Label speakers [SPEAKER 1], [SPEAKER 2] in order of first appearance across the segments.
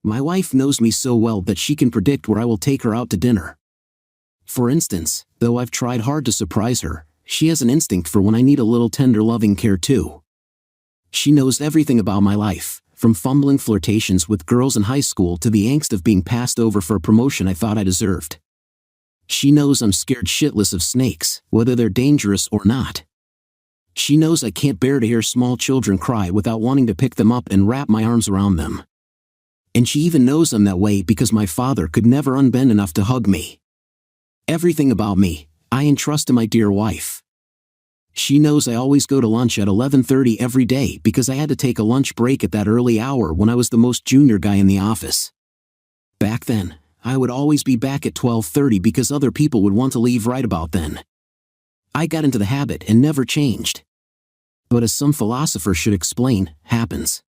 [SPEAKER 1] My wife knows me so well that she can predict where I will take her out to dinner. For instance, though I've tried hard to surprise her, she has an instinct for when I need a little tender loving care too. She knows everything about my life, from fumbling flirtations with girls in high school to the angst of being passed over for a promotion I thought I deserved. She knows I'm scared shitless of snakes, whether they're dangerous or not. She knows I can't bear to hear small children cry without wanting to pick them up and wrap my arms around them. And she even knows I'm that way because my father could never unbend enough to hug me. Everything about me, I entrust to my dear wife. She knows I always go to lunch at 11:30 every day because I had to take a lunch break at that early hour when I was the most junior guy in the office. Back then, I would always be back at 12:30 because other people would want to leave right about then. I got into the habit and never changed. But as some philosopher should explain, happens.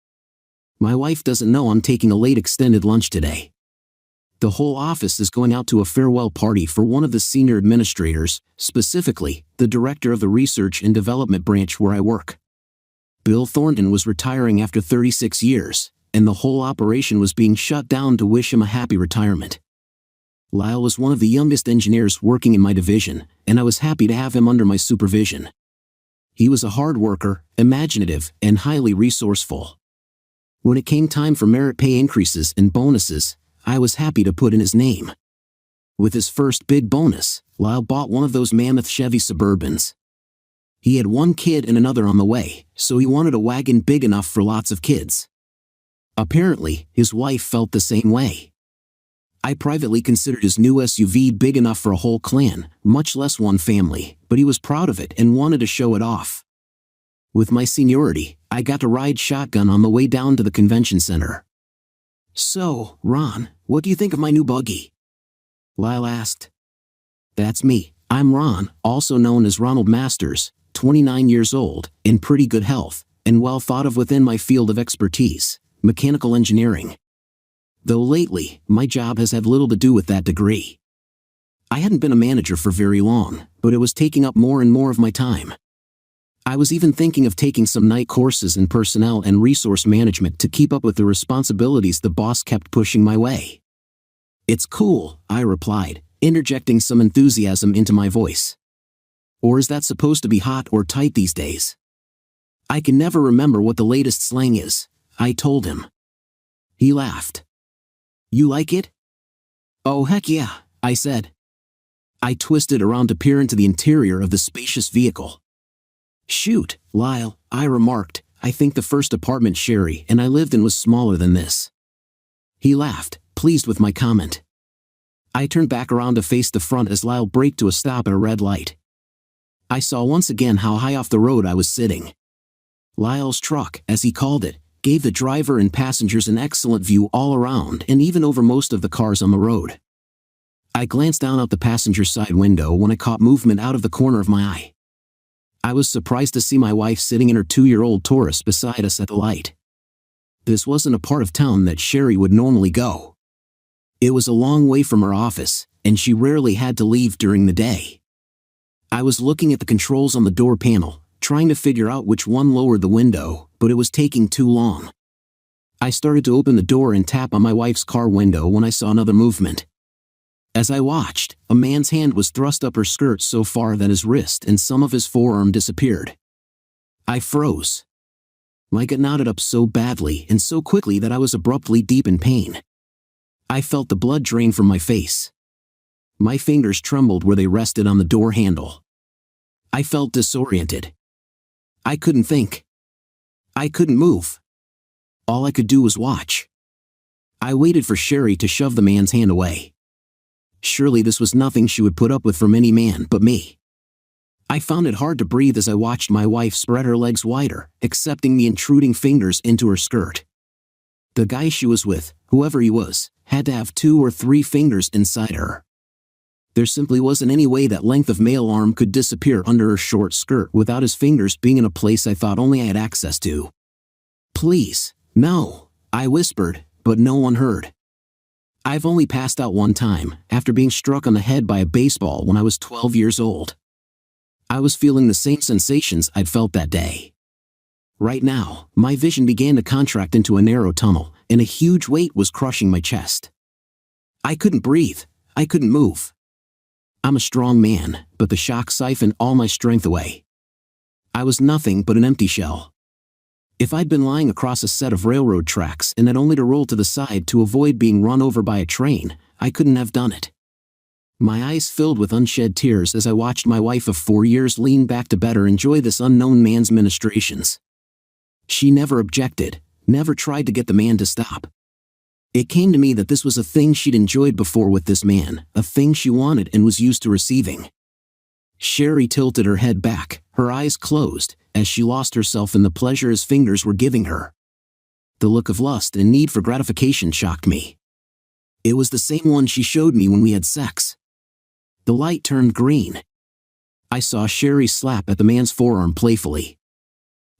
[SPEAKER 1] My wife doesn't know I'm taking a late extended lunch today. The whole office is going out to a farewell party for one of the senior administrators, specifically, the director of the research and development branch where I work. Bill Thornton was retiring after 36 years, and the whole operation was being shut down to wish him a happy retirement. Lyle was one of the youngest engineers working in my division, and I was happy to have him under my supervision. He was a hard worker, imaginative, and highly resourceful. When it came time for merit pay increases and bonuses, I was happy to put in his name. With his first big bonus, Lyle bought one of those mammoth Chevy Suburbans. He had one kid and another on the way, so he wanted a wagon big enough for lots of kids. Apparently, his wife felt the same way. I privately considered his new SUV big enough for a whole clan, much less one family, but he was proud of it and wanted to show it off. With my seniority, I got to ride shotgun on the way down to the convention center. "So, Ron, what do you think of my new buggy?" Lyle asked. "That's me. I'm Ron, also known as Ronald Masters, 29 years old, in pretty good health, and well thought of within my field of expertise, mechanical engineering. Though lately, my job has had little to do with that degree. I hadn't been a manager for very long, but it was taking up more and more of my time. I was even thinking of taking some night courses in personnel and resource management to keep up with the responsibilities the boss kept pushing my way." "It's cool," I replied, interjecting some enthusiasm into my voice. "Or is that supposed to be hot or tight these days?" "I can never remember what the latest slang is," I told him. He laughed. "You like it?" "Oh heck yeah," I said. I twisted around to peer into the interior of the spacious vehicle. "Shoot, Lyle," I remarked, "I think the first apartment Sherry and I lived in was smaller than this." He laughed, pleased with my comment. I turned back around to face the front as Lyle braked to a stop at a red light. I saw once again how high off the road I was sitting. Lyle's truck, as he called it, gave the driver and passengers an excellent view all around and even over most of the cars on the road. I glanced down out the passenger side window when I caught movement out of the corner of my eye. I was surprised to see my wife sitting in her 2-year-old Taurus beside us at the light. This wasn't a part of town that Sherry would normally go. It was a long way from her office, and she rarely had to leave during the day. I was looking at the controls on the door panel, trying to figure out which one lowered the window, but it was taking too long. I started to open the door and tap on my wife's car window when I saw another movement. As I watched, a man's hand was thrust up her skirt so far that his wrist and some of his forearm disappeared. I froze. My gut knotted up so badly and so quickly that I was abruptly deep in pain. I felt the blood drain from my face. My fingers trembled where they rested on the door handle. I felt disoriented. I couldn't think. I couldn't move. All I could do was watch. I waited for Sherry to shove the man's hand away. Surely this was nothing she would put up with from any man but me. I found it hard to breathe as I watched my wife spread her legs wider, accepting the intruding fingers into her skirt. The guy she was with, whoever he was, had to have 2 or 3 fingers inside her. There simply wasn't any way that length of male arm could disappear under her short skirt without his fingers being in a place I thought only I had access to. "Please, no," I whispered, but no one heard. I've only passed out one time, after being struck on the head by a baseball when I was 12 years old. I was feeling the same sensations I'd felt that day. Right now, my vision began to contract into a narrow tunnel, and a huge weight was crushing my chest. I couldn't breathe. I couldn't move. I'm a strong man, but the shock siphoned all my strength away. I was nothing but an empty shell. If I'd been lying across a set of railroad tracks and had only to roll to the side to avoid being run over by a train, I couldn't have done it. My eyes filled with unshed tears as I watched my wife of 4 years lean back to better enjoy this unknown man's ministrations. She never objected, never tried to get the man to stop. It came to me that this was a thing she'd enjoyed before with this man, a thing she wanted and was used to receiving. Sherry tilted her head back, her eyes closed, as she lost herself in the pleasure his fingers were giving her. The look of lust and need for gratification shocked me. It was the same one she showed me when we had sex. The light turned green. I saw Sherry slap at the man's forearm playfully.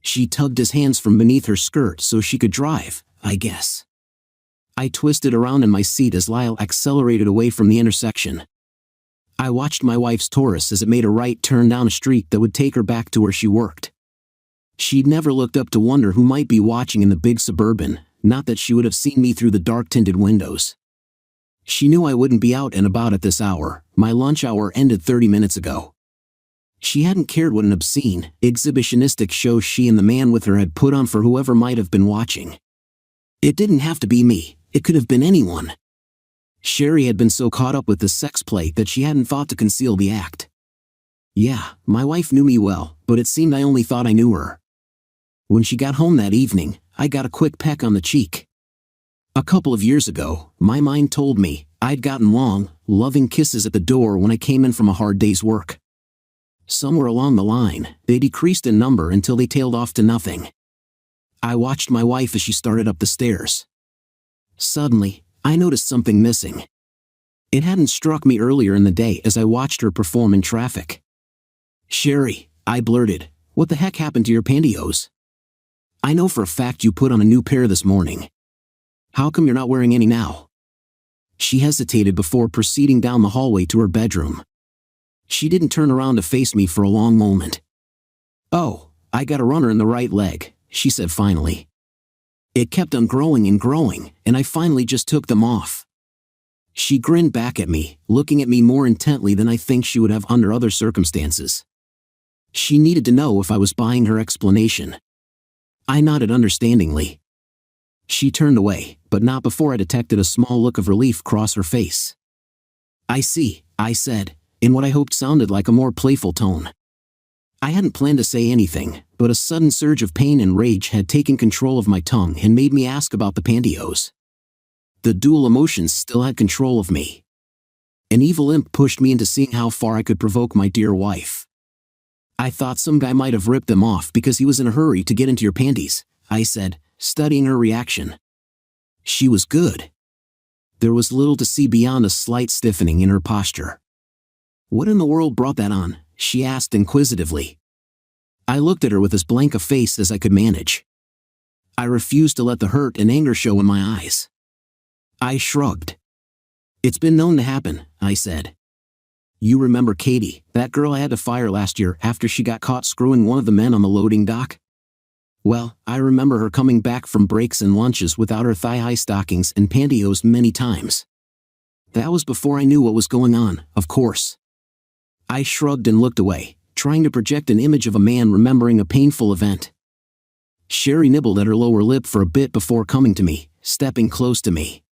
[SPEAKER 1] She tugged his hands from beneath her skirt so she could drive, I guess. I twisted around in my seat as Lyle accelerated away from the intersection. I watched my wife's Taurus as it made a right turn down a street that would take her back to where she worked. She'd never looked up to wonder who might be watching in the big Suburban, not that she would have seen me through the dark-tinted windows. She knew I wouldn't be out and about at this hour. My lunch hour ended 30 minutes ago. She hadn't cared what an obscene, exhibitionistic show she and the man with her had put on for whoever might have been watching. It didn't have to be me, it could have been anyone. Sherry had been so caught up with the sex play that she hadn't thought to conceal the act. Yeah, my wife knew me well, but it seemed I only thought I knew her. When she got home that evening, I got a quick peck on the cheek. A couple of years ago, my mind told me I'd gotten long, loving kisses at the door when I came in from a hard day's work. Somewhere along the line, they decreased in number until they tailed off to nothing. I watched my wife as she started up the stairs. Suddenly, I noticed something missing. It hadn't struck me earlier in the day as I watched her perform in traffic. "Sherry," I blurted, "what the heck happened to your pantyhose? I know for a fact you put on a new pair this morning. How come you're not wearing any now?" She hesitated before proceeding down the hallway to her bedroom. She didn't turn around to face me for a long moment. "Oh, I got a runner in the right leg," she said finally. It kept on growing and growing, and I finally just took them off. She grinned back at me, looking at me more intently than I think she would have under other circumstances. She needed to know if I was buying her explanation. I nodded understandingly. She turned away, but not before I detected a small look of relief cross her face. "I see," I said, in what I hoped sounded like a more playful tone. I hadn't planned to say anything, but a sudden surge of pain and rage had taken control of my tongue and made me ask about the pantyhose. The dual emotions still had control of me. An evil imp pushed me into seeing how far I could provoke my dear wife. "I thought some guy might have ripped them off because he was in a hurry to get into your panties," I said, studying her reaction. She was good. There was little to see beyond a slight stiffening in her posture. "What in the world brought that on?" she asked inquisitively. I looked at her with as blank a face as I could manage. I refused to let the hurt and anger show in my eyes. I shrugged. "It's been known to happen," I said. "You remember Katie, that girl I had to fire last year after she got caught screwing one of the men on the loading dock? Well, I remember her coming back from breaks and lunches without her thigh-high stockings and pantyhose many times. That was before I knew what was going on, of course." I shrugged and looked away, trying to project an image of a man remembering a painful event. Sherry nibbled at her lower lip for a bit before coming to me, stepping close to me.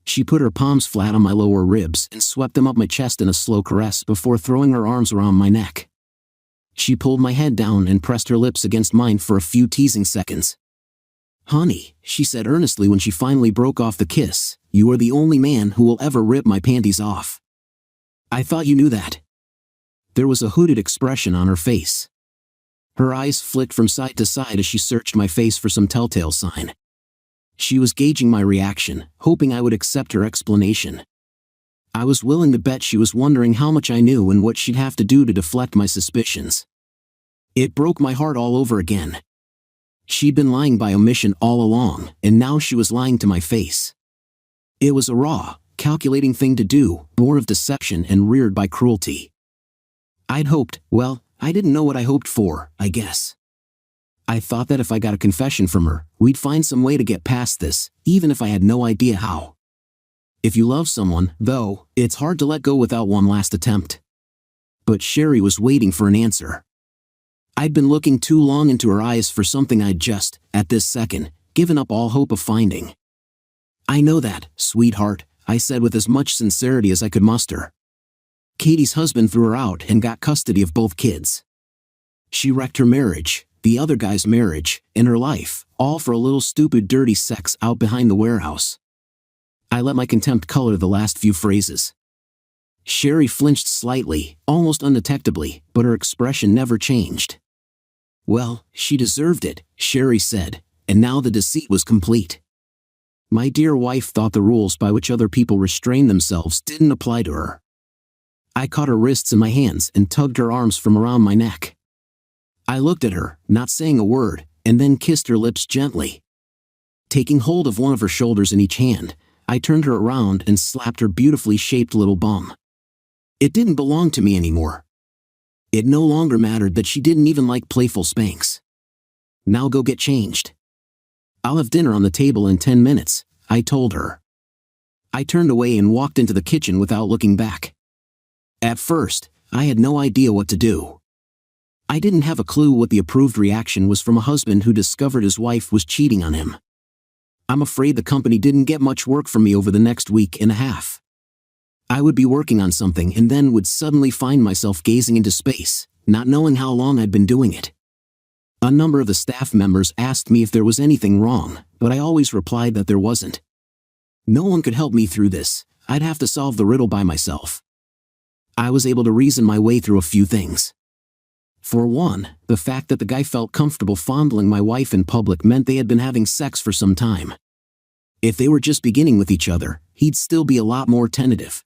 [SPEAKER 1] She put her palms flat on my lower ribs and swept them up my chest in a slow caress before throwing her arms around my neck. She pulled my head down and pressed her lips against mine for a few teasing seconds. "Honey," she said earnestly when she finally broke off the kiss, "you are the only man who will ever rip my panties off. I thought you knew that." There was a hooded expression on her face. Her eyes flicked from side to side as she searched my face for some telltale sign. She was gauging my reaction, hoping I would accept her explanation. I was willing to bet she was wondering how much I knew and what she'd have to do to deflect my suspicions. It broke my heart all over again. She'd been lying by omission all along, and now she was lying to my face. It was a raw, calculating thing to do, born of deception and reared by cruelty. I'd hoped, well, I didn't know what I hoped for, I guess. I thought that if I got a confession from her, we'd find some way to get past this, even if I had no idea how. If you love someone, though, it's hard to let go without one last attempt. But Sherry was waiting for an answer. I'd been looking too long into her eyes for something I'd just, at this second, given up all hope of finding. "I know that, sweetheart," I said with as much sincerity as I could muster. "Katie's husband threw her out and got custody of both kids. She wrecked her marriage, the other guy's marriage, and her life, all for a little stupid dirty sex out behind the warehouse." I let my contempt color the last few phrases. Sherry flinched slightly, almost undetectably, but her expression never changed. "Well, she deserved it," Sherry said, and now the deceit was complete. My dear wife thought the rules by which other people restrain themselves didn't apply to her. I caught her wrists in my hands and tugged her arms from around my neck. I looked at her, not saying a word, and then kissed her lips gently. Taking hold of one of her shoulders in each hand, I turned her around and slapped her beautifully shaped little bum. It didn't belong to me anymore. It no longer mattered that she didn't even like playful spanks. "Now go get changed. I'll have dinner on the table in 10 minutes, I told her. I turned away and walked into the kitchen without looking back. At first, I had no idea what to do. I didn't have a clue what the approved reaction was from a husband who discovered his wife was cheating on him. I'm afraid the company didn't get much work from me over the next week and a half. I would be working on something and then would suddenly find myself gazing into space, not knowing how long I'd been doing it. A number of the staff members asked me if there was anything wrong, but I always replied that there wasn't. No one could help me through this, I'd have to solve the riddle by myself. I was able to reason my way through a few things. For one, the fact that the guy felt comfortable fondling my wife in public meant they had been having sex for some time. If they were just beginning with each other, he'd still be a lot more tentative.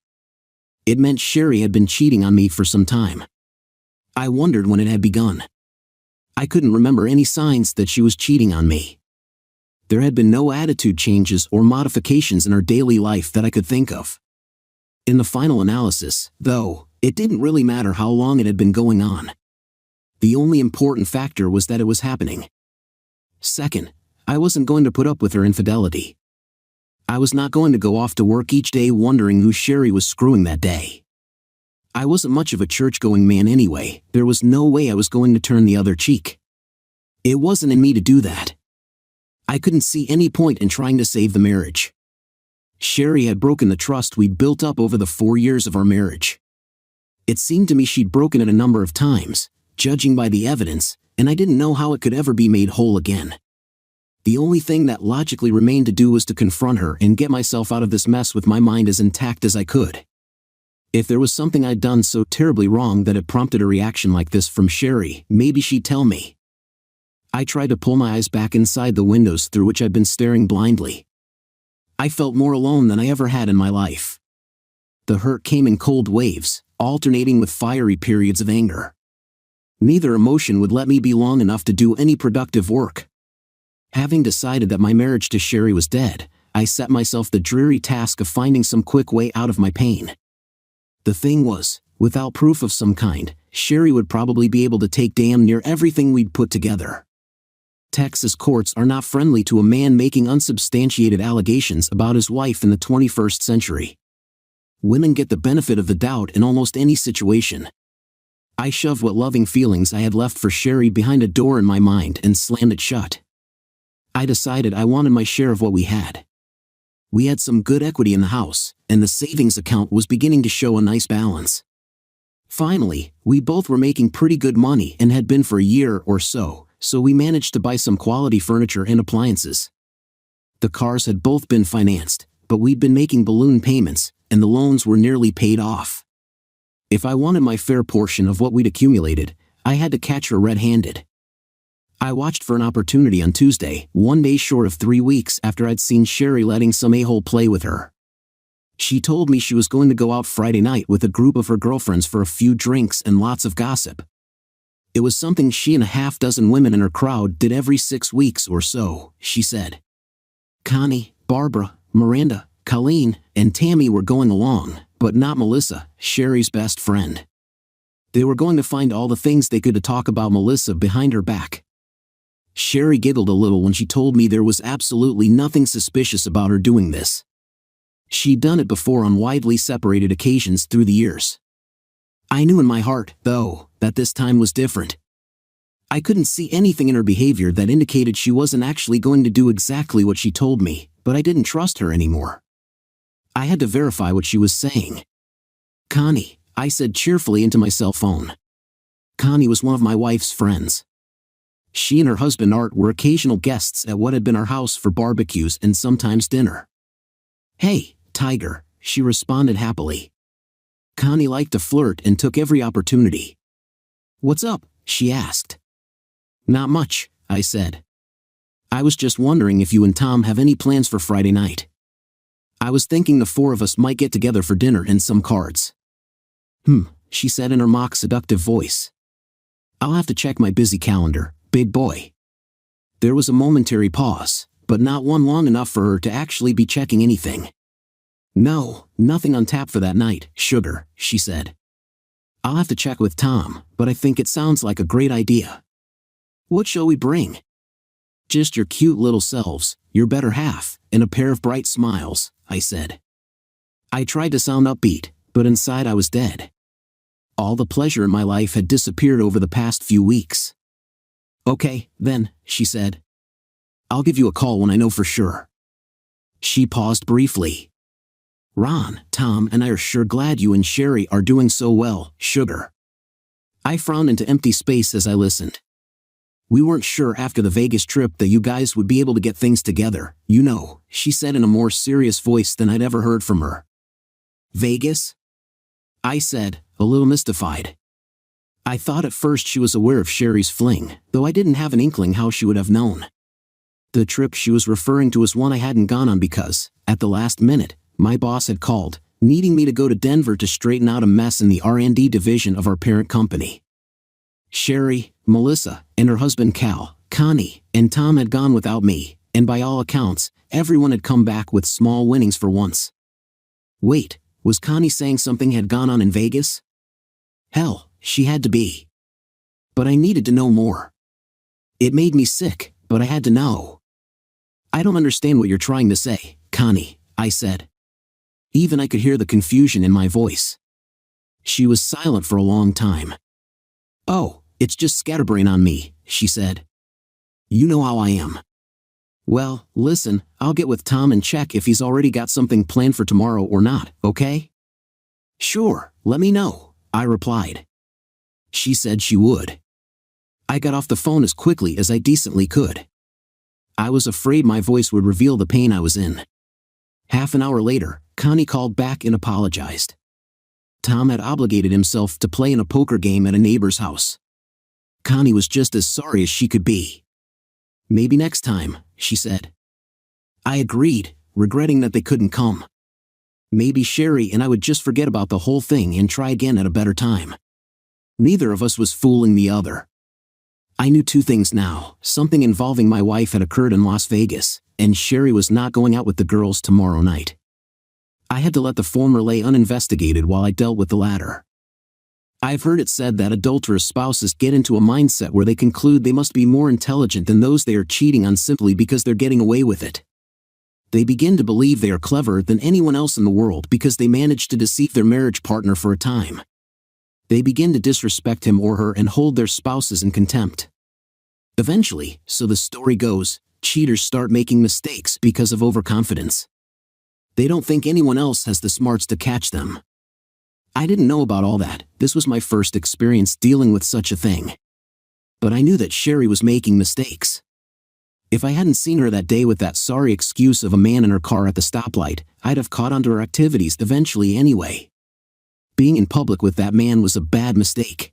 [SPEAKER 1] It meant Sherry had been cheating on me for some time. I wondered when it had begun. I couldn't remember any signs that she was cheating on me. There had been no attitude changes or modifications in our daily life that I could think of. In the final analysis, though, it didn't really matter how long it had been going on. The only important factor was that it was happening. Second, I wasn't going to put up with her infidelity. I was not going to go off to work each day wondering who Sherry was screwing that day. I wasn't much of a church-going man anyway, there was no way I was going to turn the other cheek. It wasn't in me to do that. I couldn't see any point in trying to save the marriage. Sherry had broken the trust we'd built up over the 4 years of our marriage. It seemed to me she'd broken it a number of times, judging by the evidence, and I didn't know how it could ever be made whole again. The only thing that logically remained to do was to confront her and get myself out of this mess with my mind as intact as I could. If there was something I'd done so terribly wrong that it prompted a reaction like this from Sherry, maybe she'd tell me. I tried to pull my eyes back inside the windows through which I'd been staring blindly. I felt more alone than I ever had in my life. The hurt came in cold waves, alternating with fiery periods of anger. Neither emotion would let me be long enough to do any productive work. Having decided that my marriage to Sherry was dead, I set myself the dreary task of finding some quick way out of my pain. The thing was, without proof of some kind, Sherry would probably be able to take damn near everything we'd put together. Texas courts are not friendly to a man making unsubstantiated allegations about his wife in the 21st century. Women get the benefit of the doubt in almost any situation. I shoved what loving feelings I had left for Sherry behind a door in my mind and slammed it shut. I decided I wanted my share of what we had. We had some good equity in the house, and the savings account was beginning to show a nice balance. Finally, we both were making pretty good money and had been for a year or so we managed to buy some quality furniture and appliances. The cars had both been financed, but we'd been making balloon payments, and the loans were nearly paid off. If I wanted my fair portion of what we'd accumulated, I had to catch her red-handed. I watched for an opportunity on Tuesday, 1 day short of 3 weeks after I'd seen Sherry letting some a-hole play with her. She told me she was going to go out Friday night with a group of her girlfriends for a few drinks and lots of gossip. It was something she and a half-dozen women in her crowd did every 6 weeks or so, she said. Connie, Barbara, Miranda, Colleen, and Tammy were going along, but not Melissa, Sherry's best friend. They were going to find all the things they could to talk about Melissa behind her back. Sherry giggled a little when she told me there was absolutely nothing suspicious about her doing this. She'd done it before on widely separated occasions through the years. I knew in my heart, though, that this time was different. I couldn't see anything in her behavior that indicated she wasn't actually going to do exactly what she told me, but I didn't trust her anymore. I had to verify what she was saying. Connie, I said cheerfully into my cell phone. Connie was one of my wife's friends. She and her husband Art were occasional guests at what had been our house for barbecues and sometimes dinner. Hey, Tiger, she responded happily. Connie liked to flirt and took every opportunity. What's up? She asked. Not much, I said. I was just wondering if you and Tom have any plans for Friday night. I was thinking the four of us might get together for dinner and some cards. She said in her mock seductive voice. I'll have to check my busy calendar, big boy. There was a momentary pause, but not one long enough for her to actually be checking anything. No, nothing on tap for that night, sugar, she said. I'll have to check with Tom, but I think it sounds like a great idea. What shall we bring? Just your cute little selves, your better half, and a pair of bright smiles, I said. I tried to sound upbeat, but inside I was dead. All the pleasure in my life had disappeared over the past few weeks. Okay, then, she said. I'll give you a call when I know for sure. She paused briefly. Ron, Tom, and I are sure glad you and Sherry are doing so well, sugar. I frowned into empty space as I listened. We weren't sure after the Vegas trip that you guys would be able to get things together, you know, she said in a more serious voice than I'd ever heard from her. Vegas? I said, a little mystified. I thought at first she was aware of Sherry's fling, though I didn't have an inkling how she would have known. The trip she was referring to was one I hadn't gone on because, at the last minute, my boss had called, needing me to go to Denver to straighten out a mess in the R&D division of our parent company. Sherry, Melissa, and her husband Cal, Connie, and Tom had gone without me, and by all accounts, everyone had come back with small winnings for once. Wait, was Connie saying something had gone on in Vegas? Hell, she had to be. But I needed to know more. It made me sick, but I had to know. I don't understand what you're trying to say, Connie, I said. Even I could hear the confusion in my voice. She was silent for a long time. Oh, it's just scatterbrain on me, she said. You know how I am. Well, listen, I'll get with Tom and check if he's already got something planned for tomorrow or not, okay? Sure, let me know, I replied. She said she would. I got off the phone as quickly as I decently could. I was afraid my voice would reveal the pain I was in. Half an hour later, Connie called back and apologized. Tom had obligated himself to play in a poker game at a neighbor's house. Connie was just as sorry as she could be. Maybe next time, she said. I agreed, regretting that they couldn't come. Maybe Sherry and I would just forget about the whole thing and try again at a better time. Neither of us was fooling the other. I knew two things now. Something involving my wife had occurred in Las Vegas, and Sherry was not going out with the girls tomorrow night. I had to let the former lay uninvestigated while I dealt with the latter. I've heard it said that adulterous spouses get into a mindset where they conclude they must be more intelligent than those they are cheating on simply because they're getting away with it. They begin to believe they are cleverer than anyone else in the world because they managed to deceive their marriage partner for a time. They begin to disrespect him or her and hold their spouses in contempt. Eventually, so the story goes, cheaters start making mistakes because of overconfidence. They don't think anyone else has the smarts to catch them. I didn't know about all that. This was my first experience dealing with such a thing. But I knew that Sherry was making mistakes. If I hadn't seen her that day with that sorry excuse of a man in her car at the stoplight, I'd have caught on to her activities eventually anyway. Being in public with that man was a bad mistake.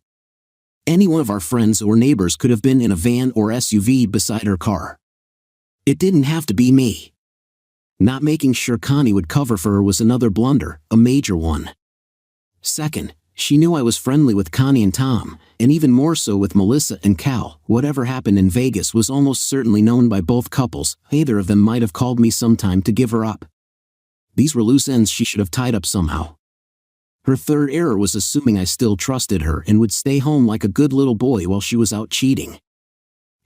[SPEAKER 1] Any one of our friends or neighbors could have been in a van or SUV beside her car. It didn't have to be me. Not making sure Connie would cover for her was another blunder, a major one. Second, she knew I was friendly with Connie and Tom, and even more so with Melissa and Cal. Whatever happened in Vegas was almost certainly known by both couples. Either of them might have called me sometime to give her up. These were loose ends she should have tied up somehow. Her third error was assuming I still trusted her and would stay home like a good little boy while she was out cheating.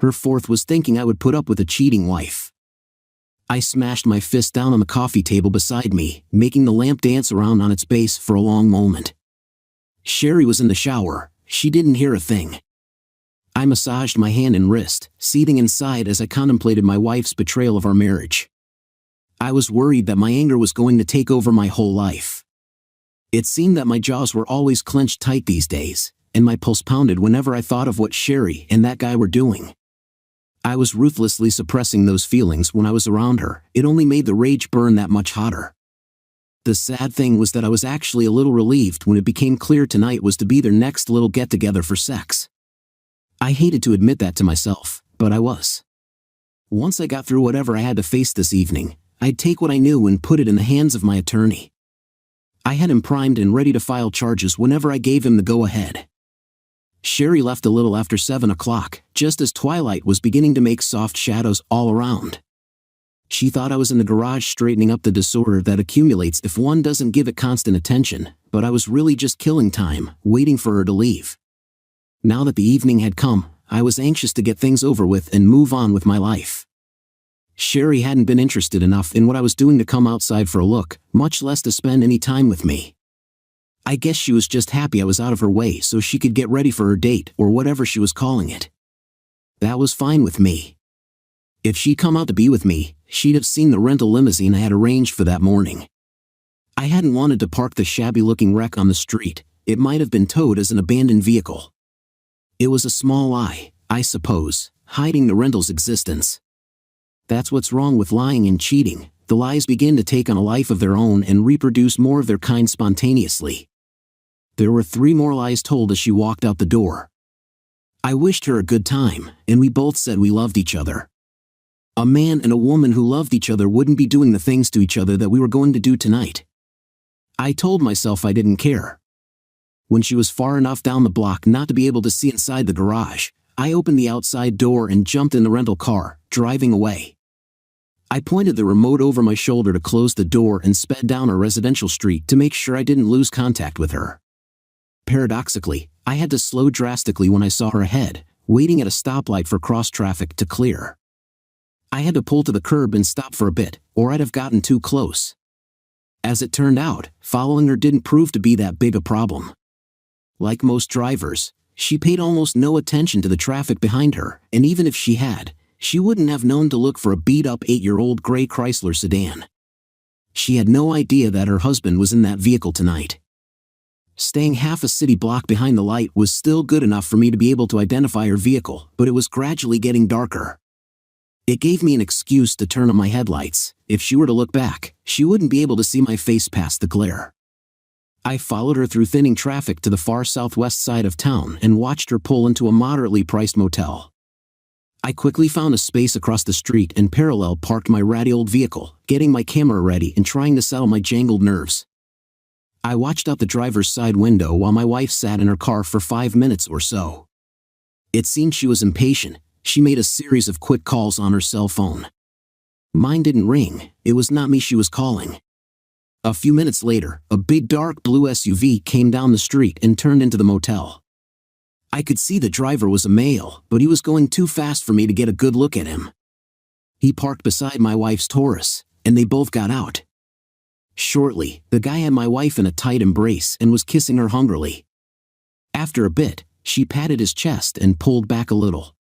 [SPEAKER 1] Her fourth was thinking I would put up with a cheating wife. I smashed my fist down on the coffee table beside me, making the lamp dance around on its base for a long moment. Sherry was in the shower. She didn't hear a thing. I massaged my hand and wrist, seething inside as I contemplated my wife's betrayal of our marriage. I was worried that my anger was going to take over my whole life. It seemed that my jaws were always clenched tight these days, and my pulse pounded whenever I thought of what Sherry and that guy were doing. I was ruthlessly suppressing those feelings when I was around her. It only made the rage burn that much hotter. The sad thing was that I was actually a little relieved when it became clear tonight was to be their next little get-together for sex. I hated to admit that to myself, but I was. Once I got through whatever I had to face this evening, I'd take what I knew and put it in the hands of my attorney. I had him primed and ready to file charges whenever I gave him the go-ahead. Sherry left a little after 7 o'clock, just as twilight was beginning to make soft shadows all around. She thought I was in the garage straightening up the disorder that accumulates if one doesn't give it constant attention, but I was really just killing time, waiting for her to leave. Now that the evening had come, I was anxious to get things over with and move on with my life. Sherry hadn't been interested enough in what I was doing to come outside for a look, much less to spend any time with me. I guess she was just happy I was out of her way so she could get ready for her date or whatever she was calling it. That was fine with me. If she'd come out to be with me, she'd have seen the rental limousine I had arranged for that morning. I hadn't wanted to park the shabby-looking wreck on the street. It might have been towed as an abandoned vehicle. It was a small lie, I suppose, hiding the rental's existence. That's what's wrong with lying and cheating. The lies begin to take on a life of their own and reproduce more of their kind spontaneously. There were 3 more lies told as she walked out the door. I wished her a good time, and we both said we loved each other. A man and a woman who loved each other wouldn't be doing the things to each other that we were going to do tonight. I told myself I didn't care. When she was far enough down the block not to be able to see inside the garage, I opened the outside door and jumped in the rental car, driving away. I pointed the remote over my shoulder to close the door and sped down a residential street to make sure I didn't lose contact with her. Paradoxically, I had to slow drastically when I saw her ahead, waiting at a stoplight for cross-traffic to clear. I had to pull to the curb and stop for a bit, or I'd have gotten too close. As it turned out, following her didn't prove to be that big a problem. Like most drivers, she paid almost no attention to the traffic behind her, and even if she had, she wouldn't have known to look for a beat-up 8-year-old gray Chrysler sedan. She had no idea that her husband was in that vehicle tonight. Staying half a city block behind the light was still good enough for me to be able to identify her vehicle, but it was gradually getting darker. It gave me an excuse to turn on my headlights. If she were to look back, she wouldn't be able to see my face past the glare. I followed her through thinning traffic to the far southwest side of town and watched her pull into a moderately priced motel. I quickly found a space across the street and parallel parked my ratty old vehicle, getting my camera ready and trying to settle my jangled nerves. I watched out the driver's side window while my wife sat in her car for 5 minutes or so. It seemed she was impatient. She made a series of quick calls on her cell phone. Mine didn't ring. It was not me she was calling. A few minutes later, a big dark blue SUV came down the street and turned into the motel. I could see the driver was a male, but he was going too fast for me to get a good look at him. He parked beside my wife's Taurus, and they both got out. Shortly, the guy had my wife in a tight embrace and was kissing her hungrily. After a bit, she patted his chest and pulled back a little.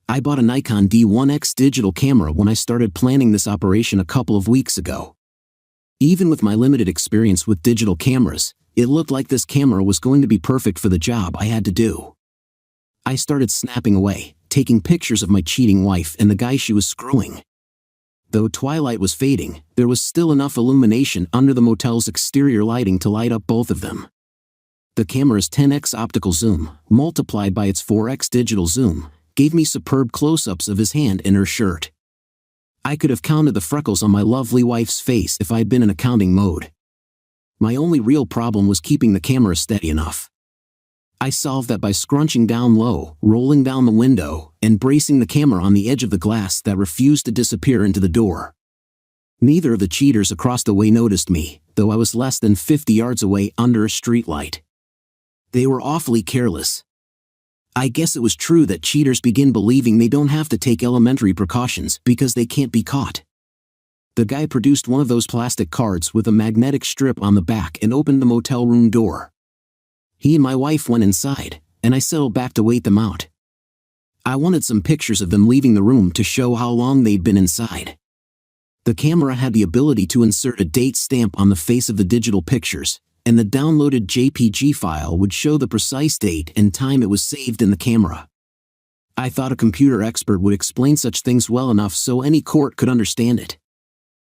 [SPEAKER 1] I bought a Nikon D1X digital camera when I started planning this operation a couple of weeks ago. Even with my limited experience with digital cameras, it looked like this camera was going to be perfect for the job I had to do. I started snapping away, taking pictures of my cheating wife and the guy she was screwing. Though twilight was fading, there was still enough illumination under the motel's exterior lighting to light up both of them. The camera's 10x optical zoom, multiplied by its 4x digital zoom, gave me superb close-ups of his hand in her shirt. I could have counted the freckles on my lovely wife's face if I had been in accounting mode. My only real problem was keeping the camera steady enough. I solved that by scrunching down low, rolling down the window, and bracing the camera on the edge of the glass that refused to disappear into the door. Neither of the cheaters across the way noticed me, though I was less than 50 yards away under a streetlight. They were awfully careless. I guess it was true that cheaters begin believing they don't have to take elementary precautions because they can't be caught. The guy produced one of those plastic cards with a magnetic strip on the back and opened the motel room door. He and my wife went inside, and I settled back to wait them out. I wanted some pictures of them leaving the room to show how long they'd been inside. The camera had the ability to insert a date stamp on the face of the digital pictures, and the downloaded JPG file would show the precise date and time it was saved in the camera. I thought a computer expert would explain such things well enough so any court could understand it.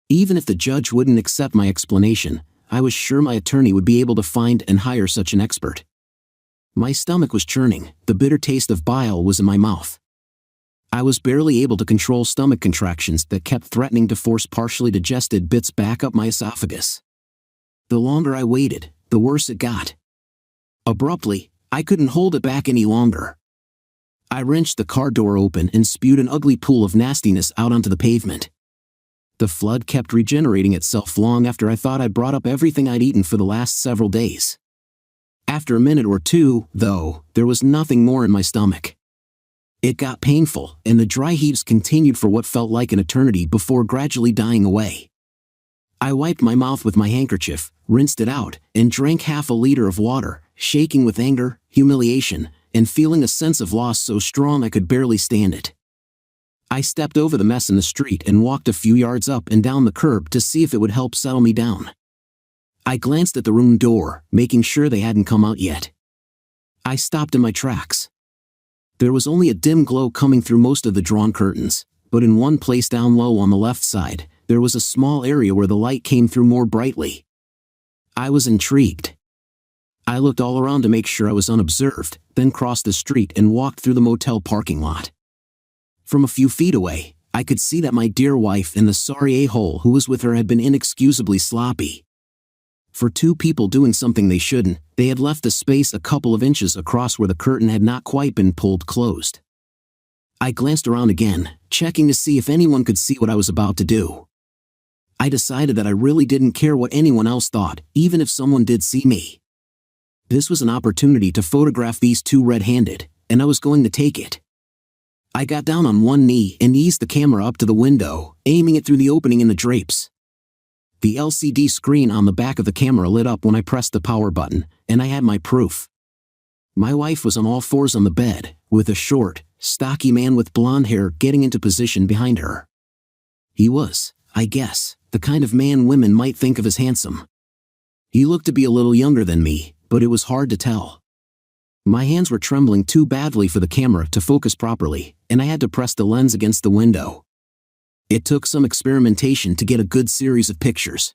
[SPEAKER 1] Even if the judge wouldn't accept my explanation, I was sure my attorney would be able to find and hire such an expert. My stomach was churning, the bitter taste of bile was in my mouth. I was barely able to control stomach contractions that kept threatening to force partially digested bits back up my esophagus. The longer I waited, the worse it got. Abruptly, I couldn't hold it back any longer. I wrenched the car door open and spewed an ugly pool of nastiness out onto the pavement. The flood kept regenerating itself long after I thought I'd brought up everything I'd eaten for the last several days. After a minute or two, though, there was nothing more in my stomach. It got painful, and the dry heaves continued for what felt like an eternity before gradually dying away. I wiped my mouth with my handkerchief, rinsed it out, and drank half a liter of water, shaking with anger, humiliation, and feeling a sense of loss so strong I could barely stand it. I stepped over the mess in the street and walked a few yards up and down the curb to see if it would help settle me down. I glanced at the room door, making sure they hadn't come out yet. I stopped in my tracks. There was only a dim glow coming through most of the drawn curtains, but in one place down low on the left side, there was a small area where the light came through more brightly. I was intrigued. I looked all around to make sure I was unobserved, then crossed the street and walked through the motel parking lot. From a few feet away, I could see that my dear wife and the sorry a-hole who was with her had been inexcusably sloppy. For two people doing something they shouldn't, they had left the space a couple of inches across where the curtain had not quite been pulled closed. I glanced around again, checking to see if anyone could see what I was about to do. I decided that I really didn't care what anyone else thought, even if someone did see me. This was an opportunity to photograph these two red-handed, and I was going to take it. I got down on one knee and eased the camera up to the window, aiming it through the opening in the drapes. The LCD screen on the back of the camera lit up when I pressed the power button, and I had my proof. My wife was on all fours on the bed, with a short, stocky man with blonde hair getting into position behind her. He was, I guess, the kind of man women might think of as handsome. He looked to be a little younger than me, but it was hard to tell. My hands were trembling too badly for the camera to focus properly, and I had to press the lens against the window. It took some experimentation to get a good series of pictures.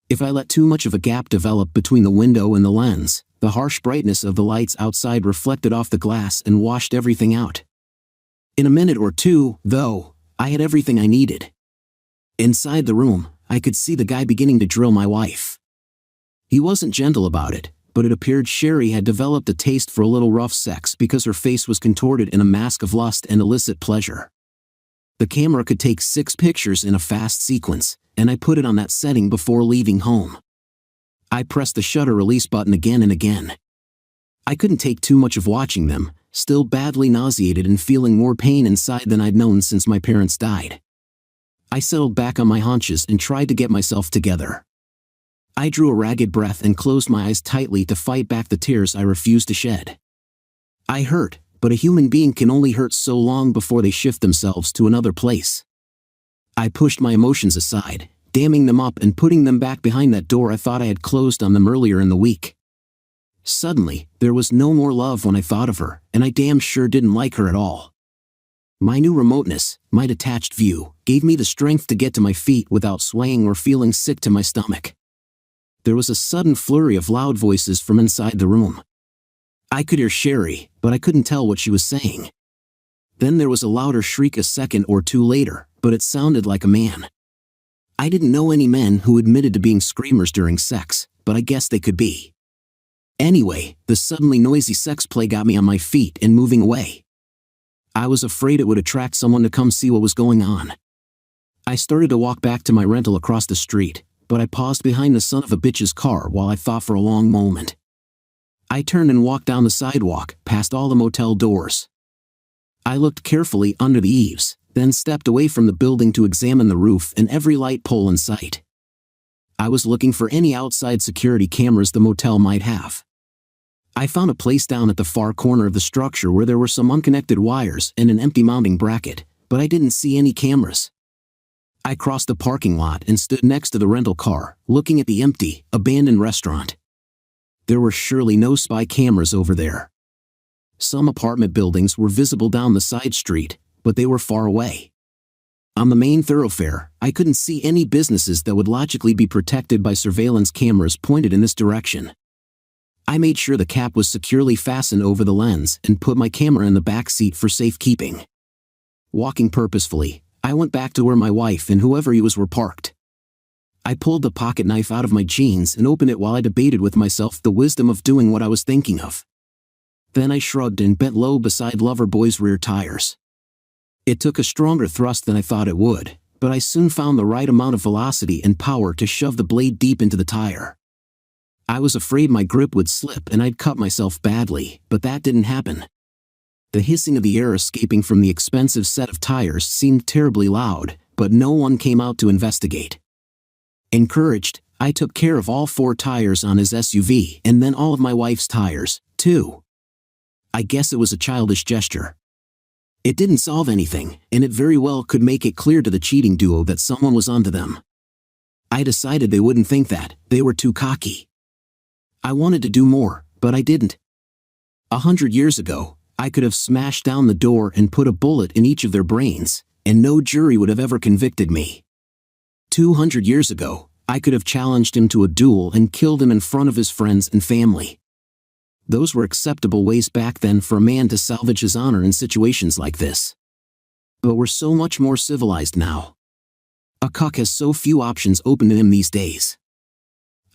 [SPEAKER 1] If I let too much of a gap develop between the window and the lens, the harsh brightness of the lights outside reflected off the glass and washed everything out. In a minute or two, though, I had everything I needed. Inside the room, I could see the guy beginning to drill my wife. He wasn't gentle about it, but it appeared Sherry had developed a taste for a little rough sex because her face was contorted in a mask of lust and illicit pleasure. The camera could take 6 pictures in a fast sequence, and I put it on that setting before leaving home. I pressed the shutter release button again and again. I couldn't take too much of watching them, still badly nauseated and feeling more pain inside than I'd known since my parents died. I settled back on my haunches and tried to get myself together. I drew a ragged breath and closed my eyes tightly to fight back the tears I refused to shed. I hurt, but a human being can only hurt so long before they shift themselves to another place. I pushed my emotions aside, damming them up and putting them back behind that door I thought I had closed on them earlier in the week. Suddenly, there was no more love when I thought of her, and I damn sure didn't like her at all. My new remoteness, my detached view, gave me the strength to get to my feet without swaying or feeling sick to my stomach. There was a sudden flurry of loud voices from inside the room. I could hear Sherry, but I couldn't tell what she was saying. Then there was a louder shriek a second or two later, but it sounded like a man. I didn't know any men who admitted to being screamers during sex, but I guess they could be. Anyway, the suddenly noisy sex play got me on my feet and moving away. I was afraid it would attract someone to come see what was going on. I started to walk back to my rental across the street, but I paused behind the son of a bitch's car while I thought for a long moment. I turned and walked down the sidewalk, past all the motel doors. I looked carefully under the eaves, then stepped away from the building to examine the roof and every light pole in sight. I was looking for any outside security cameras the motel might have. I found a place down at the far corner of the structure where there were some unconnected wires and an empty mounting bracket, but I didn't see any cameras. I crossed the parking lot and stood next to the rental car, looking at the empty, abandoned restaurant. There were surely no spy cameras over there. Some apartment buildings were visible down the side street, but they were far away. On the main thoroughfare, I couldn't see any businesses that would logically be protected by surveillance cameras pointed in this direction. I made sure the cap was securely fastened over the lens and put my camera in the back seat for safekeeping. Walking purposefully, I went back to where my wife and whoever he was were parked. I pulled the pocket knife out of my jeans and opened it while I debated with myself the wisdom of doing what I was thinking of. Then I shrugged and bent low beside Loverboy's rear tires. It took a stronger thrust than I thought it would, but I soon found the right amount of velocity and power to shove the blade deep into the tire. I was afraid my grip would slip and I'd cut myself badly, but that didn't happen. The hissing of the air escaping from the expensive set of tires seemed terribly loud, but no one came out to investigate. Encouraged, I took care of all 4 tires on his SUV and then all of my wife's tires, too. I guess it was a childish gesture. It didn't solve anything, and it very well could make it clear to the cheating duo that someone was onto them. I decided they wouldn't think that, they were too cocky. I wanted to do more, but I didn't. 100 years ago, I could have smashed down the door and put a bullet in each of their brains, and no jury would have ever convicted me. 200 years ago, I could have challenged him to a duel and killed him in front of his friends and family. Those were acceptable ways back then for a man to salvage his honor in situations like this. But we're so much more civilized now. A cuck has so few options open to him these days.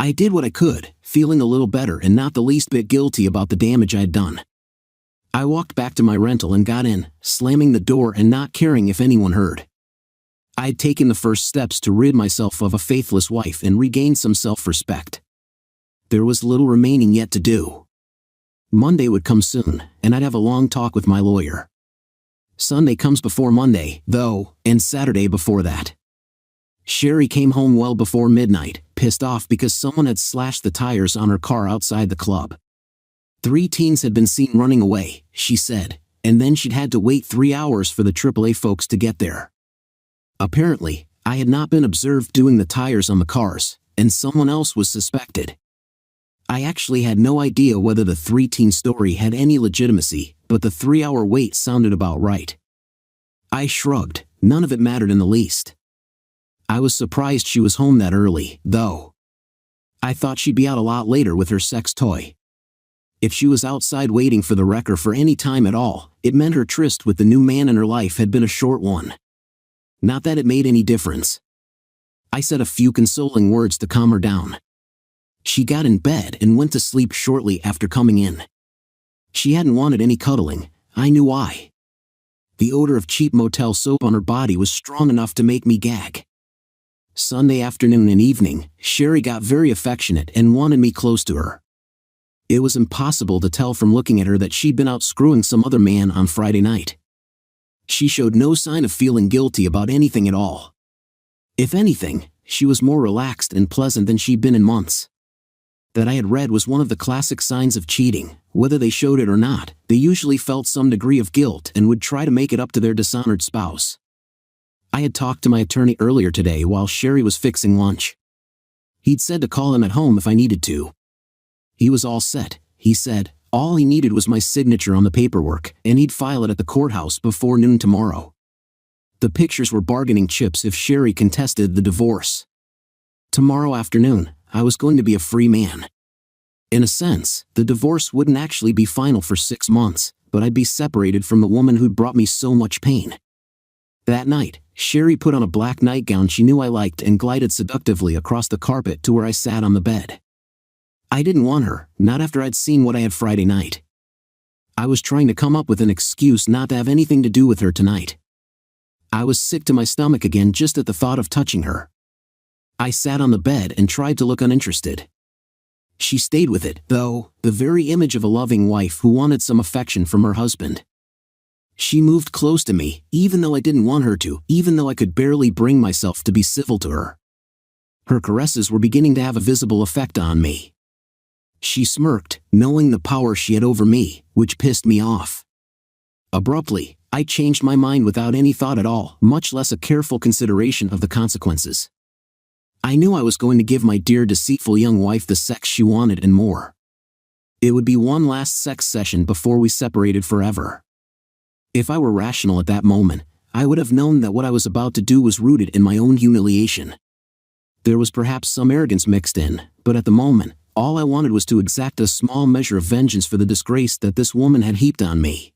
[SPEAKER 1] I did what I could, feeling a little better and not the least bit guilty about the damage I'd done. I walked back to my rental and got in, slamming the door and not caring if anyone heard. I had taken the first steps to rid myself of a faithless wife and regain some self-respect. There was little remaining yet to do. Monday would come soon, and I'd have a long talk with my lawyer. Sunday comes before Monday, though, and Saturday before that. Sherry came home well before midnight, pissed off because someone had slashed the tires on her car outside the club. 3 teens had been seen running away, she said, and then she'd had to wait 3 hours for the AAA folks to get there. Apparently, I had not been observed doing the tires on the cars, and someone else was suspected. I actually had no idea whether the 3-teen story had any legitimacy, but the 3-hour wait sounded about right. I shrugged, none of it mattered in the least. I was surprised she was home that early, though. I thought she'd be out a lot later with her sex toy. If she was outside waiting for the wrecker for any time at all, it meant her tryst with the new man in her life had been a short one. Not that it made any difference. I said a few consoling words to calm her down. She got in bed and went to sleep shortly after coming in. She hadn't wanted any cuddling, I knew why. The odor of cheap motel soap on her body was strong enough to make me gag. Sunday afternoon and evening, Sherry got very affectionate and wanted me close to her. It was impossible to tell from looking at her that she'd been out screwing some other man on Friday night. She showed no sign of feeling guilty about anything at all. If anything, she was more relaxed and pleasant than she'd been in months. That I had read was one of the classic signs of cheating. Whether they showed it or not, they usually felt some degree of guilt and would try to make it up to their dishonored spouse. I had talked to my attorney earlier today while Sherry was fixing lunch. He'd said to call him at home if I needed to. He was all set, he said. All he needed was my signature on the paperwork, and he'd file it at the courthouse before noon tomorrow. The pictures were bargaining chips if Sherry contested the divorce. Tomorrow afternoon, I was going to be a free man. In a sense, the divorce wouldn't actually be final for 6 months, but I'd be separated from the woman who'd brought me so much pain. That night, Sherry put on a black nightgown she knew I liked and glided seductively across the carpet to where I sat on the bed. I didn't want her, not after I'd seen what I had Friday night. I was trying to come up with an excuse not to have anything to do with her tonight. I was sick to my stomach again just at the thought of touching her. I sat on the bed and tried to look uninterested. She stayed with it, though, the very image of a loving wife who wanted some affection from her husband. She moved close to me, even though I didn't want her to, even though I could barely bring myself to be civil to her. Her caresses were beginning to have a visible effect on me. She smirked, knowing the power she had over me, which pissed me off. Abruptly, I changed my mind without any thought at all, much less a careful consideration of the consequences. I knew I was going to give my dear deceitful young wife the sex she wanted and more. It would be one last sex session before we separated forever. If I were rational at that moment, I would have known that what I was about to do was rooted in my own humiliation. There was perhaps some arrogance mixed in, but at the moment, all I wanted was to exact a small measure of vengeance for the disgrace that this woman had heaped on me.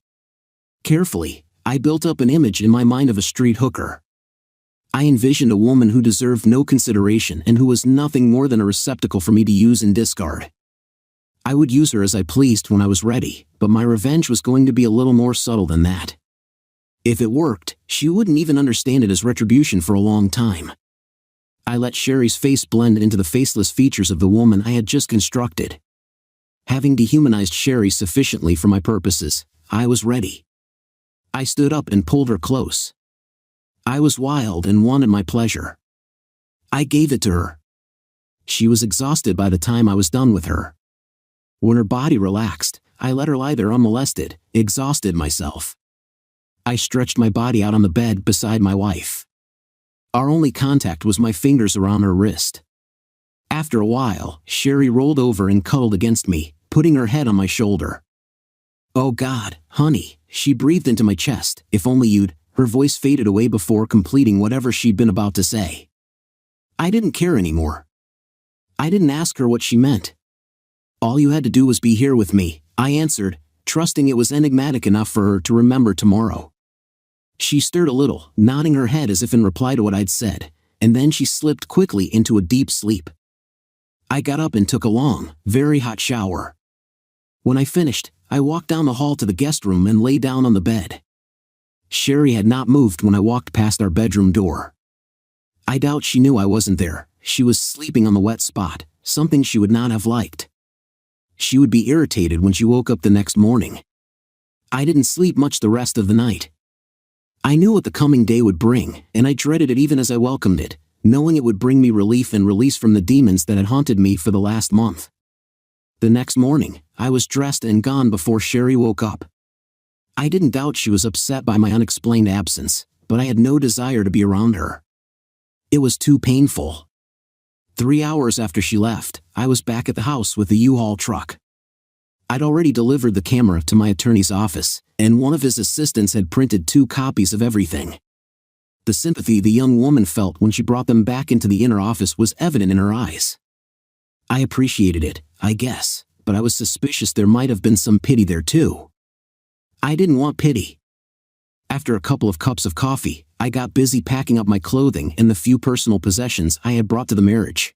[SPEAKER 1] Carefully, I built up an image in my mind of a street hooker. I envisioned a woman who deserved no consideration and who was nothing more than a receptacle for me to use and discard. I would use her as I pleased when I was ready, but my revenge was going to be a little more subtle than that. If it worked, she wouldn't even understand it as retribution for a long time. I let Sherry's face blend into the faceless features of the woman I had just constructed. Having dehumanized Sherry sufficiently for my purposes, I was ready. I stood up and pulled her close. I was wild and wanted my pleasure. I gave it to her. She was exhausted by the time I was done with her. When her body relaxed, I let her lie there unmolested, exhausted myself. I stretched my body out on the bed beside my wife. Our only contact was my fingers around her wrist. After a while, Sherry rolled over and cuddled against me, putting her head on my shoulder. "Oh God, honey," she breathed into my chest, "if only you'd..." Her voice faded away before completing whatever she'd been about to say. I didn't care anymore. I didn't ask her what she meant. "All you had to do was be here with me," I answered, trusting it was enigmatic enough for her to remember tomorrow. She stirred a little, nodding her head as if in reply to what I'd said, and then she slipped quickly into a deep sleep. I got up and took a long, very hot shower. When I finished, I walked down the hall to the guest room and lay down on the bed. Sherry had not moved when I walked past our bedroom door. I doubt she knew I wasn't there. She was sleeping on the wet spot, something she would not have liked. She would be irritated when she woke up the next morning. I didn't sleep much the rest of the night. I knew what the coming day would bring, and I dreaded it even as I welcomed it, knowing it would bring me relief and release from the demons that had haunted me for the last month. The next morning, I was dressed and gone before Sherry woke up. I didn't doubt she was upset by my unexplained absence, but I had no desire to be around her. It was too painful. 3 hours after she left, I was back at the house with the U-Haul truck. I'd already delivered the camera to my attorney's office, and one of his assistants had printed 2 copies of everything. The sympathy the young woman felt when she brought them back into the inner office was evident in her eyes. I appreciated it, I guess, but I was suspicious there might have been some pity there too. I didn't want pity. After a couple of cups of coffee, I got busy packing up my clothing and the few personal possessions I had brought to the marriage.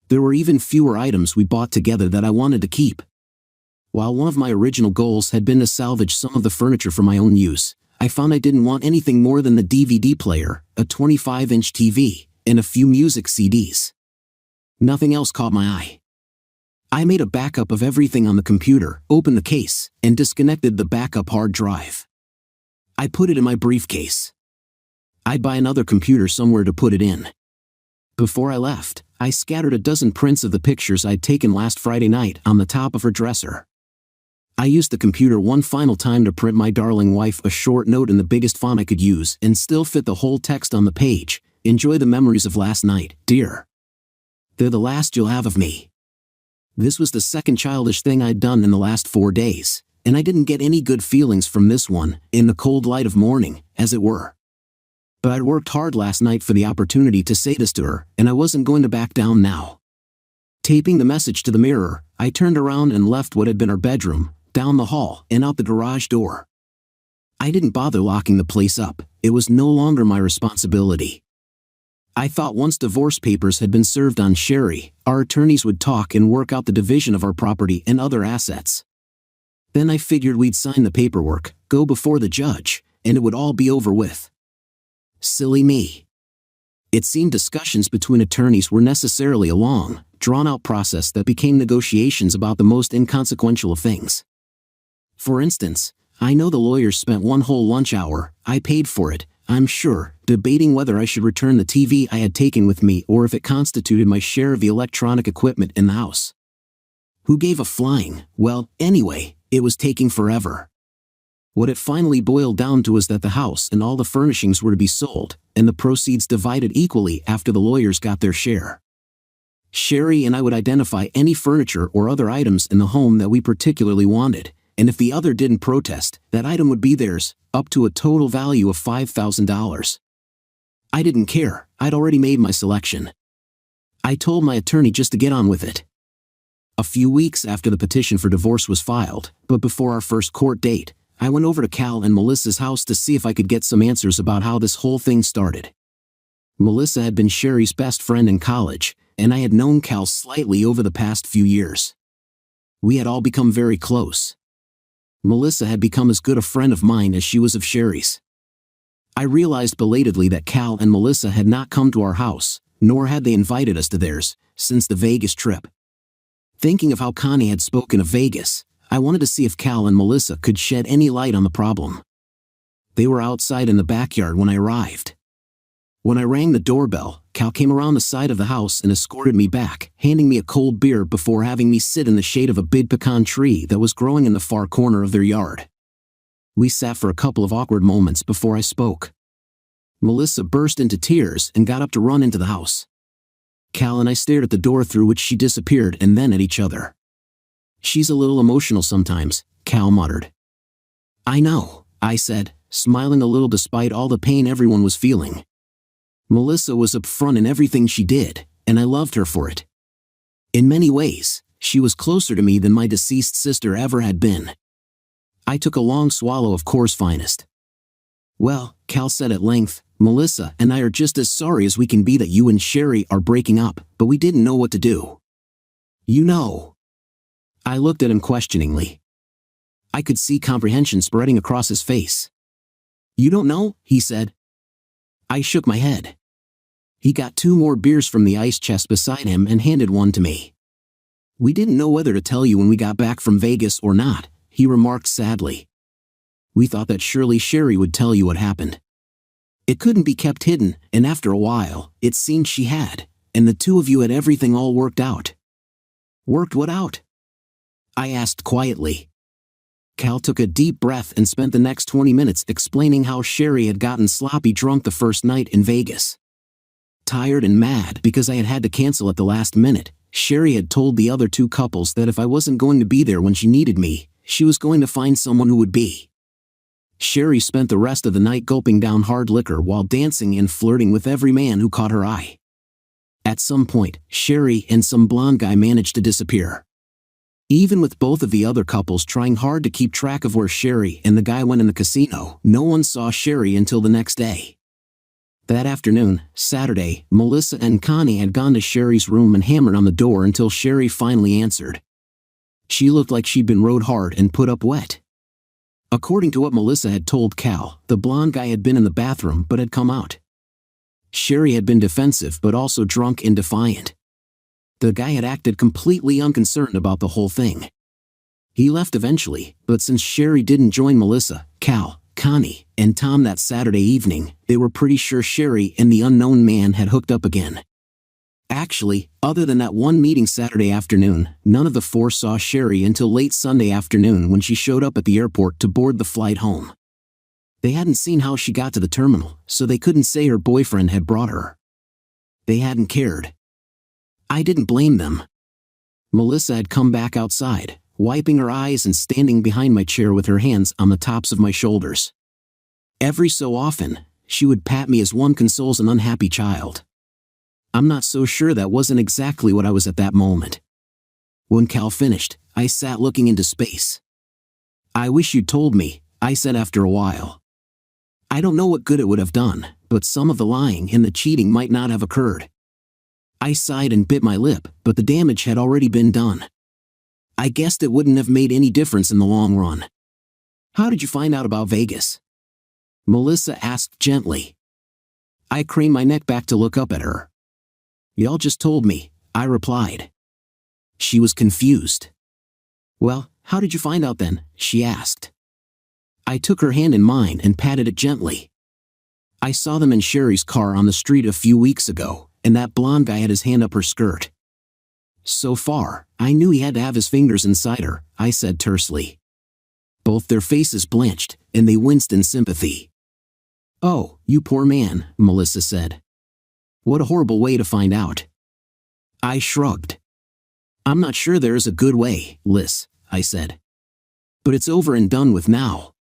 [SPEAKER 1] There were even fewer items we bought together that I wanted to keep. While one of my original goals had been to salvage some of the furniture for my own use, I found I didn't want anything more than the DVD player, a 25-inch TV, and a few music CDs. Nothing else caught my eye. I made a backup of everything on the computer, opened the case, and disconnected the backup hard drive. I put it in my briefcase. I'd buy another computer somewhere to put it in. Before I left, I scattered a dozen prints of the pictures I'd taken last Friday night on the top of her dresser. I used the computer one final time to print my darling wife a short note in the biggest font I could use and still fit the whole text on the page. "Enjoy the memories of last night, dear. They're the last you'll have of me." This was the second childish thing I'd done in the last 4 days, and I didn't get any good feelings from this one, in the cold light of morning, as it were. But I'd worked hard last night for the opportunity to say this to her, and I wasn't going to back down now. Taping the message to the mirror, I turned around and left what had been our bedroom, down the hall, and out the garage door. I didn't bother locking the place up. It was no longer my responsibility. I thought once divorce papers had been served on Sherry, our attorneys would talk and work out the division of our property and other assets. Then I figured we'd sign the paperwork, go before the judge, and it would all be over with. Silly me. It seemed discussions between attorneys were necessarily a long, drawn-out process that became negotiations about the most inconsequential of things. For instance, I know the lawyers spent one whole lunch hour, I paid for it, I'm sure, debating whether I should return the TV I had taken with me or if it constituted my share of the electronic equipment in the house. Who gave a flying? Well, anyway, it was taking forever. What it finally boiled down to was that the house and all the furnishings were to be sold, and the proceeds divided equally after the lawyers got their share. Sherry and I would identify any furniture or other items in the home that we particularly wanted, and if the other didn't protest, that item would be theirs, up to a total value of $5,000. I didn't care, I'd already made my selection. I told my attorney just to get on with it. A few weeks after the petition for divorce was filed, but before our first court date, I went over to Cal and Melissa's house to see if I could get some answers about how this whole thing started. Melissa had been Sherry's best friend in college, and I had known Cal slightly over the past few years. We had all become very close. Melissa had become as good a friend of mine as she was of Sherry's. I realized belatedly that Cal and Melissa had not come to our house, nor had they invited us to theirs, since the Vegas trip. Thinking of how Connie had spoken of Vegas, I wanted to see if Cal and Melissa could shed any light on the problem. They were outside in the backyard when I arrived. When I rang the doorbell, Cal came around the side of the house and escorted me back, handing me a cold beer before having me sit in the shade of a big pecan tree that was growing in the far corner of their yard. We sat for a couple of awkward moments before I spoke. Melissa burst into tears and got up to run into the house. Cal and I stared at the door through which she disappeared and then at each other. "She's a little emotional sometimes," Cal muttered. "I know," I said, smiling a little despite all the pain everyone was feeling. Melissa was upfront in everything she did, and I loved her for it. In many ways, she was closer to me than my deceased sister ever had been. I took a long swallow of Coors Finest. "Well," Cal said at length, "Melissa and I are just as sorry as we can be that you and Sherry are breaking up, but we didn't know what to do. You know." I looked at him questioningly. I could see comprehension spreading across his face. "You don't know?" he said. I shook my head. He got 2 more beers from the ice chest beside him and handed one to me. "We didn't know whether to tell you when we got back from Vegas or not," he remarked sadly. "We thought that surely Sherry would tell you what happened. It couldn't be kept hidden, and after a while, it seemed she had, and the two of you had everything all worked out." "Worked what out?" I asked quietly. Cal took a deep breath and spent the next 20 minutes explaining how Sherry had gotten sloppy drunk the first night in Vegas. Tired and mad because I had had to cancel at the last minute, Sherry had told the other 2 couples that if I wasn't going to be there when she needed me, she was going to find someone who would be. Sherry spent the rest of the night gulping down hard liquor while dancing and flirting with every man who caught her eye. At some point, Sherry and some blonde guy managed to disappear. Even with both of the other couples trying hard to keep track of where Sherry and the guy went in the casino, no one saw Sherry until the next day. That afternoon, Saturday, Melissa and Connie had gone to Sherry's room and hammered on the door until Sherry finally answered. She looked like she'd been rode hard and put up wet. According to what Melissa had told Cal, the blonde guy had been in the bathroom but had come out. Sherry had been defensive but also drunk and defiant. The guy had acted completely unconcerned about the whole thing. He left eventually, but since Sherry didn't join Melissa, Cal, Connie, and Tom that Saturday evening, they were pretty sure Sherry and the unknown man had hooked up again. Actually, other than that one meeting Saturday afternoon, none of the 4 saw Sherry until late Sunday afternoon when she showed up at the airport to board the flight home. They hadn't seen how she got to the terminal, so they couldn't say her boyfriend had brought her. They hadn't cared. I didn't blame them. Melissa had come back outside, wiping her eyes and standing behind my chair with her hands on the tops of my shoulders. Every so often, she would pat me as one consoles an unhappy child. I'm not so sure that wasn't exactly what I was at that moment. When Cal finished, I sat looking into space. "I wish you'd told me," I said after a while. "I don't know what good it would have done, but some of the lying and the cheating might not have occurred." I sighed and bit my lip, but the damage had already been done. I guessed it wouldn't have made any difference in the long run. "How did you find out about Vegas?" Melissa asked gently. I craned my neck back to look up at her. "Y'all just told me," I replied. She was confused. Well, how did you find out then? She asked. I took her hand in mine and patted it gently. I saw them in Sherry's car on the street a few weeks ago, and that blonde guy had his hand up her skirt. So far, I knew he had to have his fingers inside her, I said tersely. Both their faces blanched, and they winced in sympathy. Oh, you poor man, Melissa said. What a horrible way to find out. I shrugged. I'm not sure there is a good way, Liz, I said. But it's over and done with now.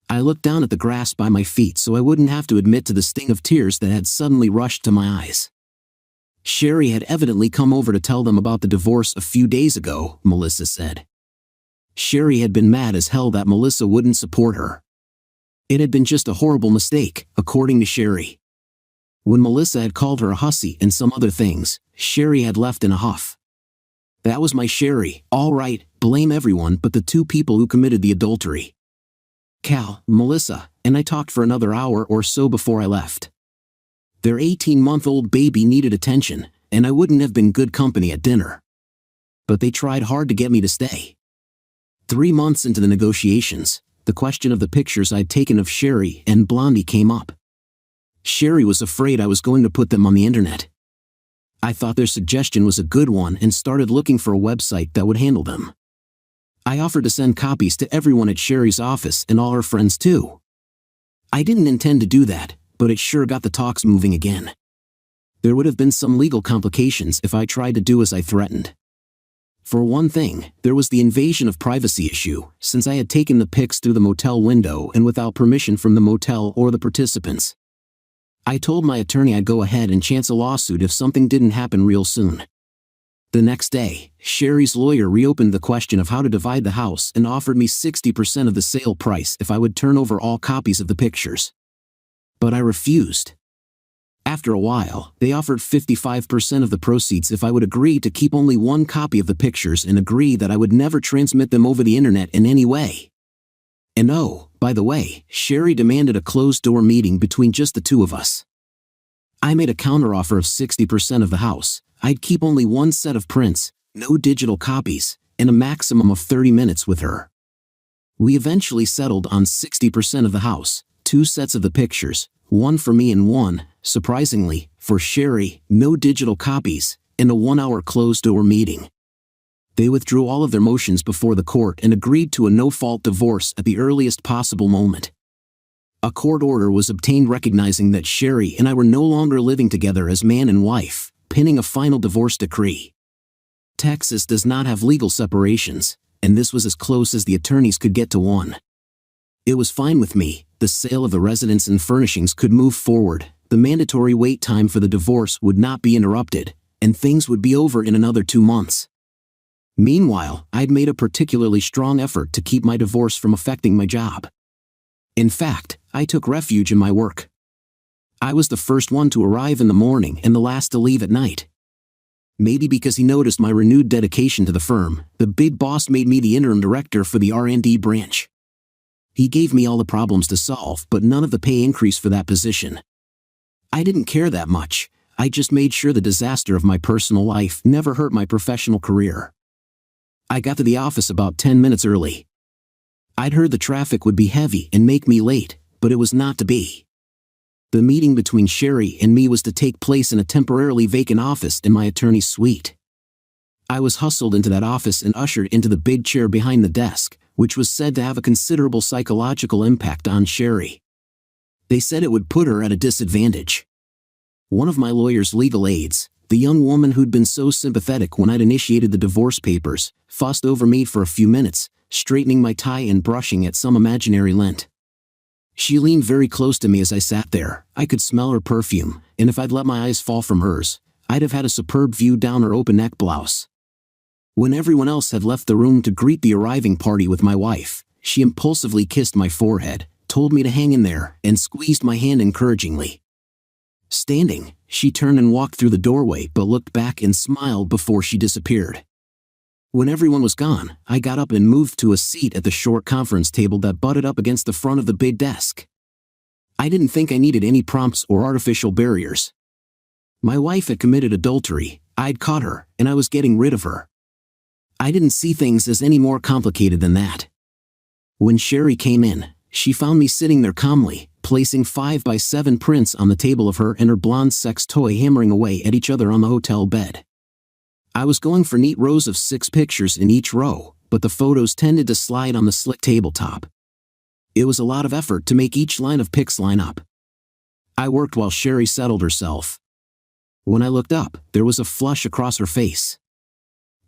[SPEAKER 1] I looked down at the grass by my feet so I wouldn't have to admit to the sting of tears that had suddenly rushed to my eyes. Sherry had evidently come over to tell them about the divorce a few days ago, Melissa said. Sherry had been mad as hell that Melissa wouldn't support her. It had been just a horrible mistake, according to Sherry. When Melissa had called her a hussy and some other things, Sherry had left in a huff. That was my Sherry, all right, blame everyone but the two people who committed the adultery. Cal, Melissa, and I talked for another hour or so before I left. Their 18-month-old baby needed attention, and I wouldn't have been good company at dinner. But they tried hard to get me to stay. 3 months into the negotiations, the question of the pictures I'd taken of Sherry and Blondie came up. Sherry was afraid I was going to put them on the internet. I thought their suggestion was a good one and started looking for a website that would handle them. I offered to send copies to everyone at Sherry's office and all her friends too. I didn't intend to do that, but it sure got the talks moving again. There would have been some legal complications if I tried to do as I threatened. For one thing, there was the invasion of privacy issue, since I had taken the pics through the motel window and without permission from the motel or the participants. I told my attorney I'd go ahead and chance a lawsuit if something didn't happen real soon. The next day, Sherry's lawyer reopened the question of how to divide the house and offered me 60% of the sale price if I would turn over all copies of the pictures. But I refused. After a while, they offered 55% of the proceeds if I would agree to keep only one copy of the pictures and agree that I would never transmit them over the internet in any way. And oh, by the way, Sherry demanded a closed-door meeting between just the two of us. I made a counteroffer of 60% of the house. I'd keep only one set of prints, no digital copies, and a maximum of 30 minutes with her. We eventually settled on 60% of the house, 2 sets of the pictures, one for me and one, surprisingly, for Sherry, no digital copies, and a 1-hour closed-door meeting. They withdrew all of their motions before the court and agreed to a no-fault divorce at the earliest possible moment. A court order was obtained recognizing that Sherry and I were no longer living together as man and wife, pinning a final divorce decree. Texas does not have legal separations, and this was as close as the attorneys could get to one. It was fine with me. The sale of the residence and furnishings could move forward, the mandatory wait time for the divorce would not be interrupted, and things would be over in another 2 months. Meanwhile, I'd made a particularly strong effort to keep my divorce from affecting my job. In fact, I took refuge in my work. I was the first one to arrive in the morning and the last to leave at night. Maybe because he noticed my renewed dedication to the firm, the big boss made me the interim director for the R&D branch. He gave me all the problems to solve but none of the pay increase for that position. I didn't care that much. I just made sure the disaster of my personal life never hurt my professional career. I got to the office about 10 minutes early. I'd heard the traffic would be heavy and make me late, but it was not to be. The meeting between Sherry and me was to take place in a temporarily vacant office in my attorney's suite. I was hustled into that office and ushered into the big chair behind the desk, which was said to have a considerable psychological impact on Sherry. They said it would put her at a disadvantage. One of my lawyer's legal aides, the young woman who'd been so sympathetic when I'd initiated the divorce papers, fussed over me for a few minutes, straightening my tie and brushing at some imaginary lint. She leaned very close to me as I sat there. I could smell her perfume, and if I'd let my eyes fall from hers, I'd have had a superb view down her open neck blouse. When everyone else had left the room to greet the arriving party with my wife, she impulsively kissed my forehead, told me to hang in there, and squeezed my hand encouragingly. Standing, she turned and walked through the doorway but looked back and smiled before she disappeared. When everyone was gone, I got up and moved to a seat at the short conference table that butted up against the front of the big desk. I didn't think I needed any prompts or artificial barriers. My wife had committed adultery, I'd caught her, and I was getting rid of her. I didn't see things as any more complicated than that. When Sherry came in, she found me sitting there calmly, placing 5x7 prints on the table of her and her blonde sex toy hammering away at each other on the hotel bed. I was going for neat rows of 6 pictures in each row, but the photos tended to slide on the slick tabletop. It was a lot of effort to make each line of pics line up. I worked while Sherry settled herself. When I looked up, there was a flush across her face.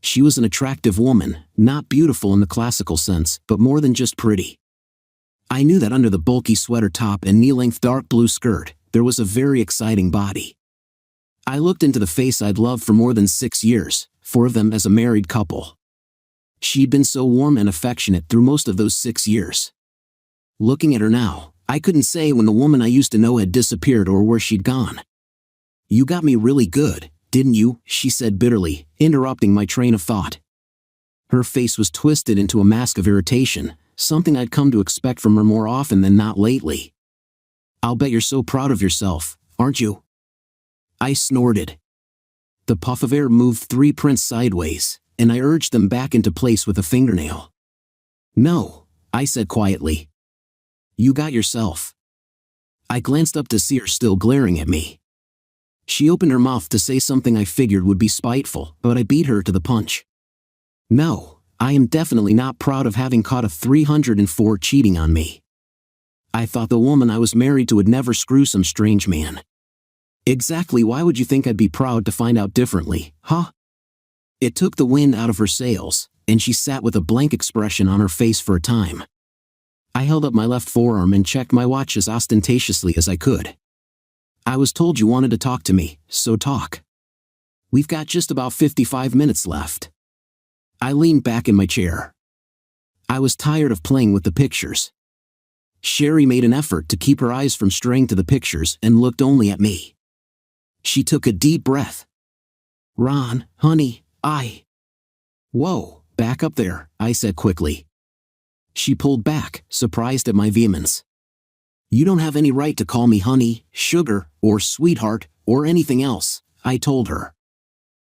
[SPEAKER 1] She was an attractive woman, not beautiful in the classical sense, but more than just pretty. I knew that under the bulky sweater top and knee-length dark blue skirt, there was a very exciting body. I looked into the face I'd loved for more than 6 years, 4 of them as a married couple. She'd been so warm and affectionate through most of those 6 years. Looking at her now, I couldn't say when the woman I used to know had disappeared or where she'd gone. "You got me really good, didn't you?" she said bitterly, interrupting my train of thought. Her face was twisted into a mask of irritation, something I'd come to expect from her more often than not lately. "I'll bet you're so proud of yourself, aren't you?" I snorted. The puff of air moved 3 prints sideways, and I urged them back into place with a fingernail. "No," I said quietly. "You got yourself." I glanced up to see her still glaring at me. She opened her mouth to say something I figured would be spiteful, but I beat her to the punch. "No, I am definitely not proud of having caught a 304 cheating on me. I thought the woman I was married to would never screw some strange man." "Exactly why would you think I'd be proud to find out differently, huh?" It took the wind out of her sails, and she sat with a blank expression on her face for a time. I held up my left forearm and checked my watch as ostentatiously as I could. "I was told you wanted to talk to me, so talk. We've got just about 55 minutes left." I leaned back in my chair. I was tired of playing with the pictures. Sherry made an effort to keep her eyes from straying to the pictures and looked only at me. She took a deep breath. "Ron, honey, Whoa, back up there," I said quickly. She pulled back, surprised at my vehemence. "You don't have any right to call me honey, sugar, or sweetheart, or anything else," I told her.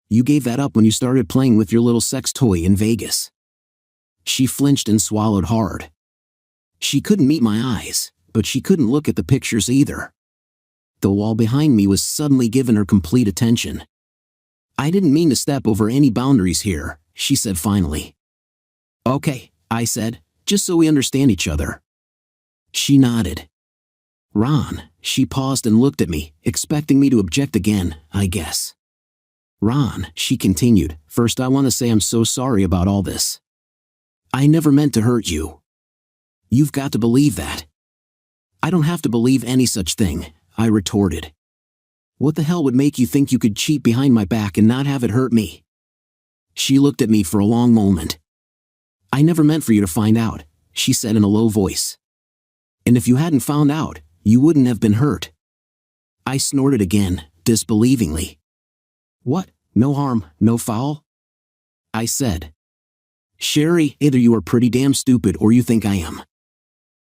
[SPEAKER 1] "You gave that up when you started playing with your little sex toy in Vegas." She flinched and swallowed hard. She couldn't meet my eyes, but she couldn't look at the pictures either. The wall behind me was suddenly giving her complete attention. "I didn't mean to step over any boundaries here," she said finally. "Okay," I said, "just so we understand each other." She nodded. "Ron," she paused and looked at me, expecting me to object again, I guess. "Ron," she continued, "first I want to say I'm so sorry about all this. I never meant to hurt you. You've got to believe that." "I don't have to believe any such thing," I retorted. "What the hell would make you think you could cheat behind my back and not have it hurt me?" She looked at me for a long moment. "I never meant for you to find out," she said in a low voice. "And if you hadn't found out, you wouldn't have been hurt." I snorted again, disbelievingly. "What, no harm, no foul?" I said. "Sherry, either you are pretty damn stupid or you think I am.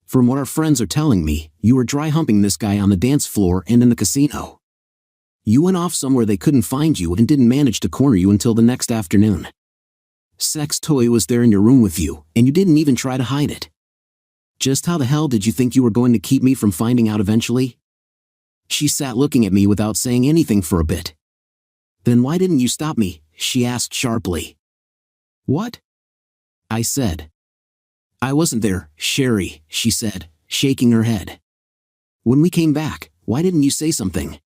[SPEAKER 1] From what our friends are telling me, you were dry humping this guy on the dance floor and in the casino. You went off somewhere they couldn't find you and didn't manage to corner you until the next afternoon. Sex toy was there in your room with you, and you didn't even try to hide it. Just how the hell did you think you were going to keep me from finding out eventually?" She sat looking at me without saying anything for a bit. "Then why didn't you stop me?" she asked sharply. "What?" I said. "I wasn't there, Sherry," she said, shaking her head. "When we came back, why didn't you say something?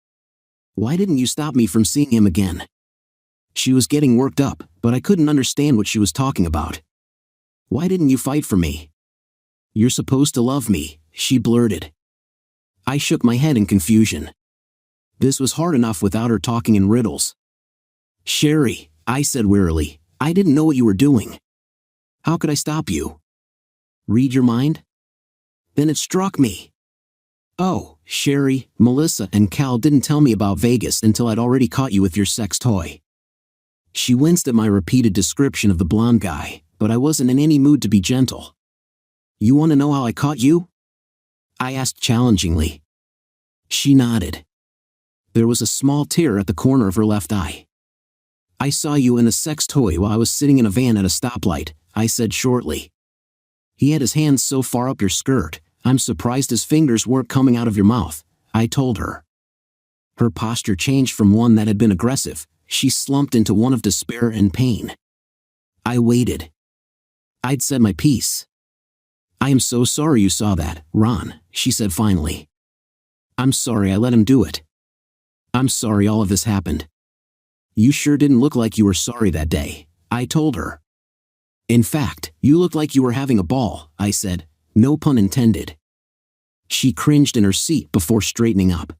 [SPEAKER 1] Why didn't you stop me from seeing him again?" She was getting worked up, but I couldn't understand what she was talking about. "Why didn't you fight for me? You're supposed to love me," she blurted. I shook my head in confusion. This was hard enough without her talking in riddles. "Sherry," I said wearily, "I didn't know what you were doing. How could I stop you? Read your mind?" Then it struck me. "Oh, Sherry, Melissa and Cal didn't tell me about Vegas until I'd already caught you with your sex toy." She winced at my repeated description of the blonde guy, but I wasn't in any mood to be gentle. "You want to know how I caught you?" I asked challengingly. She nodded. There was a small tear at the corner of her left eye. I saw you in a sex toy while I was sitting in a van at a stoplight, I said shortly. He had his hands so far up your skirt, I'm surprised his fingers weren't coming out of your mouth, I told her. Her posture changed from one that had been aggressive. She slumped into one of despair and pain. I waited. I'd said my piece. I am so sorry you saw that, Ron, she said finally. I'm sorry I let him do it. I'm sorry all of this happened. You sure didn't look like you were sorry that day, I told her. In fact, you looked like you were having a ball, I said, no pun intended. She cringed in her seat before straightening up.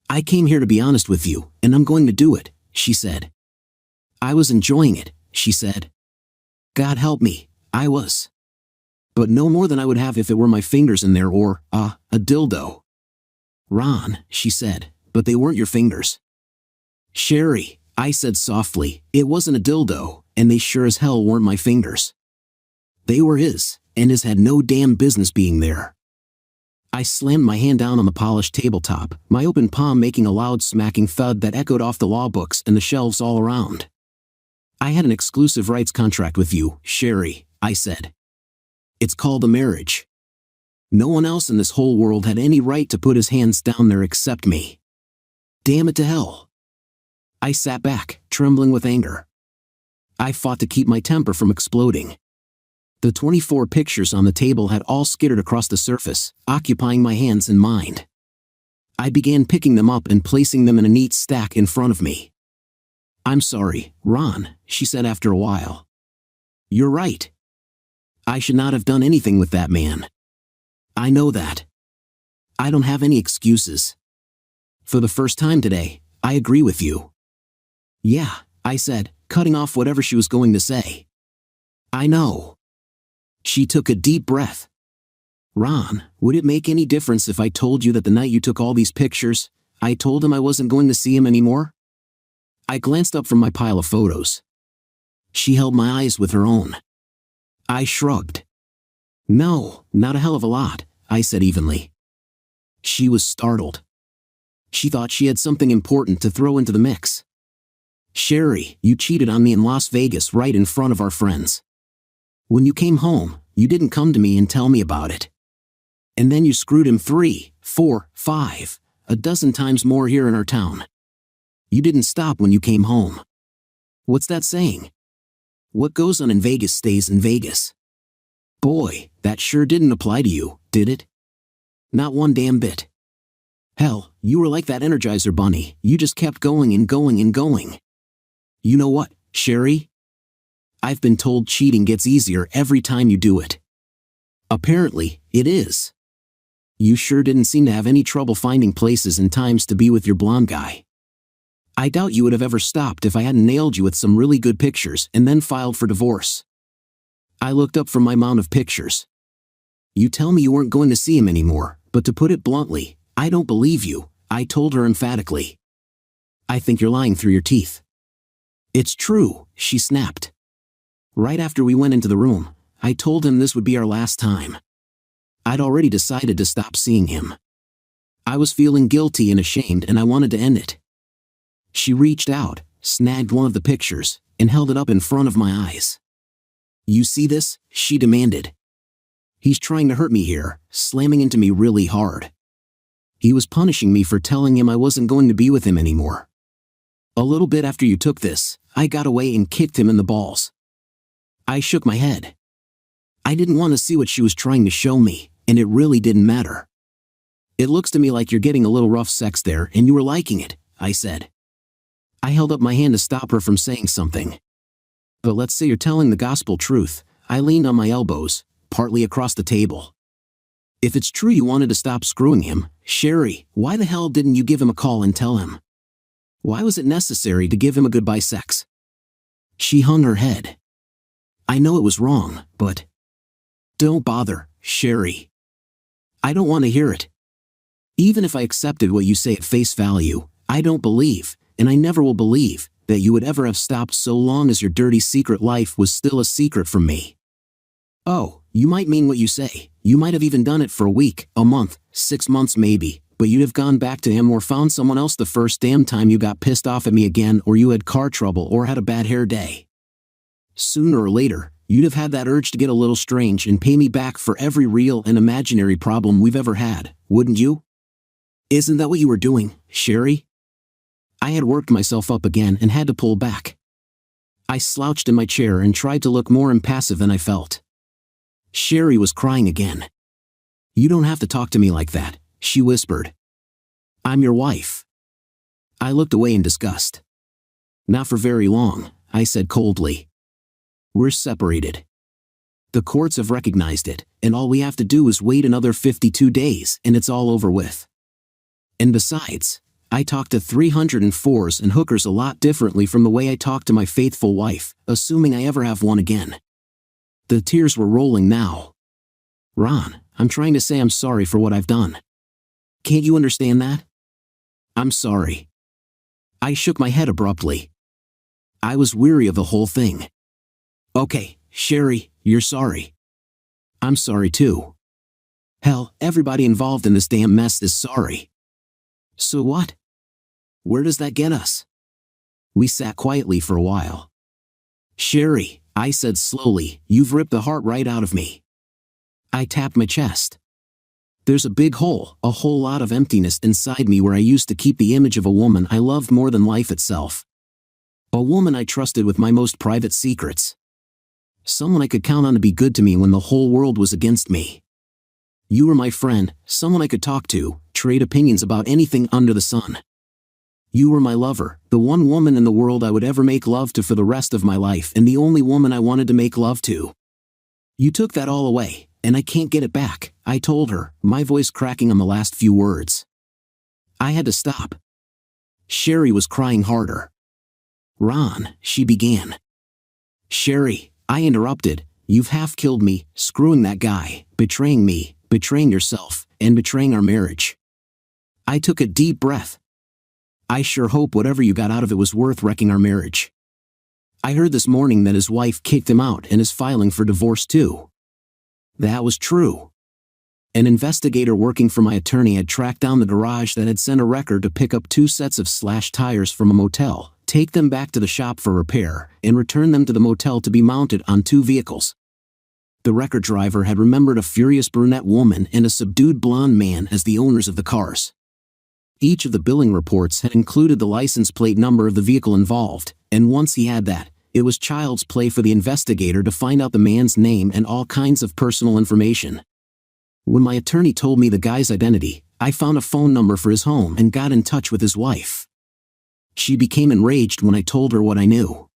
[SPEAKER 1] I came here to be honest with you, and I'm going to do it, she said. I was enjoying it, she said. God help me, I was. But no more than I would have if it were my fingers in there or, a dildo. Ron, she said, but they weren't your fingers. Sherry, I said softly, it wasn't a dildo, and they sure as hell weren't my fingers. They were his, and his had no damn business being there. I slammed my hand down on the polished tabletop, my open palm making a loud smacking thud that echoed off the law books and the shelves all around. I had an exclusive rights contract with you, Sherry, I said. It's called a marriage. No one else in this whole world had any right to put his hands down there except me. Damn it to hell. I sat back, trembling with anger. I fought to keep my temper from exploding. The 24 pictures on the table had all skittered across the surface, occupying my hands and mind. I began picking them up and placing them in a neat stack in front of me. I'm sorry, Ron, she said after a while. You're right. I should not have done anything with that man. I know that. I don't have any excuses. For the first time today, I agree with you. Yeah, I said, cutting off whatever she was going to say. I know. She took a deep breath. Ron, would it make any difference if I told you that the night you took all these pictures, I told him I wasn't going to see him anymore? I glanced up from my pile of photos. She held my eyes with her own. I shrugged. No, not a hell of a lot, I said evenly. She was startled. She thought she had something important to throw into the mix. Sherry, you cheated on me in Las Vegas right in front of our friends. When you came home, you didn't come to me and tell me about it. And then you screwed him 3, 4, 5, a dozen times more here in our town. You didn't stop when you came home. What's that saying? What goes on in Vegas stays in Vegas. Boy, that sure didn't apply to you, did it? Not one damn bit. Hell, you were like that Energizer bunny, you just kept going and going and going. You know what, Sherry? I've been told cheating gets easier every time you do it. Apparently, it is. You sure didn't seem to have any trouble finding places and times to be with your blonde guy. I doubt you would have ever stopped if I hadn't nailed you with some really good pictures and then filed for divorce. I looked up from my mound of pictures. You tell me you weren't going to see him anymore, but to put it bluntly, I don't believe you, I told her emphatically. I think you're lying through your teeth. It's true, she snapped. Right after we went into the room, I told him this would be our last time. I'd already decided to stop seeing him. I was feeling guilty and ashamed and I wanted to end it. She reached out, snagged one of the pictures, and held it up in front of my eyes. You see this? She demanded. He's trying to hurt me here, slamming into me really hard. He was punishing me for telling him I wasn't going to be with him anymore. A little bit after you took this, I got away and kicked him in the balls. I shook my head. I didn't want to see what she was trying to show me, and it really didn't matter. It looks to me like you're getting a little rough sex there and you were liking it, I said. I held up my hand to stop her from saying something. But let's say you're telling the gospel truth, I leaned on my elbows, partly across the table. If it's true you wanted to stop screwing him, Sherry, why the hell didn't you give him a call and tell him? Why was it necessary to give him a goodbye sex? She hung her head. I know it was wrong, but... Don't bother, Sherry. I don't want to hear it. Even if I accepted what you say at face value, I don't believe, and I never will believe, that you would ever have stopped so long as your dirty secret life was still a secret from me. Oh, you might mean what you say. You might have even done it for a week, a month, 6 months maybe, but you'd have gone back to him or found someone else the first damn time you got pissed off at me again, or you had car trouble or had a bad hair day. Sooner or later, you'd have had that urge to get a little strange and pay me back for every real and imaginary problem we've ever had, wouldn't you? Isn't that what you were doing, Sherry? I had worked myself up again and had to pull back. I slouched in my chair and tried to look more impassive than I felt. Sherry was crying again. You don't have to talk to me like that, she whispered. I'm your wife. I looked away in disgust. Not for very long, I said coldly. We're separated. The courts have recognized it, and all we have to do is wait another 52 days and it's all over with. And besides, I talk to 304s and hookers a lot differently from the way I talk to my faithful wife, assuming I ever have one again. The tears were rolling now. Ron, I'm trying to say I'm sorry for what I've done. Can't you understand that? I'm sorry. I shook my head abruptly. I was weary of the whole thing. Okay, Sherry, you're sorry. I'm sorry too. Hell, everybody involved in this damn mess is sorry. So what? Where does that get us? We sat quietly for a while. Sherry, I said slowly, you've ripped the heart right out of me. I tapped my chest. There's a big hole, a whole lot of emptiness inside me where I used to keep the image of a woman I loved more than life itself. A woman I trusted with my most private secrets. Someone I could count on to be good to me when the whole world was against me. You were my friend, someone I could talk to, trade opinions about anything under the sun. You were my lover, the one woman in the world I would ever make love to for the rest of my life and the only woman I wanted to make love to. You took that all away, and I can't get it back, I told her, my voice cracking on the last few words. I had to stop. Sherry was crying harder. Ron, she began. Sherry, I interrupted, you've half killed me, screwing that guy, betraying me, betraying yourself, and betraying our marriage. I took a deep breath. I sure hope whatever you got out of it was worth wrecking our marriage. I heard this morning that his wife kicked him out and is filing for divorce too. That was true. An investigator working for my attorney had tracked down the garage that had sent a wrecker to pick up 2 sets of slashed tires from a motel, take them back to the shop for repair, and return them to the motel to be mounted on 2 vehicles. The wrecker driver had remembered a furious brunette woman and a subdued blonde man as the owners of the cars. Each of the billing reports had included the license plate number of the vehicle involved, and once he had that, it was child's play for the investigator to find out the man's name and all kinds of personal information. When my attorney told me the guy's identity, I found a phone number for his home and got in touch with his wife. She became enraged when I told her what I knew.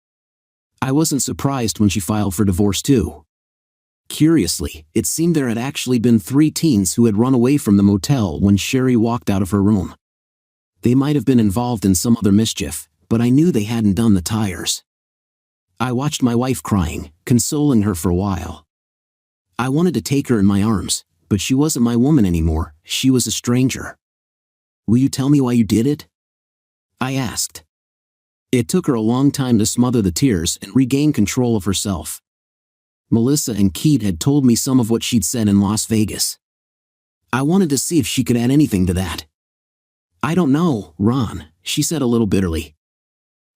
[SPEAKER 1] I wasn't surprised when she filed for divorce too. Curiously, it seemed there had actually been 3 teens who had run away from the motel when Sherry walked out of her room. They might have been involved in some other mischief, but I knew they hadn't done the tires. I watched my wife crying, consoling her for a while. I wanted to take her in my arms, but she wasn't my woman anymore, she was a stranger. Will you tell me why you did it? I asked. It took her a long time to smother the tears and regain control of herself. Melissa and Keith had told me some of what she'd said in Las Vegas. I wanted to see if she could add anything to that. I don't know, Ron, she said a little bitterly.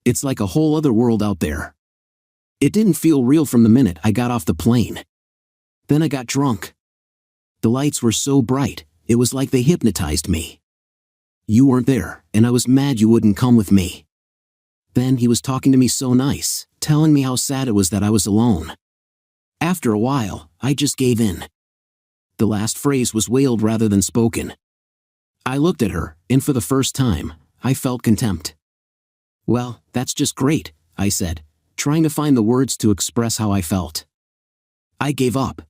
[SPEAKER 1] It's like a whole other world out there. It didn't feel real from the minute I got off the plane. Then I got drunk. The lights were so bright, it was like they hypnotized me. You weren't there, and I was mad you wouldn't come with me. Then he was talking to me so nice, telling me how sad it was that I was alone. After a while, I just gave in. The last phrase was wailed rather than spoken. I looked at her, and for the first time, I felt contempt. Well, that's just great, I said, trying to find the words to express how I felt. I gave up.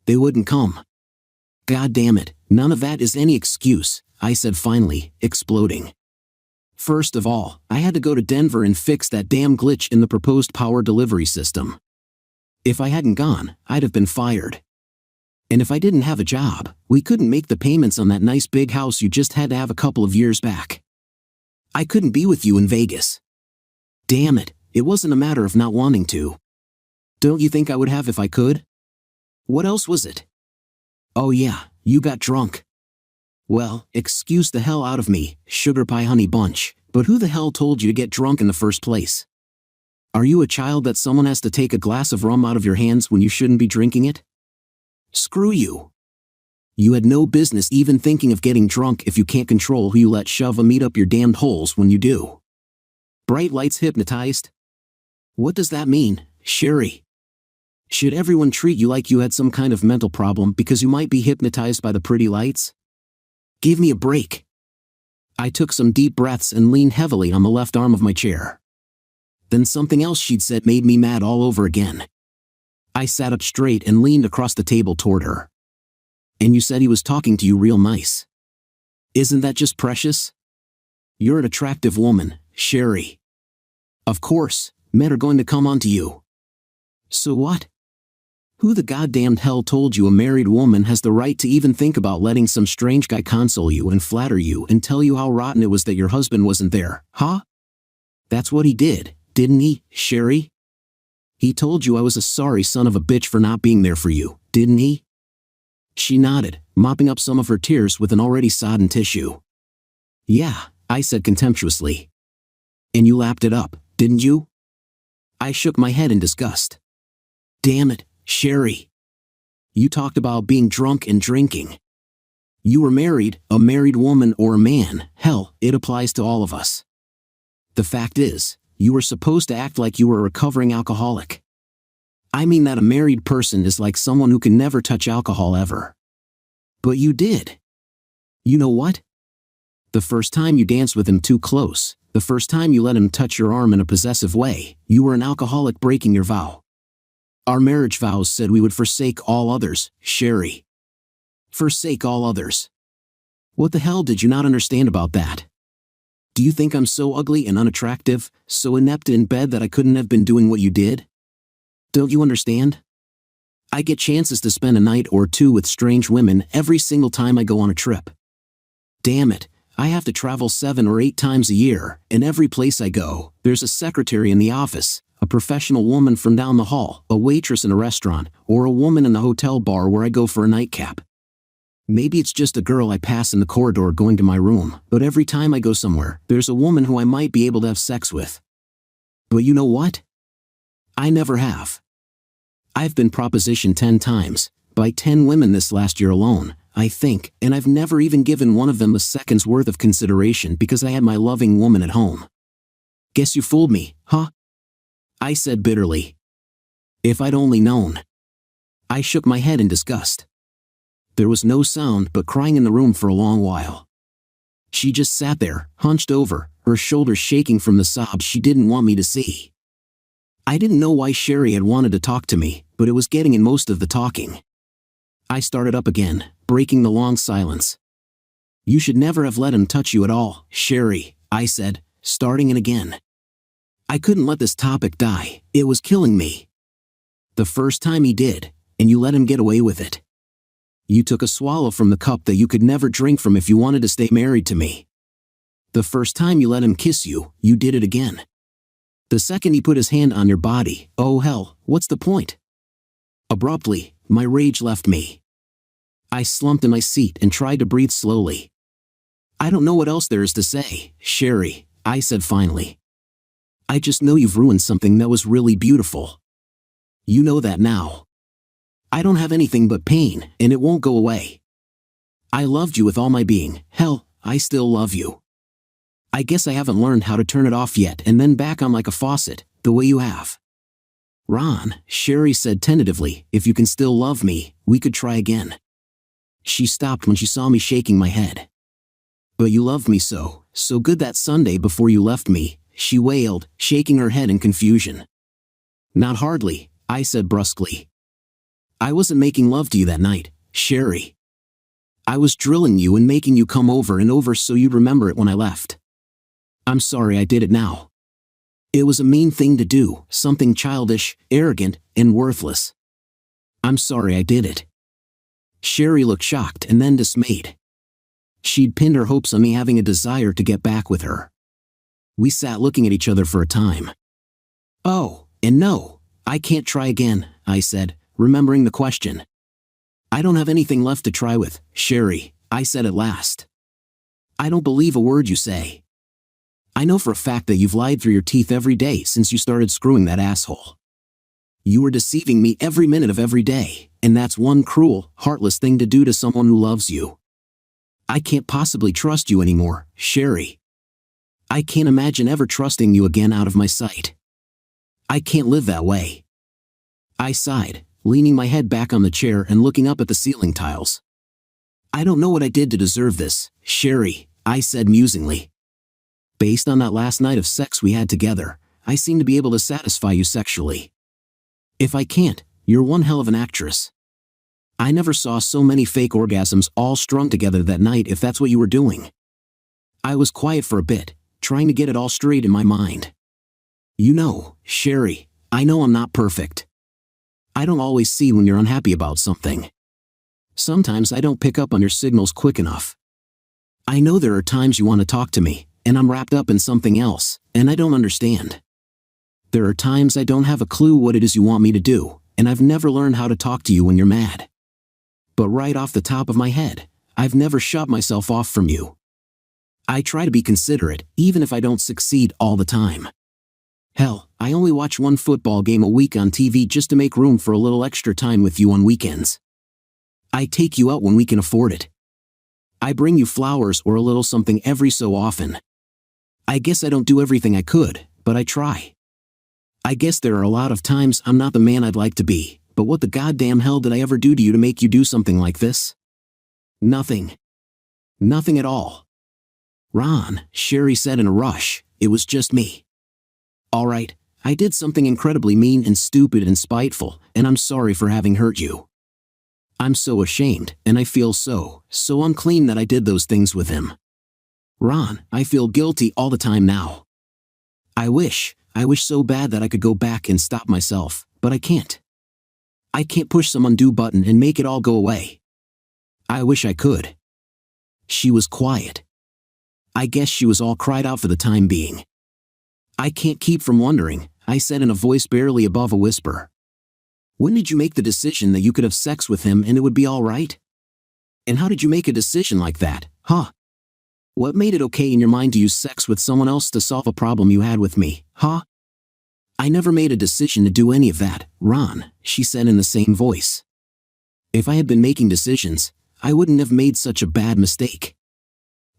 [SPEAKER 1] They wouldn't come. God damn it, none of that is any excuse, I said finally, exploding. First of all, I had to go to Denver and fix that damn glitch in the proposed power delivery system. If I hadn't gone, I'd have been fired. And if I didn't have a job, we couldn't make the payments on that nice big house you just had to have a couple of years back. I couldn't be with you in Vegas. Damn it, it wasn't a matter of not wanting to. Don't you think I would have if I could? What else was it? Oh yeah, you got drunk. Well, excuse the hell out of me, sugar pie honey bunch, but who the hell told you to get drunk in the first place? Are you a child that someone has to take a glass of rum out of your hands when you shouldn't be drinking it? Screw you. You had no business even thinking of getting drunk if you can't control who you let shove a meat up your damned holes when you do. Bright lights hypnotized? What does that mean, Sherry? Should everyone treat you like you had some kind of mental problem because you might be hypnotized by the pretty lights? Give me a break. I took some deep breaths and leaned heavily on the left arm of my chair. Then something else she'd said made me mad all over again. I sat up straight and leaned across the table toward her. And you said he was talking to you real nice. Isn't that just precious? You're an attractive woman, Sherry. Of course, men are going to come on to you. So what? Who the goddamned hell told you a married woman has the right to even think about letting some strange guy console you and flatter you and tell you how rotten it was that your husband wasn't there, huh? That's what he did, didn't he, Sherry? He told you I was a sorry son of a bitch for not being there for you, didn't he? She nodded, mopping up some of her tears with an already sodden tissue. Yeah, I said contemptuously. And you lapped it up, didn't you? I shook my head in disgust. Damn it, Sherry. You talked about being drunk and drinking. You were married, a married woman or a man, hell, it applies to all of us. The fact is, you were supposed to act like you were a recovering alcoholic. I mean that a married person is like someone who can never touch alcohol ever. But you did. You know what? The first time you danced with him too close, the first time you let him touch your arm in a possessive way, you were an alcoholic breaking your vow. Our marriage vows said we would forsake all others, Sherry. Forsake all others. What the hell did you not understand about that? Do you think I'm so ugly and unattractive, so inept in bed that I couldn't have been doing what you did? Don't you understand? I get chances to spend a night or two with strange women every single time I go on a trip. Damn it, I have to travel 7 or 8 times a year, and every place I go, there's a secretary in the office, a professional woman from down the hall, a waitress in a restaurant, or a woman in the hotel bar where I go for a nightcap. Maybe it's just a girl I pass in the corridor going to my room, but every time I go somewhere, there's a woman who I might be able to have sex with. But you know what? I never have. I've been propositioned 10 times, by 10 women this last year alone, I think, and I've never even given one of them a second's worth of consideration because I had my loving woman at home. Guess you fooled me, huh? I said bitterly. If I'd only known. I shook my head in disgust. There was no sound but crying in the room for a long while. She just sat there, hunched over, her shoulders shaking from the sobs she didn't want me to see. I didn't know why Sherry had wanted to talk to me, but it was getting in most of the talking. I started up again, breaking the long silence. You should never have let him touch you at all, Sherry, I said, starting in again. I couldn't let this topic die, it was killing me. The first time he did, and you let him get away with it. You took a swallow from the cup that you could never drink from if you wanted to stay married to me. The first time you let him kiss you, you did it again. The second he put his hand on your body, oh hell, what's the point? Abruptly, my rage left me. I slumped in my seat and tried to breathe slowly. I don't know what else there is to say, Sherry, I said finally. I just know you've ruined something that was really beautiful. You know that now. I don't have anything but pain, and it won't go away. I loved you with all my being, hell, I still love you. I guess I haven't learned how to turn it off yet and then back on like a faucet, the way you have. Ron, Sherry said tentatively, if you can still love me, we could try again. She stopped when she saw me shaking my head. But you loved me so good that Sunday before you left me, she wailed, shaking her head in confusion. Not hardly, I said brusquely. I wasn't making love to you that night, Sherry. I was drilling you and making you come over and over so you'd remember it when I left. I'm sorry I did it now. It was a mean thing to do, something childish, arrogant, and worthless. I'm sorry I did it. Sherry looked shocked and then dismayed. She'd pinned her hopes on me having a desire to get back with her. We sat looking at each other for a time. Oh, and no, I can't try again, I said, remembering the question. I don't have anything left to try with, Sherry, I said at last. I don't believe a word you say. I know for a fact that you've lied through your teeth every day since you started screwing that asshole. You were deceiving me every minute of every day, and that's one cruel, heartless thing to do to someone who loves you. I can't possibly trust you anymore, Sherry. I can't imagine ever trusting you again out of my sight. I can't live that way. I sighed, leaning my head back on the chair and looking up at the ceiling tiles. I don't know what I did to deserve this, Sherry, I said musingly. Based on that last night of sex we had together, I seem to be able to satisfy you sexually. If I can't, you're one hell of an actress. I never saw so many fake orgasms all strung together that night if that's what you were doing. I was quiet for a bit, trying to get it all straight in my mind. You know, Sherry, I know I'm not perfect. I don't always see when you're unhappy about something. Sometimes I don't pick up on your signals quick enough. I know there are times you want to talk to me, and I'm wrapped up in something else, and I don't understand. There are times I don't have a clue what it is you want me to do, and I've never learned how to talk to you when you're mad. But right off the top of my head, I've never shut myself off from you. I try to be considerate, even if I don't succeed all the time. Hell, I only watch one football game a week on TV just to make room for a little extra time with you on weekends. I take you out when we can afford it. I bring you flowers or a little something every so often. I guess I don't do everything I could, but I try. I guess there are a lot of times I'm not the man I'd like to be, but what the goddamn hell did I ever do to you to make you do something like this? Nothing. Nothing at all. Ron, Sherry said in a rush, it was just me. All right, I did something incredibly mean and stupid and spiteful, and I'm sorry for having hurt you. I'm so ashamed, and I feel so unclean that I did those things with him. Ron, I feel guilty all the time now. I wish so bad that I could go back and stop myself, but I can't. I can't push some undo button and make it all go away. I wish I could. She was quiet. I guess she was all cried out for the time being. I can't keep from wondering, I said in a voice barely above a whisper. When did you make the decision that you could have sex with him and it would be all right? And how did you make a decision like that, huh? What made it okay in your mind to use sex with someone else to solve a problem you had with me, huh? I never made a decision to do any of that, Ron, she said in the same voice. If I had been making decisions, I wouldn't have made such a bad mistake.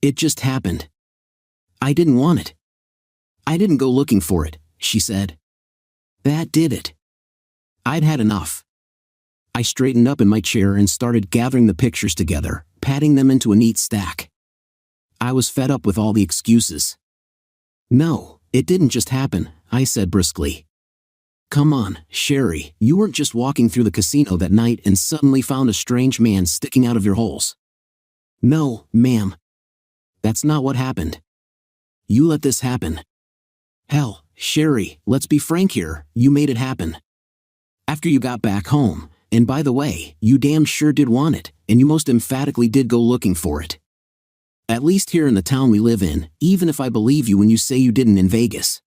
[SPEAKER 1] It just happened. I didn't want it. I didn't go looking for it, she said. That did it. I'd had enough. I straightened up in my chair and started gathering the pictures together, patting them into a neat stack. I was fed up with all the excuses. No, it didn't just happen, I said briskly. Come on, Sherry, you weren't just walking through the casino that night and suddenly found a strange man sticking out of your holes. No, ma'am. That's not what happened. You let this happen. Hell, Sherry, let's be frank here, you made it happen. After you got back home, and by the way, you damn sure did want it, and you most emphatically did go looking for it. At least here in the town we live in, even if I believe you when you say you didn't in Vegas.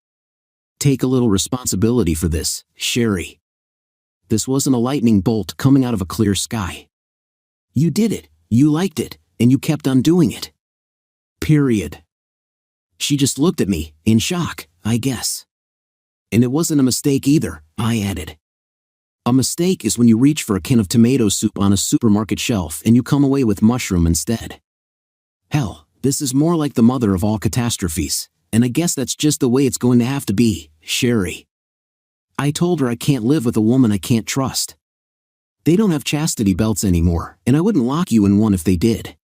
[SPEAKER 1] Take a little responsibility for this, Sherry. This wasn't a lightning bolt coming out of a clear sky. You did it, you liked it, and you kept on doing it. Period. She just looked at me, in shock, I guess. And it wasn't a mistake either, I added. A mistake is when you reach for a can of tomato soup on a supermarket shelf and you come away with mushroom instead. Hell, this is more like the mother of all catastrophes, and I guess that's just the way it's going to have to be, Sherry. I told her I can't live with a woman I can't trust. They don't have chastity belts anymore, and I wouldn't lock you in one if they did.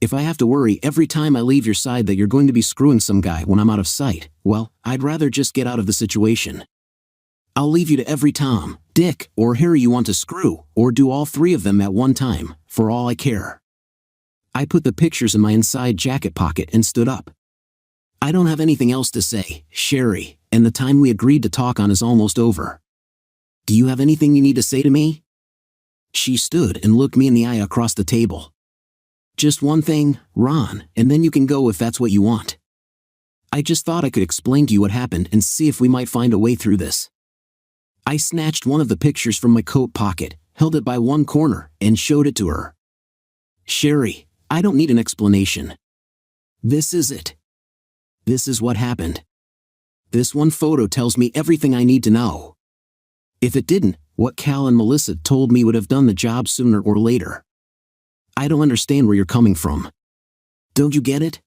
[SPEAKER 1] If I have to worry every time I leave your side that you're going to be screwing some guy when I'm out of sight, well, I'd rather just get out of the situation. I'll leave you to every Tom, Dick, or Harry you want to screw, or do all three of them at one time, for all I care. I put the pictures in my inside jacket pocket and stood up. I don't have anything else to say, Sherry, and the time we agreed to talk on is almost over. Do you have anything you need to say to me? She stood and looked me in the eye across the table. Just one thing, Ron, and then you can go if that's what you want. I just thought I could explain to you what happened and see if we might find a way through this. I snatched one of the pictures from my coat pocket, held it by one corner, and showed it to her. Sherry, I don't need an explanation. This is it. This is what happened. This one photo tells me everything I need to know. If it didn't, what Cal and Melissa told me would have done the job sooner or later. I don't understand where you're coming from. Don't you get it?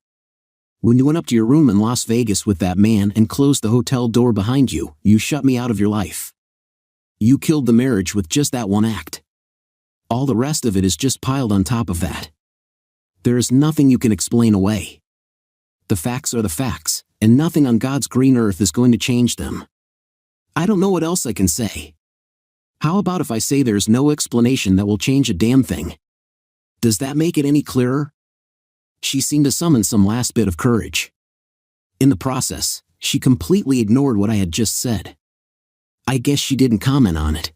[SPEAKER 1] When you went up to your room in Las Vegas with that man and closed the hotel door behind you, you shut me out of your life. You killed the marriage with just that one act. All the rest of it is just piled on top of that. There is nothing you can explain away. The facts are the facts, and nothing on God's green earth is going to change them. I don't know what else I can say. How about if I say there's no explanation that will change a damn thing? Does that make it any clearer? She seemed to summon some last bit of courage. In the process, she completely ignored what I had just said. I guess she didn't comment on it.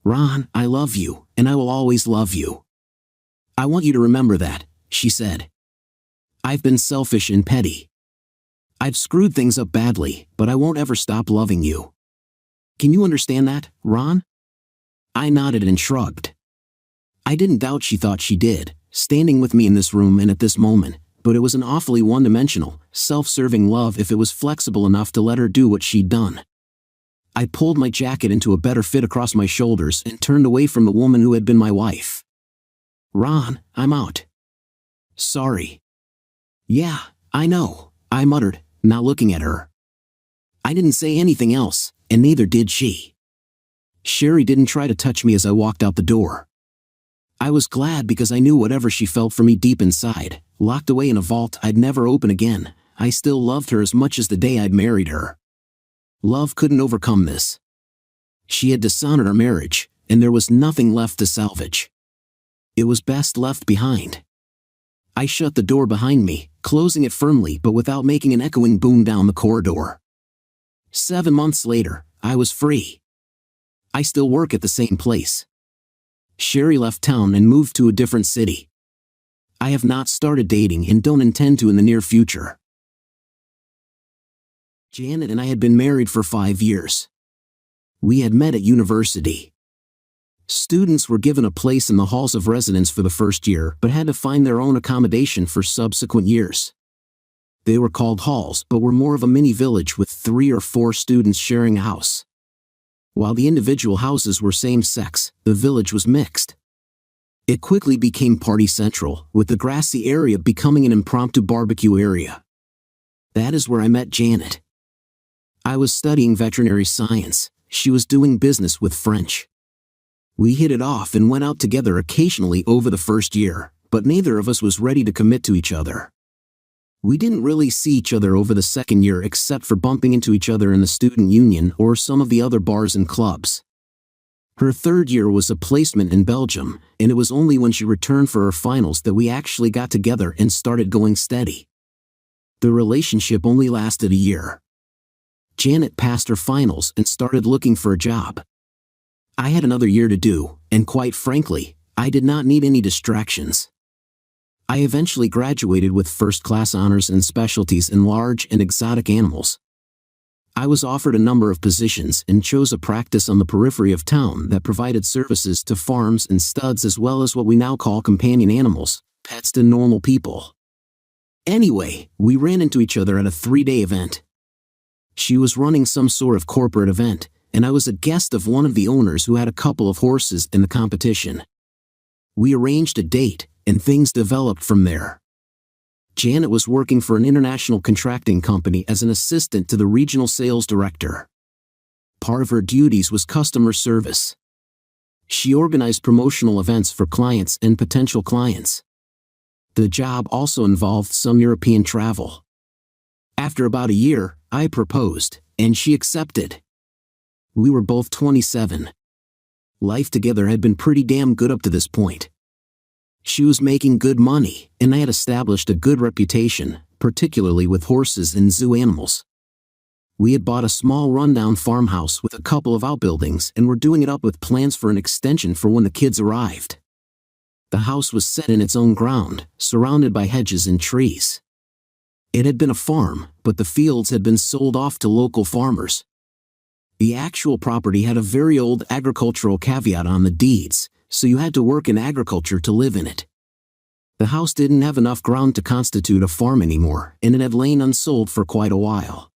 [SPEAKER 1] Ron, I love you, and I will always love you. I want you to remember that, she said. I've been selfish and petty. I've screwed things up badly, but I won't ever stop loving you. Can you understand that, Ron? I nodded and shrugged. I didn't doubt she thought she did, standing with me in this room and at this moment, but it was an awfully one-dimensional, self-serving love if it was flexible enough to let her do what she'd done. I pulled my jacket into a better fit across my shoulders and turned away from the woman who had been my wife. Ron, I'm out. Sorry. Yeah, I know, I muttered, not looking at her. I didn't say anything else, and neither did she. Sherry didn't try to touch me as I walked out the door. I was glad because I knew whatever she felt for me deep inside, locked away in a vault I'd never open again, I still loved her as much as the day I'd married her. Love couldn't overcome this. She had dishonored our marriage, and there was nothing left to salvage. It was best left behind. I shut the door behind me, closing it firmly but without making an echoing boom down the corridor. 7 months later, I was free. I still work at the same place. Sherry left town and moved to a different city. I have not started dating and don't intend to in the near future. Janet and I had been married for 5 years. We had met at university. Students were given a place in the halls of residence for the first year but had to find their own accommodation for subsequent years. They were called halls but were more of a mini village with 3 or 4 students sharing a house. While the individual houses were same-sex, the village was mixed. It quickly became party central, with the grassy area becoming an impromptu barbecue area. That is where I met Janet. I was studying veterinary science. She was doing business with French. We hit it off and went out together occasionally over the first year, but neither of us was ready to commit to each other. We didn't really see each other over the second year except for bumping into each other in the student union or some of the other bars and clubs. Her third year was a placement in Belgium, and it was only when she returned for her finals that we actually got together and started going steady. The relationship only lasted a year. Janet passed her finals and started looking for a job. I had another year to do, and quite frankly, I did not need any distractions. I eventually graduated with first-class honors and specialties in large and exotic animals. I was offered a number of positions and chose a practice on the periphery of town that provided services to farms and studs as well as what we now call companion animals, pets to normal people. Anyway, we ran into each other at a 3-day event. She was running some sort of corporate event, and I was a guest of one of the owners who had a couple of horses in the competition. We arranged a date, and things developed from there. Janet was working for an international contracting company as an assistant to the regional sales director. Part of her duties was customer service. She organized promotional events for clients and potential clients. The job also involved some European travel. After about a year, I proposed, and she accepted. We were both 27. Life together had been pretty damn good up to this point. She was making good money, and I had established a good reputation, particularly with horses and zoo animals. We had bought a small rundown farmhouse with a couple of outbuildings and were doing it up with plans for an extension for when the kids arrived. The house was set in its own ground, surrounded by hedges and trees. It had been a farm, but the fields had been sold off to local farmers. The actual property had a very old agricultural caveat on the deeds, so you had to work in agriculture to live in it. The house didn't have enough ground to constitute a farm anymore, and it had lain unsold for quite a while.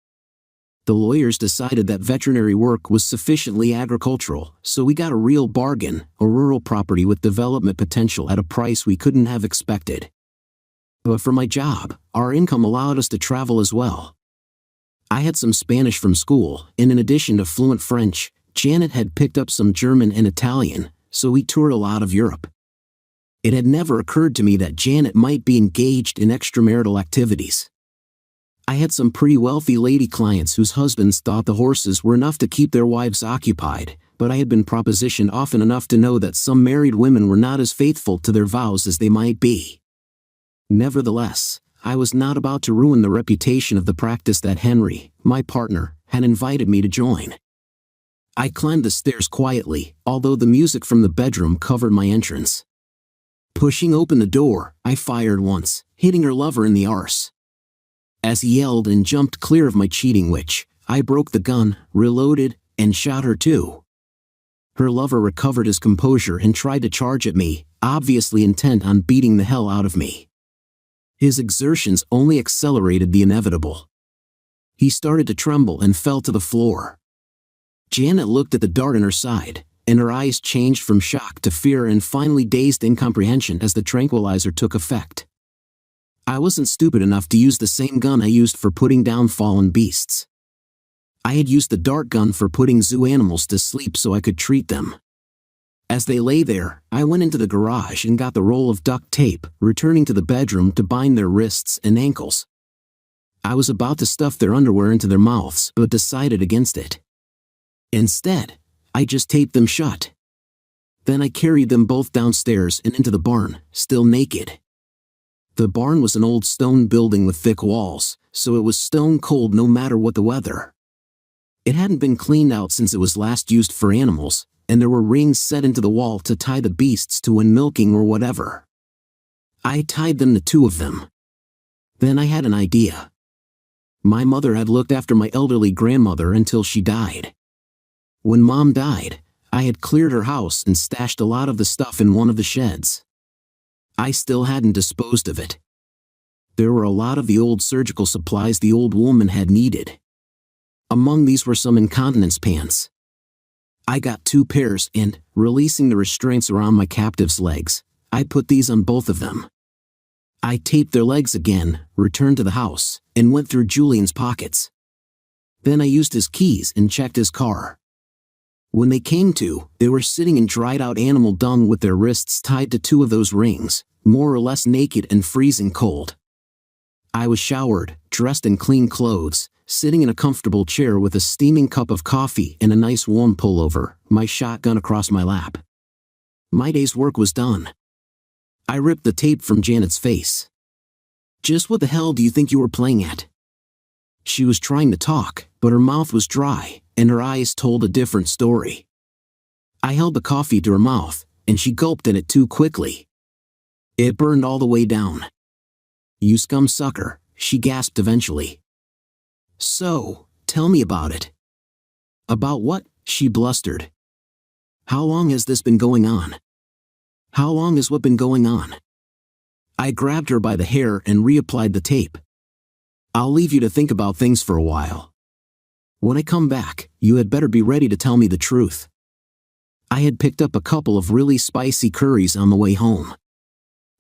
[SPEAKER 1] The lawyers decided that veterinary work was sufficiently agricultural, so we got a real bargain, a rural property with development potential at a price we couldn't have expected. But for my job, our income allowed us to travel as well. I had some Spanish from school, and in addition to fluent French, Janet had picked up some German and Italian, so we toured a lot of Europe. It had never occurred to me that Janet might be engaged in extramarital activities. I had some pretty wealthy lady clients whose husbands thought the horses were enough to keep their wives occupied, but I had been propositioned often enough to know that some married women were not as faithful to their vows as they might be. Nevertheless, I was not about to ruin the reputation of the practice that Henry, my partner, had invited me to join. I climbed the stairs quietly, although the music from the bedroom covered my entrance. Pushing open the door, I fired once, hitting her lover in the arse. As he yelled and jumped clear of my cheating witch, I broke the gun, reloaded, and shot her too. Her lover recovered his composure and tried to charge at me, obviously intent on beating the hell out of me. His exertions only accelerated the inevitable. He started to tremble and fell to the floor. Janet looked at the dart in her side, and her eyes changed from shock to fear and finally dazed incomprehension as the tranquilizer took effect. I wasn't stupid enough to use the same gun I used for putting down fallen beasts. I had used the dart gun for putting zoo animals to sleep so I could treat them. As they lay there, I went into the garage and got the roll of duct tape, returning to the bedroom to bind their wrists and ankles. I was about to stuff their underwear into their mouths but decided against it. Instead, I just taped them shut. Then I carried them both downstairs and into the barn, still naked. The barn was an old stone building with thick walls, so it was stone cold no matter what the weather. It hadn't been cleaned out since it was last used for animals, and there were rings set into the wall to tie the beasts to when milking or whatever. I tied them to two of them. Then I had an idea. My mother had looked after my elderly grandmother until she died. When Mom died, I had cleared her house and stashed a lot of the stuff in one of the sheds. I still hadn't disposed of it. There were a lot of the old surgical supplies the old woman had needed. Among these were some incontinence pants. I got 2 pairs and, releasing the restraints around my captive's legs, I put these on both of them. I taped their legs again, returned to the house, and went through Julian's pockets. Then I used his keys and checked his car. When they came to, they were sitting in dried-out animal dung with their wrists tied to 2 of those rings, more or less naked and freezing cold. I was showered, dressed in clean clothes, sitting in a comfortable chair with a steaming cup of coffee and a nice warm pullover, my shotgun across my lap. My day's work was done. I ripped the tape from Janet's face. "Just what the hell do you think you were playing at?" She was trying to talk, but her mouth was dry, and her eyes told a different story. I held the coffee to her mouth, and she gulped at it too quickly. It burned all the way down. "You scum sucker," she gasped eventually. "So, tell me about it." "About what?" she blustered. "How long has this been going on?" "How long has what been going on?" I grabbed her by the hair and reapplied the tape. "I'll leave you to think about things for a while. When I come back, you had better be ready to tell me the truth." I had picked up a couple of really spicy curries on the way home.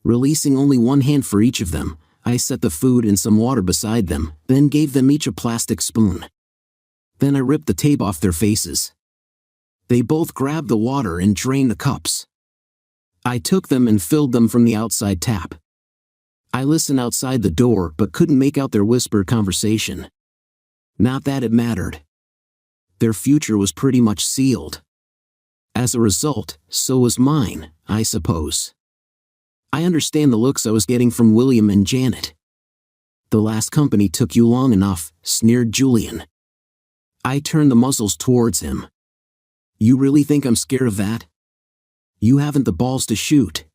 [SPEAKER 1] Releasing only one hand for each of them, I set the food in some water beside them, then gave them each a plastic spoon. Then I ripped the tape off their faces. They both grabbed the water and drained the cups. I took them and filled them from the outside tap. I listened outside the door but couldn't make out their whispered conversation. Not that it mattered. Their future was pretty much sealed. As a result, so was mine, I suppose. I understand the looks I was getting from William and Janet. "The last company took you long enough," sneered Julian. I turned the muzzles towards him. "You really think I'm scared of that? You haven't the balls to shoot."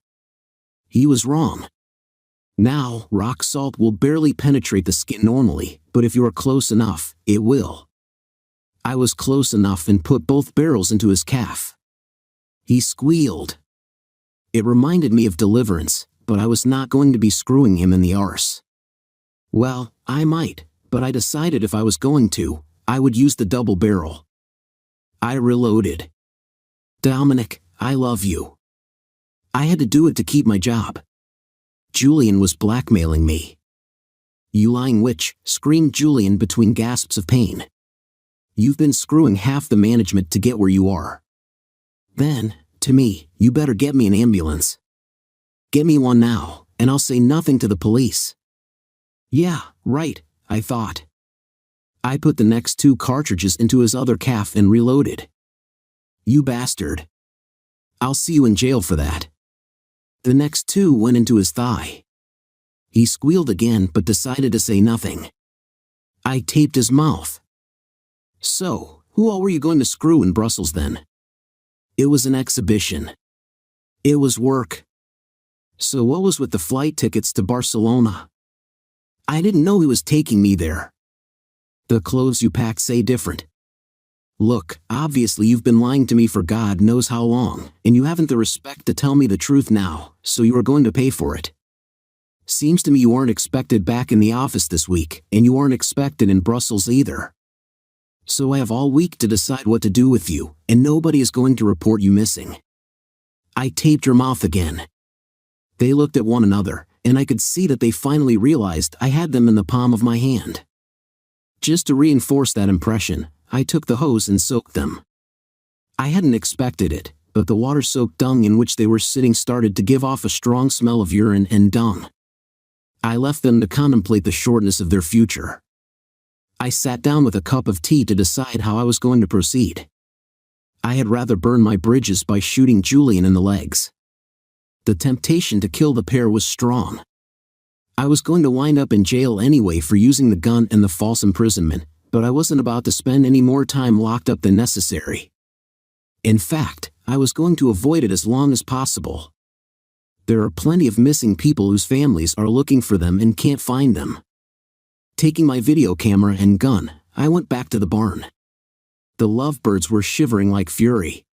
[SPEAKER 1] He was wrong. Now, rock salt will barely penetrate the skin normally, but if you are close enough, it will. I was close enough and put both barrels into his calf. He squealed. It reminded me of Deliverance, but I was not going to be screwing him in the arse. Well, I might, but I decided if I was going to, I would use the double barrel. I reloaded. Dominic, I love you. I had to do it to keep my job. Julian was blackmailing me. You lying witch, screamed Julian between gasps of pain. You've been screwing half the management to get where you are. Then, to me, you better get me an ambulance. Get me one now, and I'll say nothing to the police. Yeah, right, I thought. I put the next 2 cartridges into his other calf and reloaded. You bastard. I'll see you in jail for that. The next 2 went into his thigh. He squealed again but decided to say nothing. I taped his mouth. So, who all were you going to screw in Brussels then? It was an exhibition. It was work. So what was with the flight tickets to Barcelona? I didn't know he was taking me there. The clothes you pack say different. Look, obviously you've been lying to me for God knows how long, and you haven't the respect to tell me the truth now, so you are going to pay for it. Seems to me you aren't expected back in the office this week, and you aren't expected in Brussels either. So I have all week to decide what to do with you, and nobody is going to report you missing. I taped your mouth again. They looked at one another, and I could see that they finally realized I had them in the palm of my hand. Just to reinforce that impression, I took the hose and soaked them. I hadn't expected it, but the water-soaked dung in which they were sitting started to give off a strong smell of urine and dung. I left them to contemplate the shortness of their future. I sat down with a cup of tea to decide how I was going to proceed. I had rather burn my bridges by shooting Julian in the legs. The temptation to kill the pair was strong. I was going to wind up in jail anyway for using the gun and the false imprisonment, but I wasn't about to spend any more time locked up than necessary. In fact, I was going to avoid it as long as possible. There are plenty of missing people whose families are looking for them and can't find them. Taking my video camera and gun, I went back to the barn. The lovebirds were shivering like fury.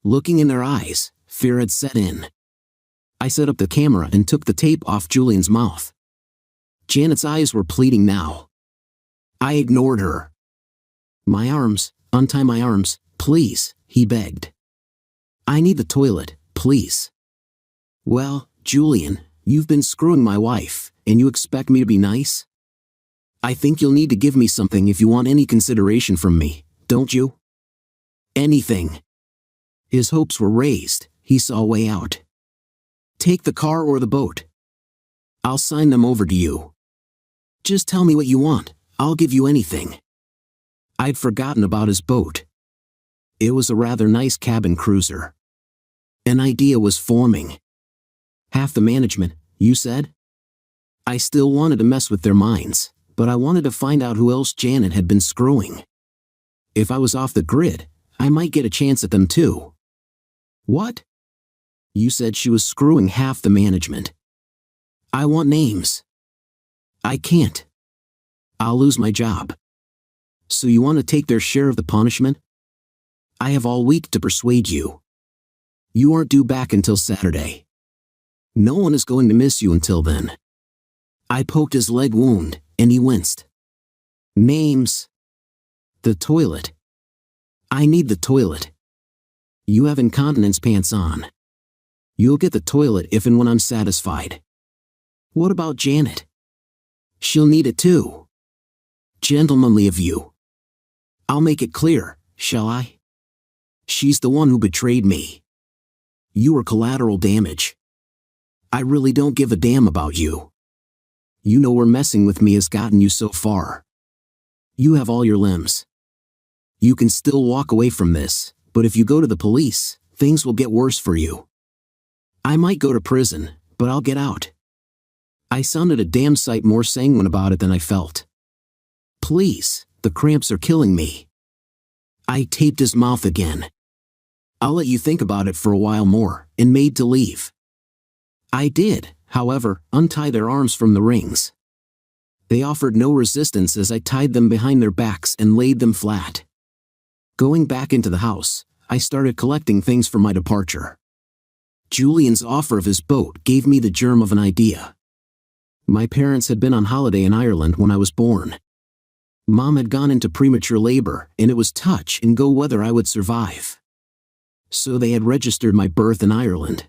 [SPEAKER 1] Looking in their eyes, fear had set in. I set up the camera and took the tape off Julian's mouth. Janet's eyes were pleading now. I ignored her. My arms, untie my arms, please, he begged. I need the toilet, please. Well, Julian, you've been screwing my wife, and you expect me to be nice? I think you'll need to give me something if you want any consideration from me, don't you? Anything. His hopes were raised, he saw a way out. Take the car or the boat. I'll sign them over to you. Just tell me what you want, I'll give you anything. I'd forgotten about his boat. It was a rather nice cabin cruiser. An idea was forming. Half the management, you said? I still wanted to mess with their minds, but I wanted to find out who else Janet had been screwing. If I was off the grid, I might get a chance at them too. What? You said she was screwing half the management. I want names. I can't. I'll lose my job. So you want to take their share of the punishment? I have all week to persuade you. You aren't due back until Saturday. No one is going to miss you until then. I poked his leg wound, and he winced. Names. The toilet. I need the toilet. You have incontinence pants on. You'll get the toilet if and when I'm satisfied. What about Janet? She'll need it too. Gentlemanly of you. I'll make it clear, shall I? She's the one who betrayed me. You are collateral damage. I really don't give a damn about you. You know where messing with me has gotten you so far. You have all your limbs. You can still walk away from this, but if you go to the police, things will get worse for you. I might go to prison, but I'll get out. I sounded a damn sight more sanguine about it than I felt. Please, the cramps are killing me. I taped his mouth again. I'll let you think about it for a while more, and made to leave. I did, however, untie their arms from the rings. They offered no resistance as I tied them behind their backs and laid them flat. Going back into the house, I started collecting things for my departure. Julian's offer of his boat gave me the germ of an idea. My parents had been on holiday in Ireland when I was born. Mom had gone into premature labor, and it was touch and go whether I would survive. So they had registered my birth in Ireland.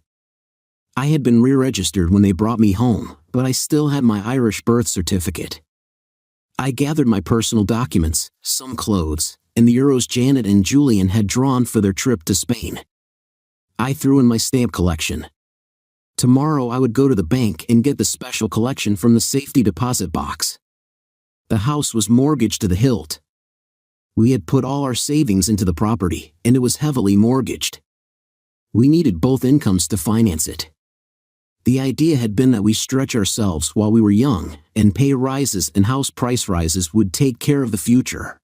[SPEAKER 1] I had been re-registered when they brought me home, but I still had my Irish birth certificate. I gathered my personal documents, some clothes, and the euros Janet and Julian had drawn for their trip to Spain. I threw in my stamp collection. Tomorrow I would go to the bank and get the special collection from the safety deposit box. The house was mortgaged to the hilt. We had put all our savings into the property, and it was heavily mortgaged. We needed both incomes to finance it. The idea had been that we stretch ourselves while we were young, and pay rises and house price rises would take care of the future.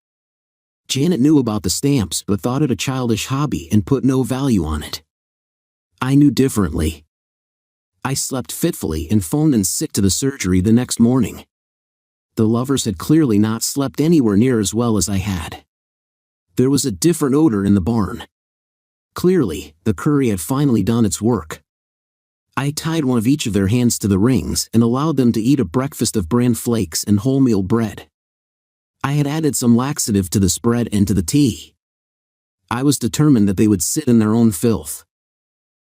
[SPEAKER 1] Janet knew about the stamps but thought it a childish hobby and put no value on it. I knew differently. I slept fitfully and phoned in sick to the surgery the next morning. The lovers had clearly not slept anywhere near as well as I had. There was a different odor in the barn. Clearly, the curry had finally done its work. I tied one of each of their hands to the rings and allowed them to eat a breakfast of bran flakes and wholemeal bread. I had added some laxative to the spread and to the tea. I was determined that they would sit in their own filth.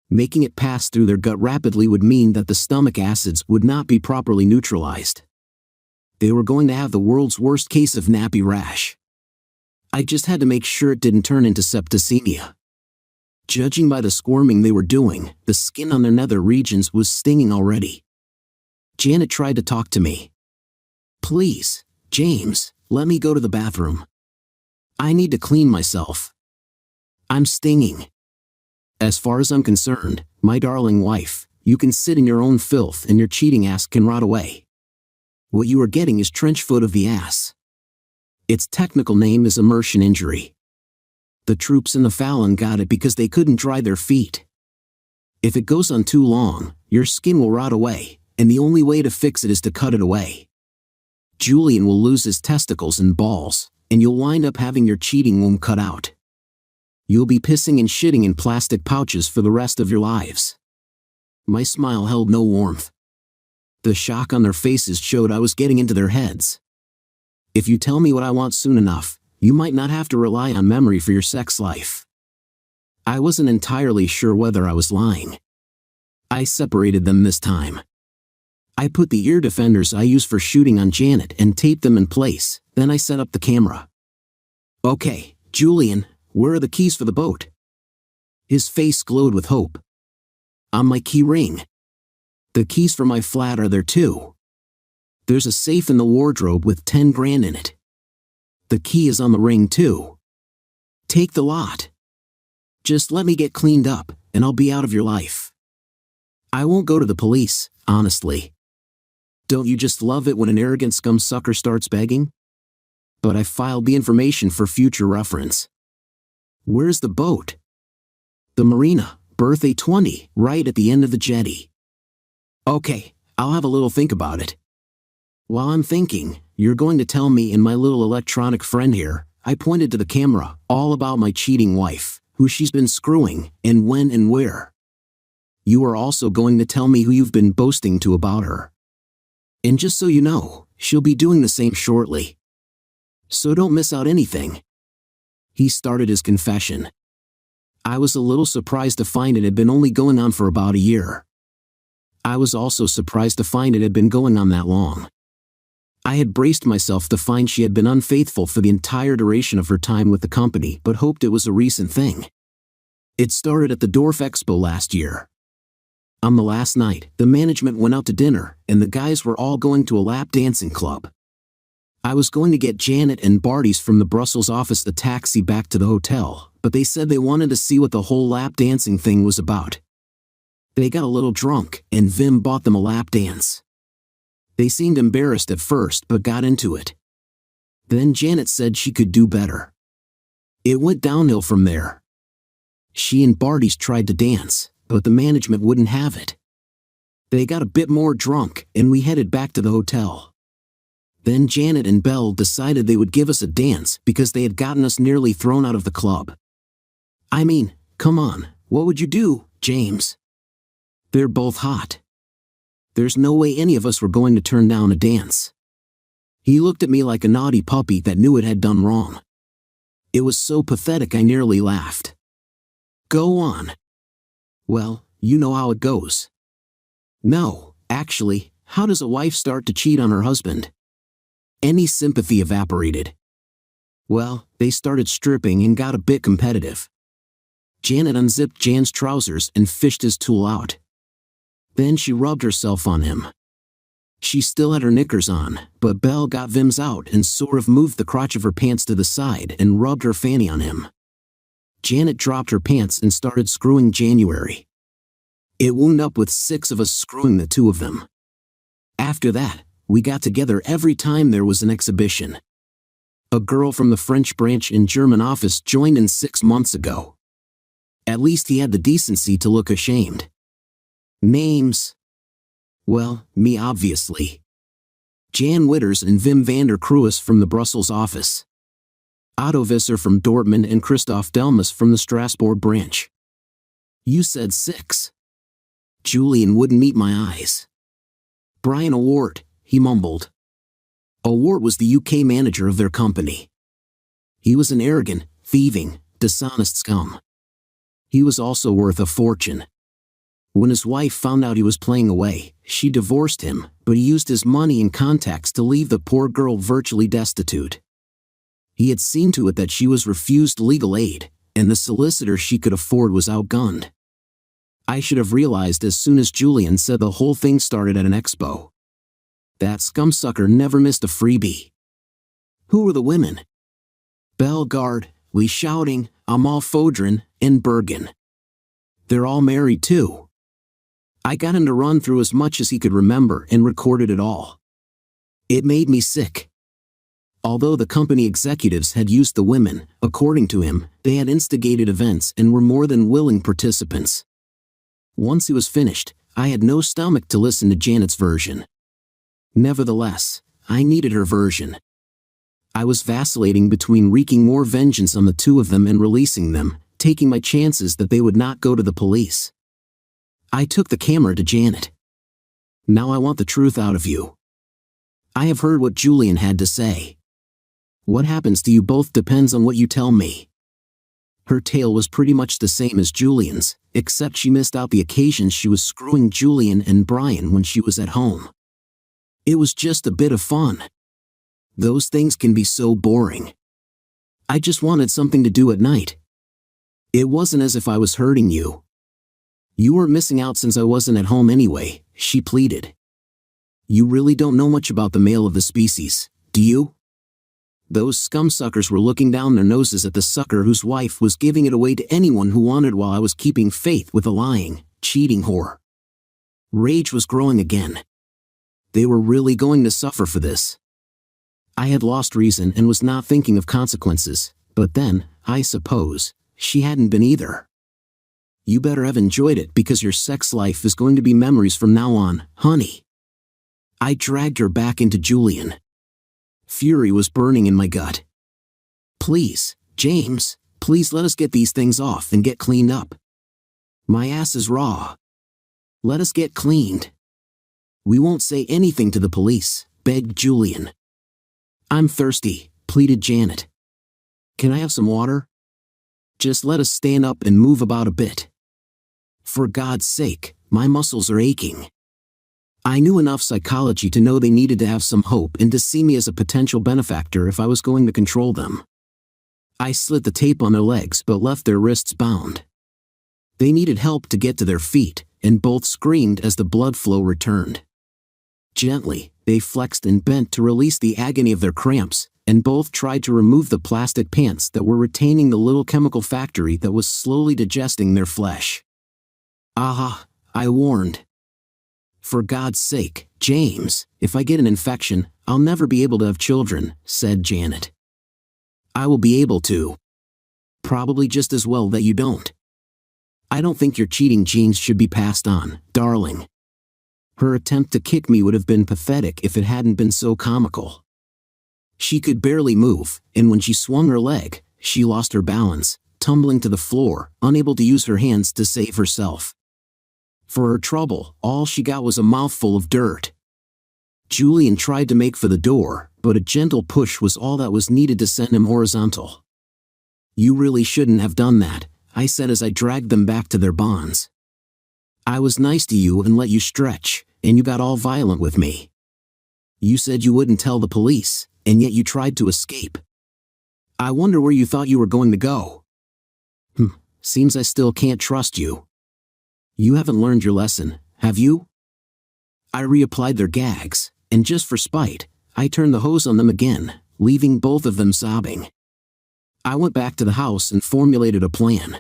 [SPEAKER 1] Making it pass through their gut rapidly would mean that the stomach acids would not be properly neutralized. They were going to have the world's worst case of nappy rash. I just had to make sure it didn't turn into septicemia. Judging by the squirming they were doing, the skin on their nether regions was stinging already. Janet tried to talk to me. "Please, James, let me go to the bathroom. I need to clean myself. I'm stinging." "As far as I'm concerned, my darling wife, you can sit in your own filth and your cheating ass can rot away. What you are getting is trench foot of the ass. Its technical name is immersion injury. The troops in the Fallon got it because they couldn't dry their feet. If it goes on too long, your skin will rot away, and the only way to fix it is to cut it away. Julian will lose his testicles and balls, and you'll wind up having your cheating womb cut out. You'll be pissing and shitting in plastic pouches for the rest of your lives." My smile held no warmth. The shock on their faces showed I was getting into their heads. "If you tell me what I want soon enough, you might not have to rely on memory for your sex life." I wasn't entirely sure whether I was lying. I separated them this time. I put the ear defenders I use for shooting on Janet and taped them in place, then I set up the camera. "Okay, Julian, where are the keys for the boat?" His face glowed with hope. "On my key ring. The keys for my flat are there too. There's a safe in the wardrobe with 10 grand in it. The key is on the ring too. Take the lot. Just let me get cleaned up, and I'll be out of your life. I won't go to the police, honestly. Don't you just love it when an arrogant scum-sucker starts begging?" But I filed the information for future reference. "Where's the boat?" "The marina, berth A20, right at the end of the jetty." "Okay, I'll have a little think about it." "While I'm thinking, you're going to tell me and my little electronic friend here," I pointed to the camera, "all about my cheating wife, who she's been screwing, and when and where. You are also going to tell me who you've been boasting to about her. And just so you know, she'll be doing the same shortly. So don't miss out anything." He started his confession. I was a little surprised to find it had been only going on for about a year. I was also surprised to find it had been going on that long. I had braced myself to find she had been unfaithful for the entire duration of her time with the company, but hoped it was a recent thing. It started at the Dorf Expo last year. On the last night, the management went out to dinner, and the guys were all going to a lap dancing club. I was going to get Janet and Barty's from the Brussels office a taxi back to the hotel, but they said they wanted to see what the whole lap dancing thing was about. They got a little drunk, and Vim bought them a lap dance. They seemed embarrassed at first but got into it. Then Janet said she could do better. It went downhill from there. She and Barty's tried to dance, but the management wouldn't have it. They got a bit more drunk, and we headed back to the hotel. Then Janet and Belle decided they would give us a dance because they had gotten us nearly thrown out of the club. I mean, come on, what would you do, James? They're both hot. There's no way any of us were going to turn down a dance. He looked at me like a naughty puppy that knew it had done wrong. It was so pathetic I nearly laughed. Go on. Well, you know how it goes. No, actually, how does a wife start to cheat on her husband? Any sympathy evaporated. Well, they started stripping and got a bit competitive. Janet unzipped Jan's trousers and fished his tool out. Then she rubbed herself on him. She still had her knickers on, but Belle got Vim's out and sort of moved the crotch of her pants to the side and rubbed her fanny on him. Janet dropped her pants and started screwing January. It wound up with 6 of us screwing the 2 of them. After that, we got together every time there was an exhibition. A girl from the French branch in German office joined in 6 months ago. At least he had the decency to look ashamed. Names? Well, me obviously. Jan Witters and Wim van der Kruis from the Brussels office. Otto Visser from Dortmund and Christoph Delmas from the Strasbourg branch. You said 6. Julian wouldn't meet my eyes. Brian Award, he mumbled. Award was the UK manager of their company. He was an arrogant, thieving, dishonest scum. He was also worth a fortune. When his wife found out he was playing away, she divorced him, but he used his money and contacts to leave the poor girl virtually destitute. He had seen to it that she was refused legal aid, and the solicitor she could afford was outgunned. I should have realized as soon as Julian said the whole thing started at an expo. That scumsucker never missed a freebie. Who were the women? Bellegarde, Lee Shouting, Amal Fodrin, and Bergen. They're all married too. I got him to run through as much as he could remember and recorded it all. It made me sick. Although the company executives had used the women, according to him, they had instigated events and were more than willing participants. Once he was finished, I had no stomach to listen to Janet's version. Nevertheless, I needed her version. I was vacillating between wreaking more vengeance on the 2 of them and releasing them, taking my chances that they would not go to the police. I took the camera to Janet. Now I want the truth out of you. I have heard what Julian had to say. What happens to you both depends on what you tell me. Her tale was pretty much the same as Julian's, except she missed out the occasions she was screwing Julian and Brian when she was at home. It was just a bit of fun. Those things can be so boring. I just wanted something to do at night. It wasn't as if I was hurting you. You were missing out since I wasn't at home anyway, she pleaded. You really don't know much about the male of the species, do you? Those scumsuckers were looking down their noses at the sucker whose wife was giving it away to anyone who wanted while I was keeping faith with a lying, cheating whore. Rage was growing again. They were really going to suffer for this. I had lost reason and was not thinking of consequences, but then, I suppose, she hadn't been either. You better have enjoyed it because your sex life is going to be memories from now on, honey. I dragged her back into Julian. Fury was burning in my gut. Please, James, please let us get these things off and get cleaned up. My ass is raw. Let us get cleaned. We won't say anything to the police, begged Julian. I'm thirsty, pleaded Janet. Can I have some water? Just let us stand up and move about a bit. For God's sake, my muscles are aching. I knew enough psychology to know they needed to have some hope and to see me as a potential benefactor if I was going to control them. I slit the tape on their legs but left their wrists bound. They needed help to get to their feet, and both screamed as the blood flow returned. Gently, they flexed and bent to release the agony of their cramps, and both tried to remove the plastic pants that were retaining the little chemical factory that was slowly digesting their flesh. Aha, I warned. For God's sake, James, if I get an infection, I'll never be able to have children, said Janet. I will be able to. Probably just as well that you don't. I don't think your cheating genes should be passed on, darling. Her attempt to kick me would have been pathetic if it hadn't been so comical. She could barely move, and when she swung her leg, she lost her balance, tumbling to the floor, unable to use her hands to save herself. For her trouble, all she got was a mouthful of dirt. Julian tried to make for the door, but a gentle push was all that was needed to send him horizontal. "You really shouldn't have done that," I said as I dragged them back to their bonds. "I was nice to you and let you stretch, and you got all violent with me. You said you wouldn't tell the police, and yet you tried to escape. I wonder where you thought you were going to go." Seems I still can't trust you. You haven't learned your lesson, have you?" I reapplied their gags, and just for spite, I turned the hose on them again, leaving both of them sobbing. I went back to the house and formulated a plan.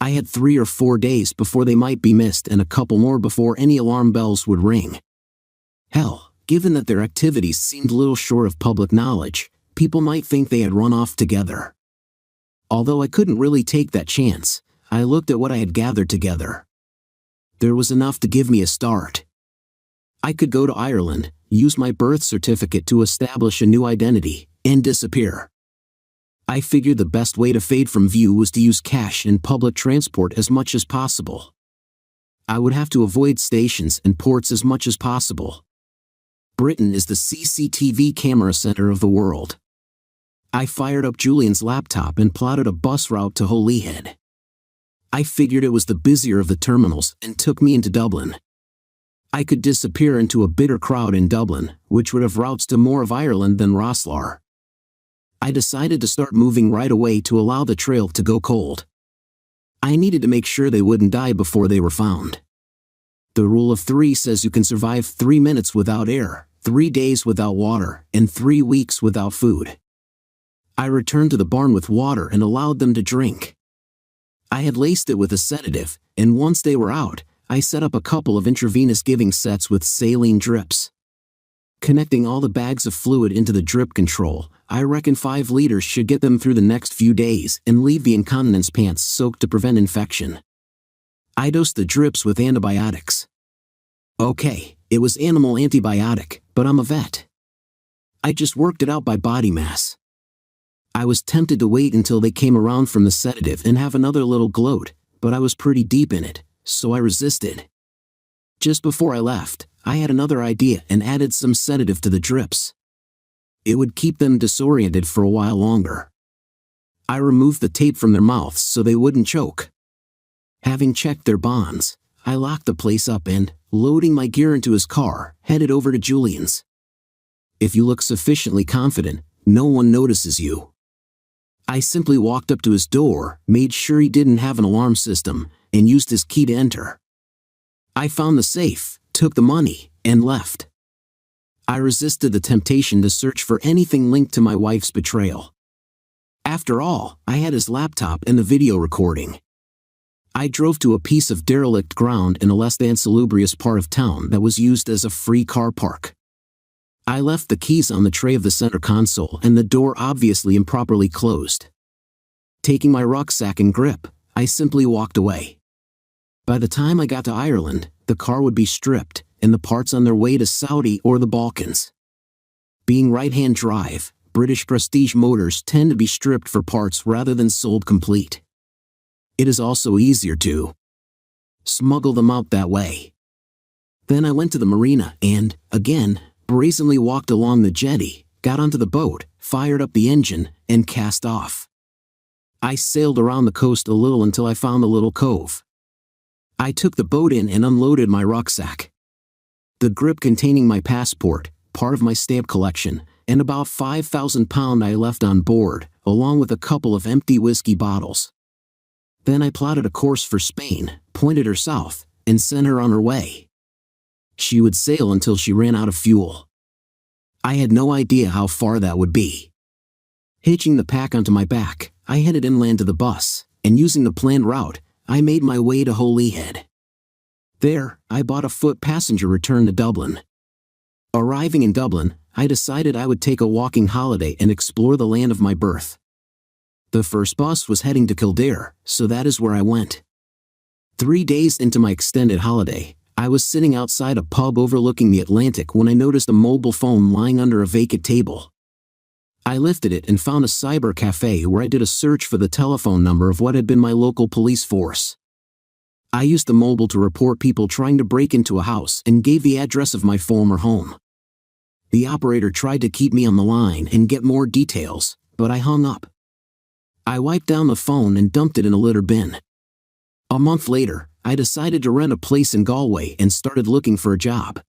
[SPEAKER 1] I had 3 or 4 days before they might be missed and a couple more before any alarm bells would ring. Hell, given that their activities seemed little short of public knowledge, people might think they had run off together. Although I couldn't really take that chance, I looked at what I had gathered together. There was enough to give me a start. I could go to Ireland, use my birth certificate to establish a new identity, and disappear. I figured the best way to fade from view was to use cash and public transport as much as possible. I would have to avoid stations and ports as much as possible. Britain is the CCTV camera center of the world. I fired up Julian's laptop and plotted a bus route to Holyhead. I figured it was the busier of the terminals and took me into Dublin. I could disappear into a bitter crowd in Dublin, which would have routes to more of Ireland than Rosslare. I decided to start moving right away to allow the trail to go cold. I needed to make sure they wouldn't die before they were found. The rule of 3 says you can survive 3 minutes without air, 3 days without water, and 3 weeks without food. I returned to the barn with water and allowed them to drink. I had laced it with a sedative, and once they were out, I set up a couple of intravenous giving sets with saline drips. Connecting all the bags of fluid into the drip control, I reckon 5 liters should get them through the next few days and leave the incontinence pants soaked to prevent infection. I dosed the drips with antibiotics. Okay, it was animal antibiotic, but I'm a vet. I just worked it out by body mass. I was tempted to wait until they came around from the sedative and have another little gloat, but I was pretty deep in it, so I resisted. Just before I left, I had another idea and added some sedative to the drips. It would keep them disoriented for a while longer. I removed the tape from their mouths so they wouldn't choke. Having checked their bonds, I locked the place up and, loading my gear into his car, headed over to Julian's. If you look sufficiently confident, no one notices you. I simply walked up to his door, made sure he didn't have an alarm system, and used his key to enter. I found the safe, took the money, and left. I resisted the temptation to search for anything linked to my wife's betrayal. After all, I had his laptop and the video recording. I drove to a piece of derelict ground in a less than salubrious part of town that was used as a free car park. I left the keys on the tray of the center console and the door obviously improperly closed. Taking my rucksack and grip, I simply walked away. By the time I got to Ireland, the car would be stripped, and the parts on their way to Saudi or the Balkans. Being right-hand drive, British prestige motors tend to be stripped for parts rather than sold complete. It is also easier to smuggle them out that way. Then I went to the marina and, again, brazenly walked along the jetty, got onto the boat, fired up the engine, and cast off. I sailed around the coast a little until I found a little cove. I took the boat in and unloaded my rucksack. The grip containing my passport, part of my stamp collection, and about £5,000 I left on board, along with a couple of empty whiskey bottles. Then I plotted a course for Spain, pointed her south, and sent her on her way. She would sail until she ran out of fuel. I had no idea how far that would be. Hitching the pack onto my back, I headed inland to the bus, and using the planned route, I made my way to Holyhead. There, I bought a foot passenger return to Dublin. Arriving in Dublin, I decided I would take a walking holiday and explore the land of my birth. The first bus was heading to Kildare, so that is where I went. 3 days into my extended holiday, I was sitting outside a pub overlooking the Atlantic when I noticed a mobile phone lying under a vacant table. I lifted it and found a cyber cafe where I did a search for the telephone number of what had been my local police force. I used the mobile to report people trying to break into a house and gave the address of my former home. The operator tried to keep me on the line and get more details, but I hung up. I wiped down the phone and dumped it in a litter bin. A month later, I decided to rent a place in Galway and started looking for a job.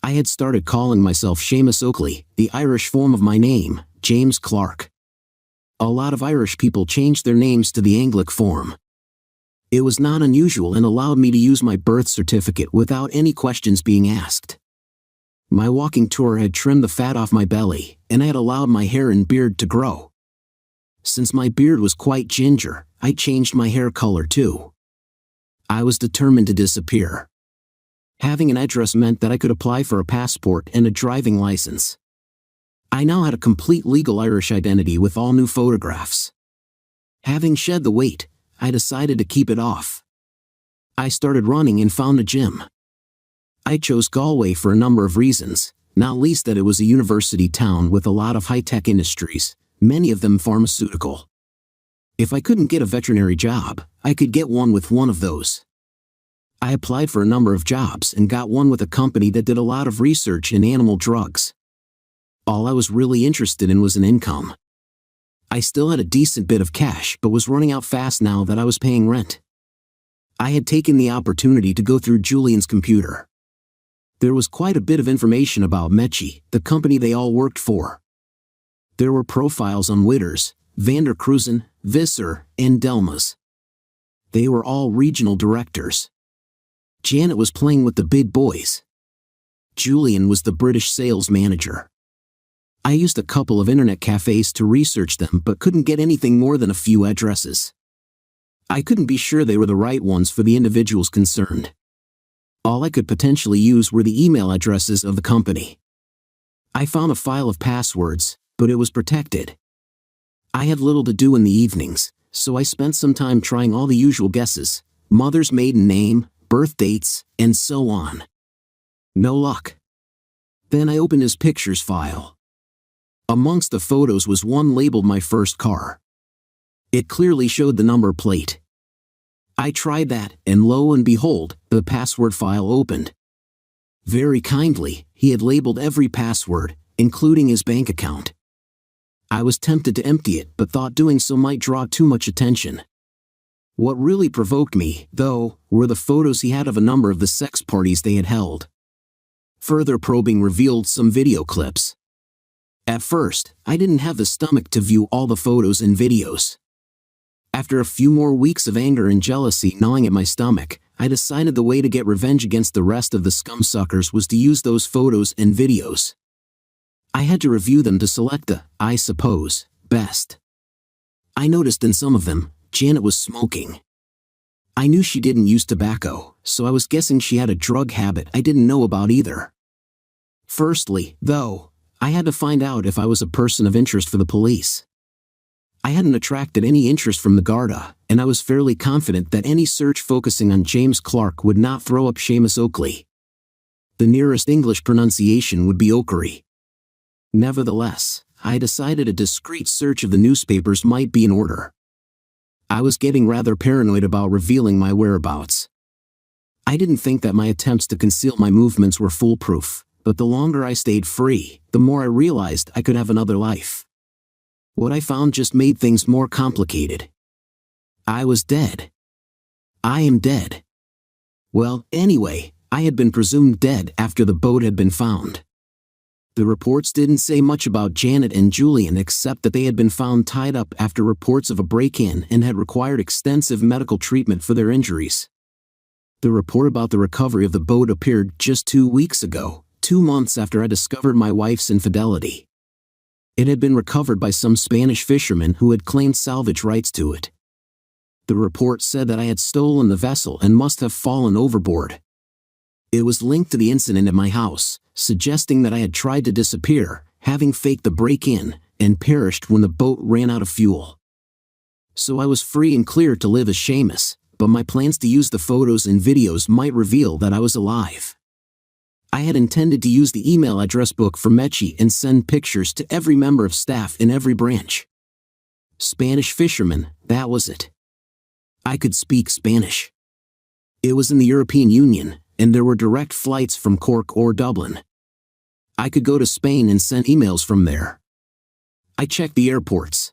[SPEAKER 1] I had started calling myself Seamus Oakley, the Irish form of my name, James Clark. A lot of Irish people changed their names to the Anglic form. It was not unusual and allowed me to use my birth certificate without any questions being asked. My walking tour had trimmed the fat off my belly, and I had allowed my hair and beard to grow. Since my beard was quite ginger, I changed my hair color too. I was determined to disappear. Having an address meant that I could apply for a passport and a driving license. I now had a complete legal Irish identity with all new photographs. Having shed the weight, I decided to keep it off. I started running and found a gym. I chose Galway for a number of reasons, not least that it was a university town with a lot of high-tech industries, many of them pharmaceutical. If I couldn't get a veterinary job, I could get one with one of those. I applied for a number of jobs and got one with a company that did a lot of research in animal drugs. All I was really interested in was an income. I still had a decent bit of cash but was running out fast now that I was paying rent. I had taken the opportunity to go through Julian's computer. There was quite a bit of information about Metchi, the company they all worked for. There were profiles on Witters, Vander Kruisen, Visser, and Delmas. They were all regional directors. Janet was playing with the big boys. Julian was the British sales manager. I used a couple of internet cafes to research them but couldn't get anything more than a few addresses. I couldn't be sure they were the right ones for the individuals concerned. All I could potentially use were the email addresses of the company. I found a file of passwords, but it was protected. I had little to do in the evenings, so I spent some time trying all the usual guesses, mother's maiden name, birth dates, and so on. No luck. Then I opened his pictures file. Amongst the photos was one labeled my first car. It clearly showed the number plate. I tried that, and lo and behold, the password file opened. Very kindly, he had labeled every password, including his bank account. I was tempted to empty it but thought doing so might draw too much attention. What really provoked me, though, were the photos he had of a number of the sex parties they had held. Further probing revealed some video clips. At first, I didn't have the stomach to view all the photos and videos. After a few more weeks of anger and jealousy gnawing at my stomach, I decided the way to get revenge against the rest of the scumsuckers was to use those photos and videos. I had to review them to select the, I suppose, best. I noticed in some of them, Janet was smoking. I knew she didn't use tobacco, so I was guessing she had a drug habit I didn't know about either. Firstly, though, I had to find out if I was a person of interest for the police. I hadn't attracted any interest from the Garda, and I was fairly confident that any search focusing on James Clark would not throw up Seamus Oakley. The nearest English pronunciation would be Oakery. Nevertheless, I decided a discreet search of the newspapers might be in order. I was getting rather paranoid about revealing my whereabouts. I didn't think that my attempts to conceal my movements were foolproof, but the longer I stayed free, the more I realized I could have another life. What I found just made things more complicated. I was dead. I am dead. Well, anyway, I had been presumed dead after the boat had been found. The reports didn't say much about Janet and Julian except that they had been found tied up after reports of a break-in and had required extensive medical treatment for their injuries. The report about the recovery of the boat appeared just 2 weeks ago, 2 months after I discovered my wife's infidelity. It had been recovered by some Spanish fishermen who had claimed salvage rights to it. The report said that I had stolen the vessel and must have fallen overboard. It was linked to the incident at my house, suggesting that I had tried to disappear, having faked the break-in, and perished when the boat ran out of fuel. So I was free and clear to live as Seamus, but my plans to use the photos and videos might reveal that I was alive. I had intended to use the email address book for Metchi and send pictures to every member of staff in every branch. Spanish fishermen, that was it. I could speak Spanish. It was in the European Union, and there were direct flights from Cork or Dublin. I could go to Spain and send emails from there. I checked the airports.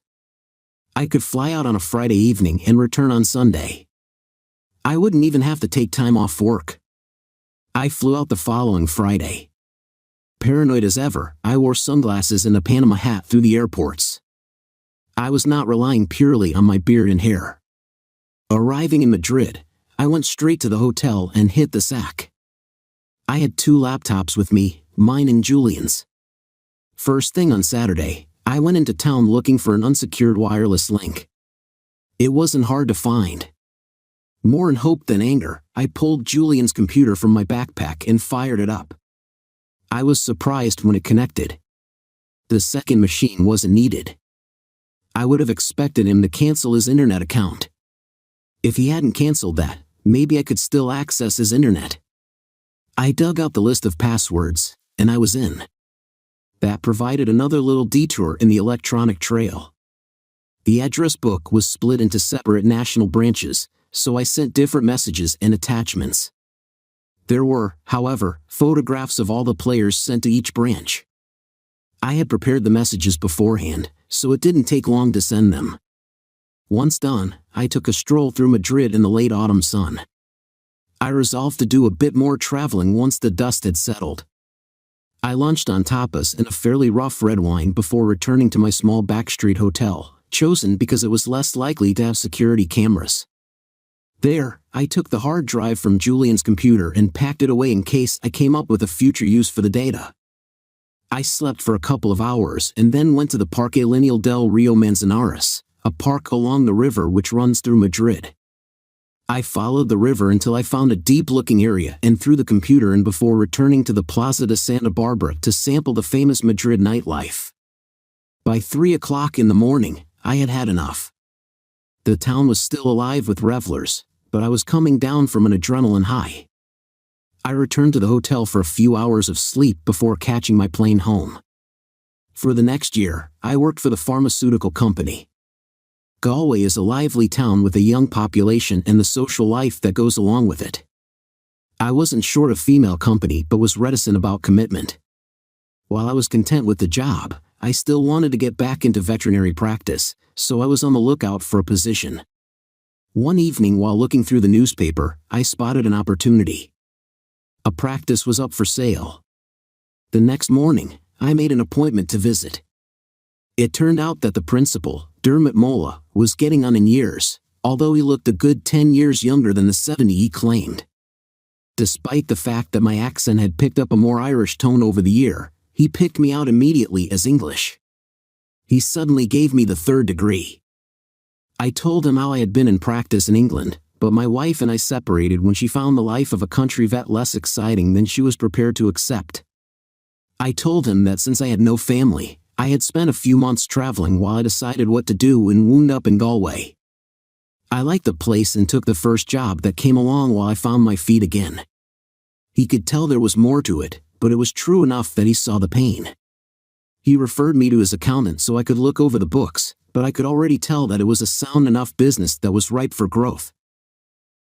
[SPEAKER 1] I could fly out on a Friday evening and return on Sunday. I wouldn't even have to take time off work. I flew out the following Friday. Paranoid as ever, I wore sunglasses and a Panama hat through the airports. I was not relying purely on my beard and hair. Arriving in Madrid, I went straight to the hotel and hit the sack. I had 2 laptops with me, mine and Julian's. First thing on Saturday, I went into town looking for an unsecured wireless link. It wasn't hard to find. More in hope than anger, I pulled Julian's computer from my backpack and fired it up. I was surprised when it connected. The second machine wasn't needed. I would have expected him to cancel his internet account. If he hadn't canceled that, maybe I could still access his internet. I dug out the list of passwords, and I was in. That provided another little detour in the electronic trail. The address book was split into separate national branches, so I sent different messages and attachments. There were, however, photographs of all the players sent to each branch. I had prepared the messages beforehand, so it didn't take long to send them. Once done, I took a stroll through Madrid in the late autumn sun. I resolved to do a bit more traveling once the dust had settled. I lunched on tapas and a fairly rough red wine before returning to my small backstreet hotel, chosen because it was less likely to have security cameras. There, I took the hard drive from Julian's computer and packed it away in case I came up with a future use for the data. I slept for a couple of hours and then went to the Parque Lineal del Rio Manzanares, a park along the river which runs through Madrid. I followed the river until I found a deep-looking area and threw the computer in before returning to the Plaza de Santa Barbara to sample the famous Madrid nightlife. By 3 o'clock in the morning, I had had enough. The town was still alive with revelers, but I was coming down from an adrenaline high. I returned to the hotel for a few hours of sleep before catching my plane home. For the next year, I worked for the pharmaceutical company. Galway is a lively town with a young population and the social life that goes along with it. I wasn't short of female company but was reticent about commitment. While I was content with the job, I still wanted to get back into veterinary practice, so I was on the lookout for a position. One evening while looking through the newspaper, I spotted an opportunity. A practice was up for sale. The next morning, I made an appointment to visit. It turned out that the principal, Dermot Mola, was getting on in years, although he looked a good 10 years younger than the 70 he claimed. Despite the fact that my accent had picked up a more Irish tone over the year, he picked me out immediately as English. He suddenly gave me the 3rd degree. I told him how I had been in practice in England, but my wife and I separated when she found the life of a country vet less exciting than she was prepared to accept. I told him that since I had no family, I had spent a few months traveling while I decided what to do and wound up in Galway. I liked the place and took the first job that came along while I found my feet again. He could tell there was more to it, but it was true enough that he saw the pain. He referred me to his accountant so I could look over the books, but I could already tell that it was a sound enough business that was ripe for growth.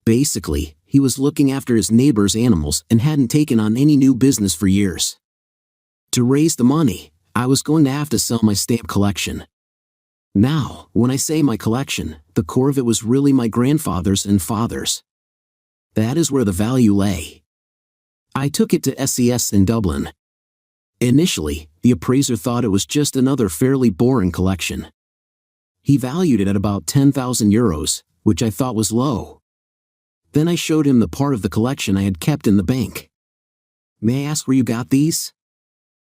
[SPEAKER 1] Basically, he was looking after his neighbor's animals and hadn't taken on any new business for years. To raise the money, I was going to have to sell my stamp collection. Now, when I say my collection, the core of it was really my grandfather's and father's. That is where the value lay. I took it to SES in Dublin. Initially, the appraiser thought it was just another fairly boring collection. He valued it at about €10,000, which I thought was low. Then I showed him the part of the collection I had kept in the bank. May I ask where you got these?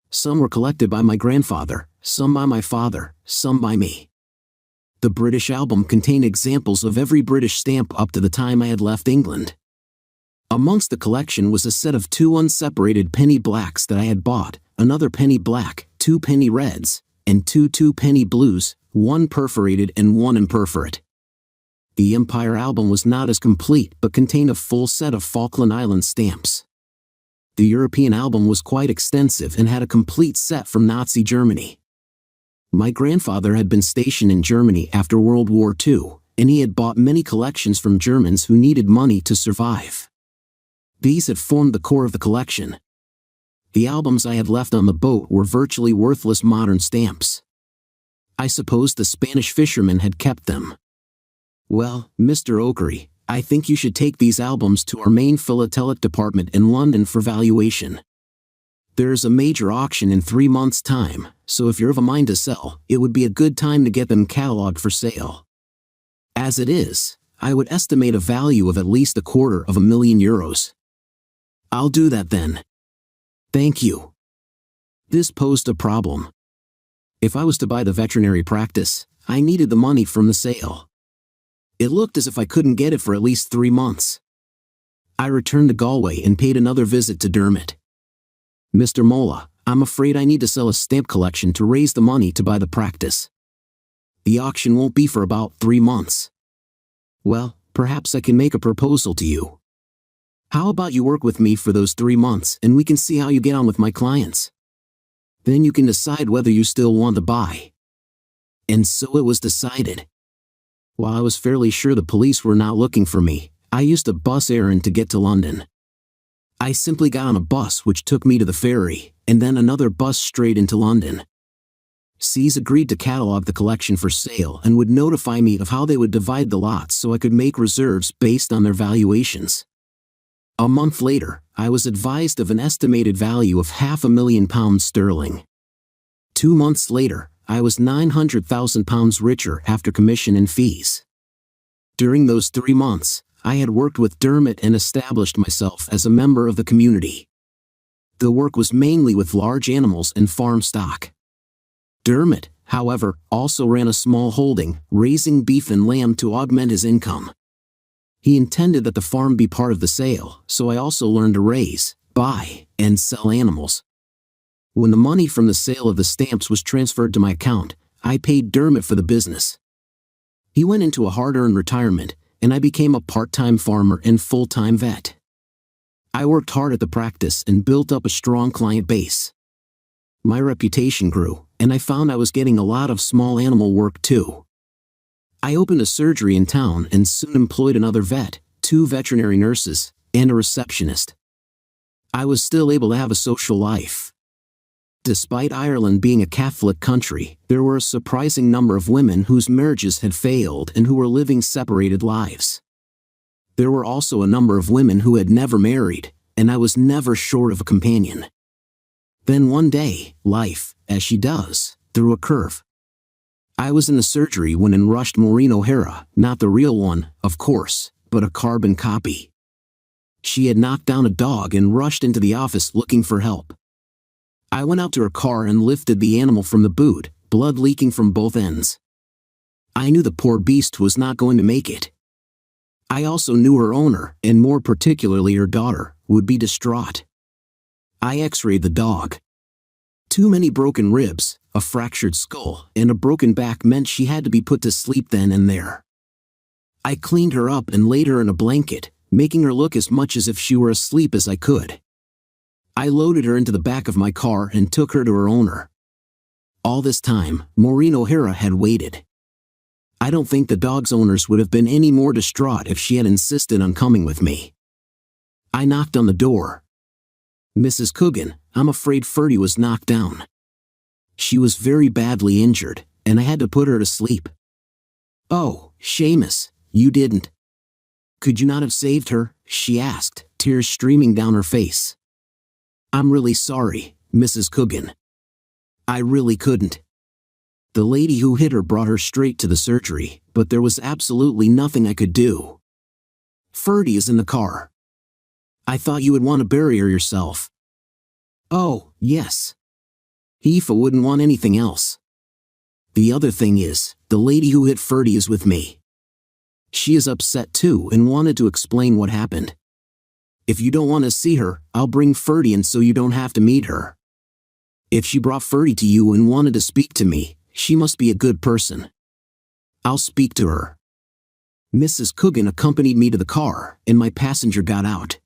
[SPEAKER 1] Some were collected by my grandfather, some by my father, some by me. The British album contained examples of every British stamp up to the time I had left England. Amongst the collection was a set of 2 unseparated penny blacks that I had bought, another penny black, 2 penny reds, and 2 penny blues, 1 perforated and 1 imperforate. The Empire album was not as complete but contained a full set of Falkland Island stamps. The European album was quite extensive and had a complete set from Nazi Germany. My grandfather had been stationed in Germany after World War II, and he had bought many collections from Germans who needed money to survive. These had formed the core of the collection. The albums I had left on the boat were virtually worthless modern stamps. I suppose the Spanish fishermen had kept them. "Well, Mr. Oakery, I think you should take these albums to our main philatelic department in London for valuation. There is a major auction in 3 months' time, so if you're of a mind to sell, it would be a good time to get them catalogued for sale. As it is, I would estimate a value of at least €250,000. "I'll do that then. Thank you." This posed a problem. If I was to buy the veterinary practice, I needed the money from the sale. It looked as if I couldn't get it for at least 3 months. I returned to Galway and paid another visit to Dermot. "Mr. Mola, I'm afraid I need to sell a stamp collection to raise the money to buy the practice. The auction won't be for about 3 months. Well, perhaps I can make a proposal to you. How about you work with me for those 3 months and we can see how you get on with my clients? Then you can decide whether you still want to buy." And so it was decided. While I was fairly sure the police were not looking for me, I used a bus errand to get to London. I simply got on a bus which took me to the ferry, and then another bus straight into London. C's agreed to catalogue the collection for sale and would notify me of how they would divide the lots so I could make reserves based on their valuations. A month later, I was advised of an estimated value of £500,000 sterling. 2 months later, I was £900,000 richer after commission and fees. During those 3 months, I had worked with Dermot and established myself as a member of the community. The work was mainly with large animals and farm stock. Dermot, however, also ran a small holding, raising beef and lamb to augment his income. He intended that the farm be part of the sale, so I also learned to raise, buy, and sell animals. When the money from the sale of the stamps was transferred to my account, I paid Dermot for the business. He went into a hard-earned retirement, and I became a part-time farmer and full-time vet. I worked hard at the practice and built up a strong client base. My reputation grew, and I found I was getting a lot of small animal work too. I opened a surgery in town and soon employed another vet, 2 veterinary nurses, and a receptionist. I was still able to have a social life. Despite Ireland being a Catholic country, there were a surprising number of women whose marriages had failed and who were living separated lives. There were also a number of women who had never married, and I was never short of a companion. Then one day, life, as she does, threw a curve. I was in the surgery when in rushed Maureen O'Hara, not the real one, of course, but a carbon copy. She had knocked down a dog and rushed into the office looking for help. I went out to her car and lifted the animal from the boot, blood leaking from both ends. I knew the poor beast was not going to make it. I also knew her owner, and more particularly her daughter, would be distraught. I x-rayed the dog. Too many broken ribs, a fractured skull, and a broken back meant she had to be put to sleep then and there. I cleaned her up and laid her in a blanket, making her look as much as if she were asleep as I could. I loaded her into the back of my car and took her to her owner. All this time, Maureen O'Hara had waited. I don't think the dog's owners would have been any more distraught if she had insisted on coming with me. I knocked on the door. "Mrs. Coogan, I'm afraid Ferdy was knocked down. She was very badly injured, and I had to put her to sleep." "Oh, Seamus, you didn't. Could you not have saved her?" she asked, tears streaming down her face. "I'm really sorry, Mrs. Coogan. I really couldn't. The lady who hit her brought her straight to the surgery, but there was absolutely nothing I could do. Ferdy is in the car. I thought you would want to bury her yourself." "Oh, yes. Aoife wouldn't want anything else. The other thing is, the lady who hit Ferdy is with me. She is upset too and wanted to explain what happened. If you don't want to see her, I'll bring Ferdy in so you don't have to meet her. If she brought Ferdy to you and wanted to speak to me, she must be a good person. I'll speak to her." Mrs. Coogan accompanied me to the car, and my passenger got out.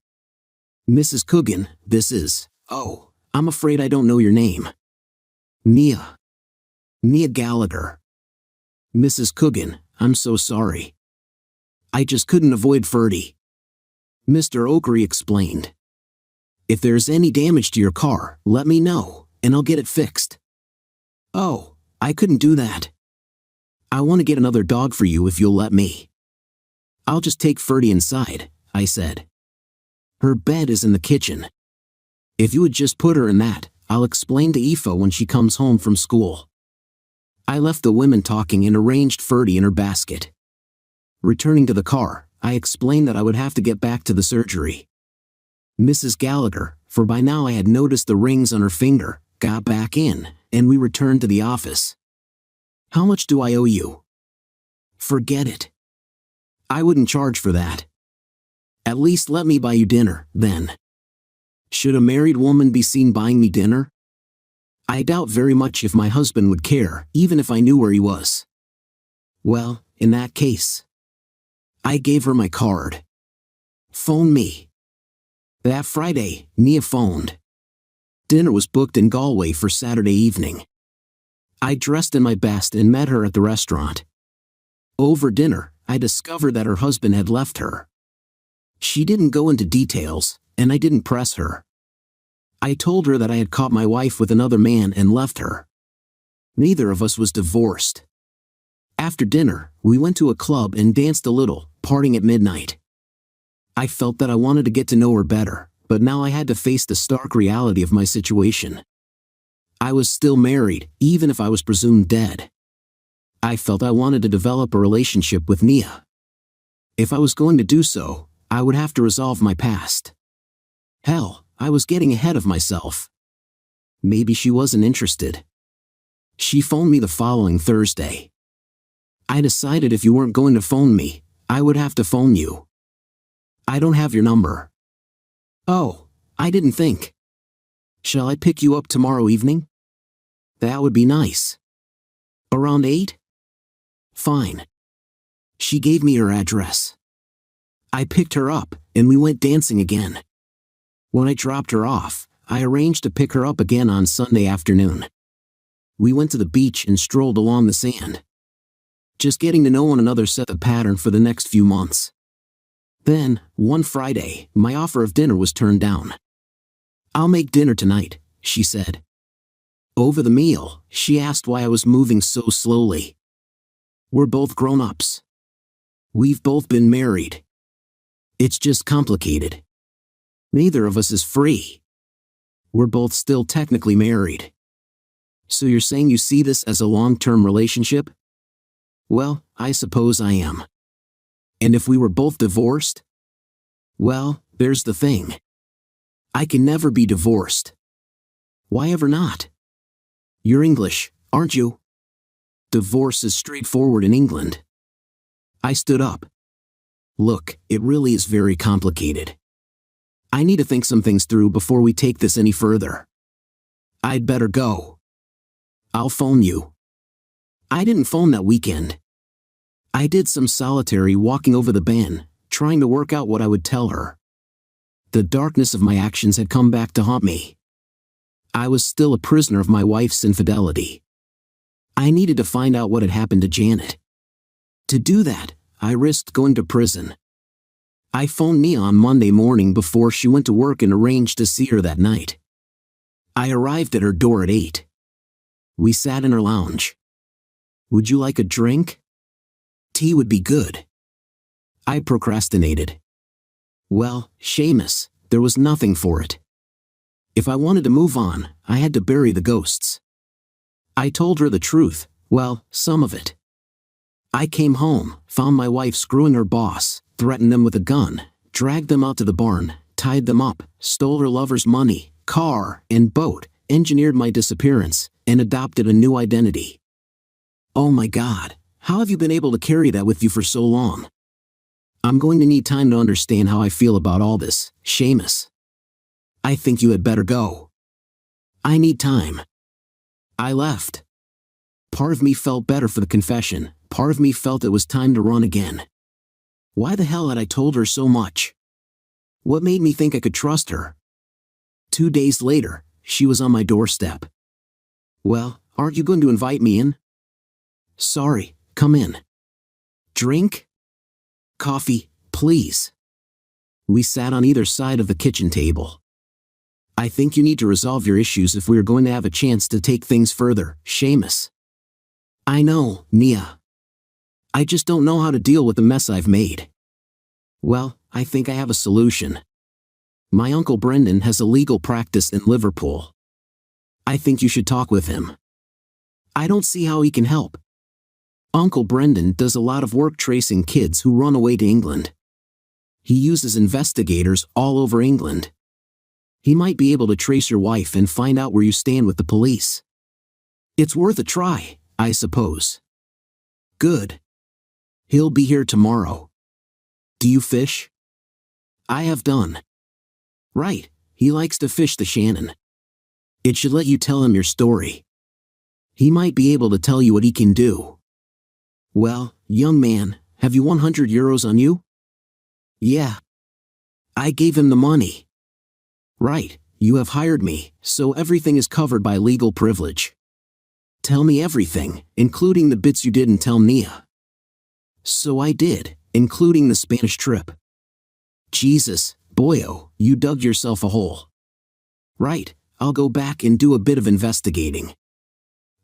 [SPEAKER 1] "Mrs. Coogan, this is, oh, I'm afraid I don't know your name." "Mia. Mia Gallagher." "Mrs. Coogan, I'm so sorry. I just couldn't avoid Ferdy. Mr. Oakery explained. If there's any damage to your car, let me know, and I'll get it fixed. Oh, I couldn't do that. I want to get another dog for you if you'll let me. I'll just take Ferdy inside, I said. Her bed is in the kitchen. If you would just put her in that, I'll explain to Aoife when she comes home from school. I left the women talking and arranged Ferdy in her basket. Returning to the car, I explained that I would have to get back to the surgery. Mrs. Gallagher, for by now I had noticed the rings on her finger, got back in, and we returned to the office. How much do I owe you? Forget it. I wouldn't charge for that. At least let me buy you dinner, then. Should a married woman be seen buying me dinner? I doubt very much if my husband would care, even if I knew where he was. Well, in that case. I gave her my card. Phone me. That Friday, Mia phoned. Dinner was booked in Galway for Saturday evening. I dressed in my best and met her at the restaurant. Over dinner, I discovered that her husband had left her. She didn't go into details, and I didn't press her. I told her that I had caught my wife with another man and left her. Neither of us was divorced. After dinner, we went to a club and danced a little, parting at midnight. I felt that I wanted to get to know her better, but now I had to face the stark reality of my situation. I was still married, even if I was presumed dead. I felt I wanted to develop a relationship with Nia. If I was going to do so, I would have to resolve my past. Hell, I was getting ahead of myself. Maybe she wasn't interested. She phoned me the following Thursday. I decided if you weren't going to phone me, I would have to phone you. I don't have your number. Oh, I didn't think. Shall I pick you up tomorrow evening? That would be nice. Around 8? Fine. She gave me her address. I picked her up, and we went dancing again. When I dropped her off, I arranged to pick her up again on Sunday afternoon. We went to the beach and strolled along the sand. Just getting to know one another set the pattern for the next few months. Then, one Friday, my offer of dinner was turned down. I'll make dinner tonight, she said. Over the meal, she asked why I was moving so slowly. We're both grown-ups. We've both been married. It's just complicated. Neither of us is free. We're both still technically married. So you're saying you see this as a long-term relationship? Well, I suppose I am. And if we were both divorced? Well, there's the thing. I can never be divorced. Why ever not? You're English, aren't you? Divorce is straightforward in England. I stood up. Look, it really is very complicated. I need to think some things through before we take this any further. I'd better go. I'll phone you. I didn't phone that weekend. I did some solitary walking over the Ben, trying to work out what I would tell her. The darkness of my actions had come back to haunt me. I was still a prisoner of my wife's infidelity. I needed to find out what had happened to Janet. To do that, I risked going to prison. I phoned Nia on Monday morning before she went to work and arranged to see her that night. I arrived at her door at 8. We sat in her lounge. Would you like a drink? Tea would be good. I procrastinated. Well, Seamus, there was nothing for it. If I wanted to move on, I had to bury the ghosts. I told her the truth, well, some of it. I came home, found my wife screwing her boss, threatened them with a gun, dragged them out to the barn, tied them up, stole her lover's money, car, and boat, engineered my disappearance, and adopted a new identity. Oh my God, how have you been able to carry that with you for so long? I'm going to need time to understand how I feel about all this, Seamus. I think you had better go. I need time. I left. Part of me felt better for the confession, part of me felt it was time to run again. Why the hell had I told her so much? What made me think I could trust her? 2 days later, she was on my doorstep. Well, aren't you going to invite me in? Sorry, come in. Drink? Coffee, please. We sat on either side of the kitchen table. I think you need to resolve your issues if we are going to have a chance to take things further, Seamus. I know, Nia. I just don't know how to deal with the mess I've made. Well, I think I have a solution. My Uncle Brendan has a legal practice in Liverpool. I think you should talk with him. I don't see how he can help. Uncle Brendan does a lot of work tracing kids who run away to England. He uses investigators all over England. He might be able to trace your wife and find out where you stand with the police. It's worth a try, I suppose. Good. He'll be here tomorrow. Do you fish? I have done. Right, he likes to fish the Shannon. It should let you tell him your story. He might be able to tell you what he can do. Well, young man, have you 100 euros on you? Yeah. I gave him the money. Right, you have hired me, so everything is covered by legal privilege. Tell me everything, including the bits you didn't tell Nia. So I did, including the Spanish trip. Jesus, boyo, you dug yourself a hole. Right, I'll go back and do a bit of investigating.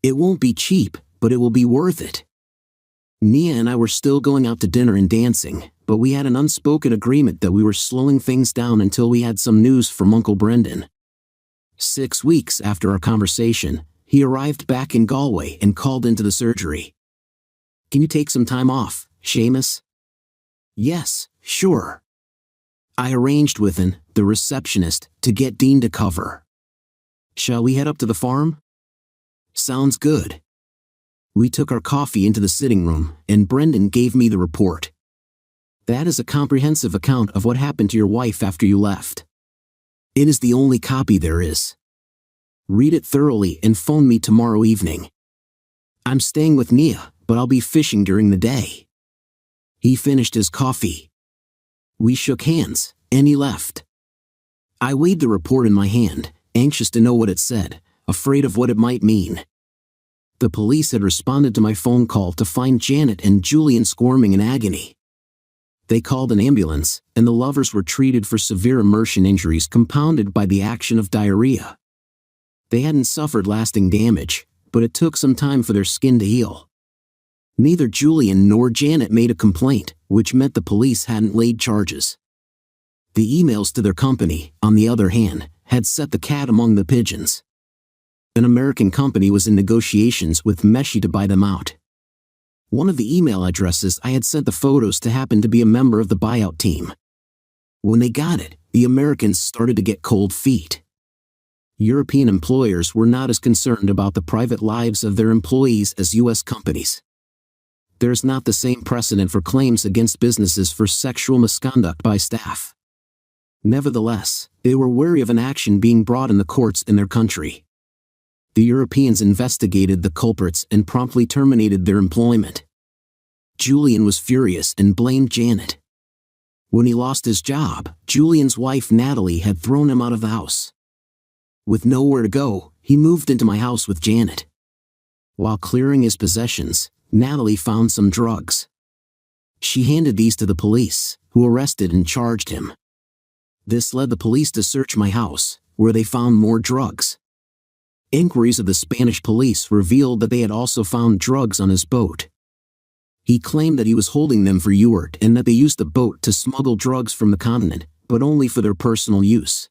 [SPEAKER 1] It won't be cheap, but it will be worth it. Nia and I were still going out to dinner and dancing, but we had an unspoken agreement that we were slowing things down until we had some news from Uncle Brendan. 6 weeks after our conversation, he arrived back in Galway and called into the surgery. Can you take some time off, Seamus? Yes, sure. I arranged with the receptionist, to get Dean to cover. Shall we head up to the farm? Sounds good. We took our coffee into the sitting room, and Brendan gave me the report. That is a comprehensive account of what happened to your wife after you left. It is the only copy there is. Read it thoroughly and phone me tomorrow evening. I'm staying with Nia, but I'll be fishing during the day. He finished his coffee. We shook hands, and he left. I weighed the report in my hand, anxious to know what it said, afraid of what it might mean. The police had responded to my phone call to find Janet and Julian squirming in agony. They called an ambulance, and the lovers were treated for severe immersion injuries compounded by the action of diarrhea. They hadn't suffered lasting damage, but it took some time for their skin to heal. Neither Julian nor Janet made a complaint, which meant the police hadn't laid charges. The emails to their company, on the other hand, had set the cat among the pigeons. An American company was in negotiations with Meshi to buy them out. One of the email addresses I had sent the photos to happened to be a member of the buyout team. When they got it, the Americans started to get cold feet. European employers were not as concerned about the private lives of their employees as U.S. companies. There's not the same precedent for claims against businesses for sexual misconduct by staff. Nevertheless, they were wary of an action being brought in the courts in their country. The Europeans investigated the culprits and promptly terminated their employment. Julian was furious and blamed Janet. When he lost his job, Julian's wife Natalie had thrown him out of the house. With nowhere to go, he moved into my house with Janet. While clearing his possessions, Natalie found some drugs. She handed these to the police, who arrested and charged him. This led the police to search my house, where they found more drugs. Inquiries of the Spanish police revealed that they had also found drugs on his boat. He claimed that he was holding them for Ewart and that they used the boat to smuggle drugs from the continent, but only for their personal use.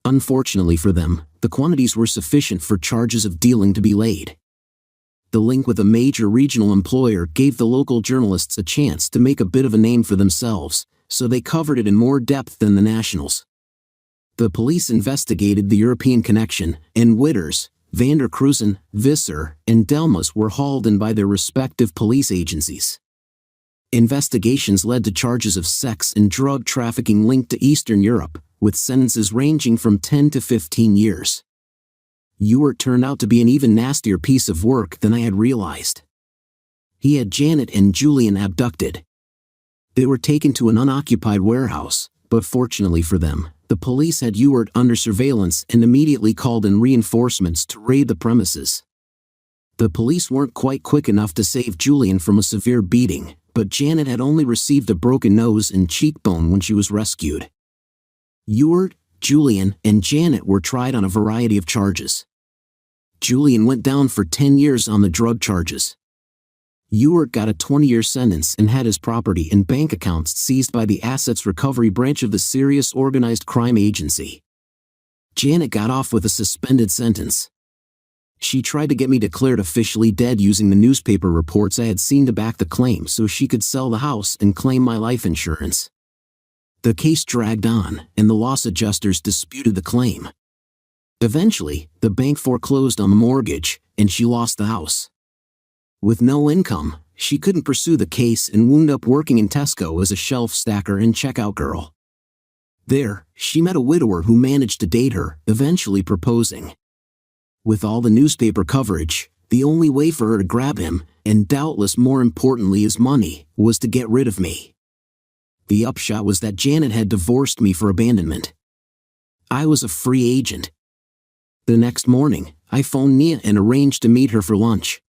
[SPEAKER 1] Unfortunately for them, the quantities were sufficient for charges of dealing to be laid. The link with a major regional employer gave the local journalists a chance to make a bit of a name for themselves, so they covered it in more depth than the nationals. The police investigated the European connection, and Witters, Van der Kruisen, Visser, and Delmas were hauled in by their respective police agencies. Investigations led to charges of sex and drug trafficking linked to Eastern Europe, with sentences ranging from 10 to 15 years. Ewart turned out to be an even nastier piece of work than I had realized. He had Janet and Julian abducted. They were taken to an unoccupied warehouse, but fortunately for them, the police had Ewart under surveillance and immediately called in reinforcements to raid the premises. The police weren't quite quick enough to save Julian from a severe beating, but Janet had only received a broken nose and cheekbone when she was rescued. Ewart, Julian, and Janet were tried on a variety of charges. Julian went down for 10 years on the drug charges. Ewart got a 20-year sentence and had his property and bank accounts seized by the Assets Recovery Branch of the Serious Organized Crime Agency. Janet got off with a suspended sentence. She tried to get me declared officially dead using the newspaper reports I had seen to back the claim so she could sell the house and claim my life insurance. The case dragged on, and the loss adjusters disputed the claim. Eventually, the bank foreclosed on the mortgage, and she lost the house. With no income, she couldn't pursue the case and wound up working in Tesco as a shelf stacker and checkout girl. There, she met a widower who managed to date her, eventually proposing. With all the newspaper coverage, the only way for her to grab him, and doubtless more importantly his money, was to get rid of me. The upshot was that Janet had divorced me for abandonment. I was a free agent. The next morning, I phoned Nia and arranged to meet her for lunch.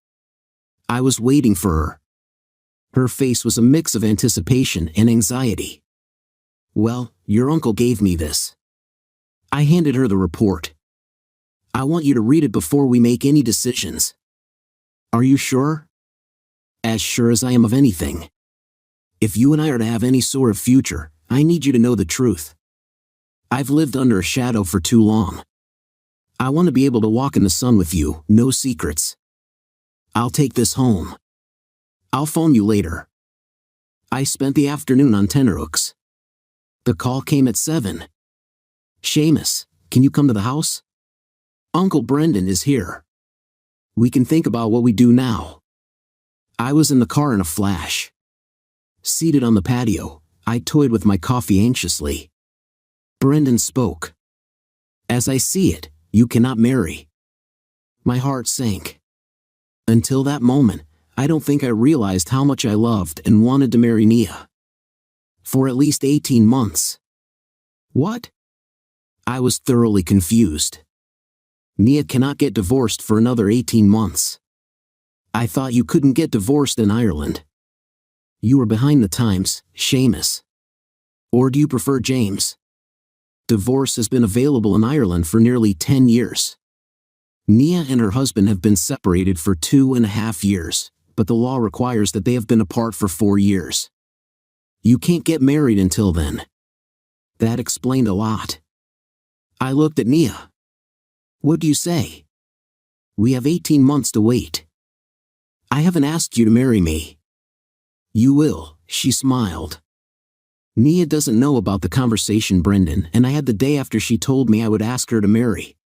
[SPEAKER 1] I was waiting for her. Her face was a mix of anticipation and anxiety. "Well, your uncle gave me this." I handed her the report. "I want you to read it before we make any decisions." "Are you sure?" "As sure as I am of anything. If you and I are to have any sort of future, I need you to know the truth. I've lived under a shadow for too long. I want to be able to walk in the sun with you, no secrets. I'll take this home. I'll phone you later." I spent the afternoon on tenterhooks. The call came at 7. "Seamus, can you come to the house? Uncle Brendan is here. We can think about what we do now." I was in the car in a flash. Seated on the patio, I toyed with my coffee anxiously. Brendan spoke. "As I see it, you cannot marry." My heart sank. Until that moment, I don't think I realized how much I loved and wanted to marry Nia. For at least 18 months. What? I was thoroughly confused. Nia cannot get divorced for another 18 months. I thought you couldn't get divorced in Ireland. You were behind the times, Seamus. Or do you prefer James? Divorce has been available in Ireland for nearly 10 years. Nia and her husband have been separated for 2.5 years, but the law requires that they have been apart for 4 years. You can't get married until then. That explained a lot. I looked at Nia. "What do you say?" "We have 18 months to wait. I haven't asked you to marry me." "You will," she smiled. Nia doesn't know about the conversation, Brendan, and I had the day after she told me I would ask her to marry.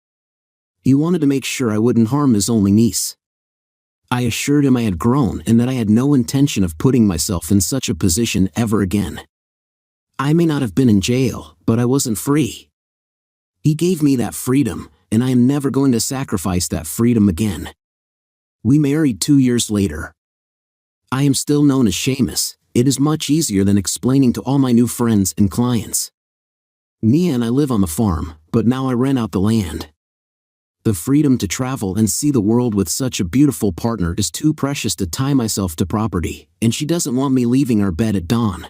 [SPEAKER 1] He wanted to make sure I wouldn't harm his only niece. I assured him I had grown and that I had no intention of putting myself in such a position ever again. I may not have been in jail, but I wasn't free. He gave me that freedom, and I am never going to sacrifice that freedom again. We married 2 years later. I am still known as Seamus. It is much easier than explaining to all my new friends and clients. Nia and I live on the farm, but now I rent out the land. The freedom to travel and see the world with such a beautiful partner is too precious to tie myself to property, and she doesn't want me leaving our bed at dawn.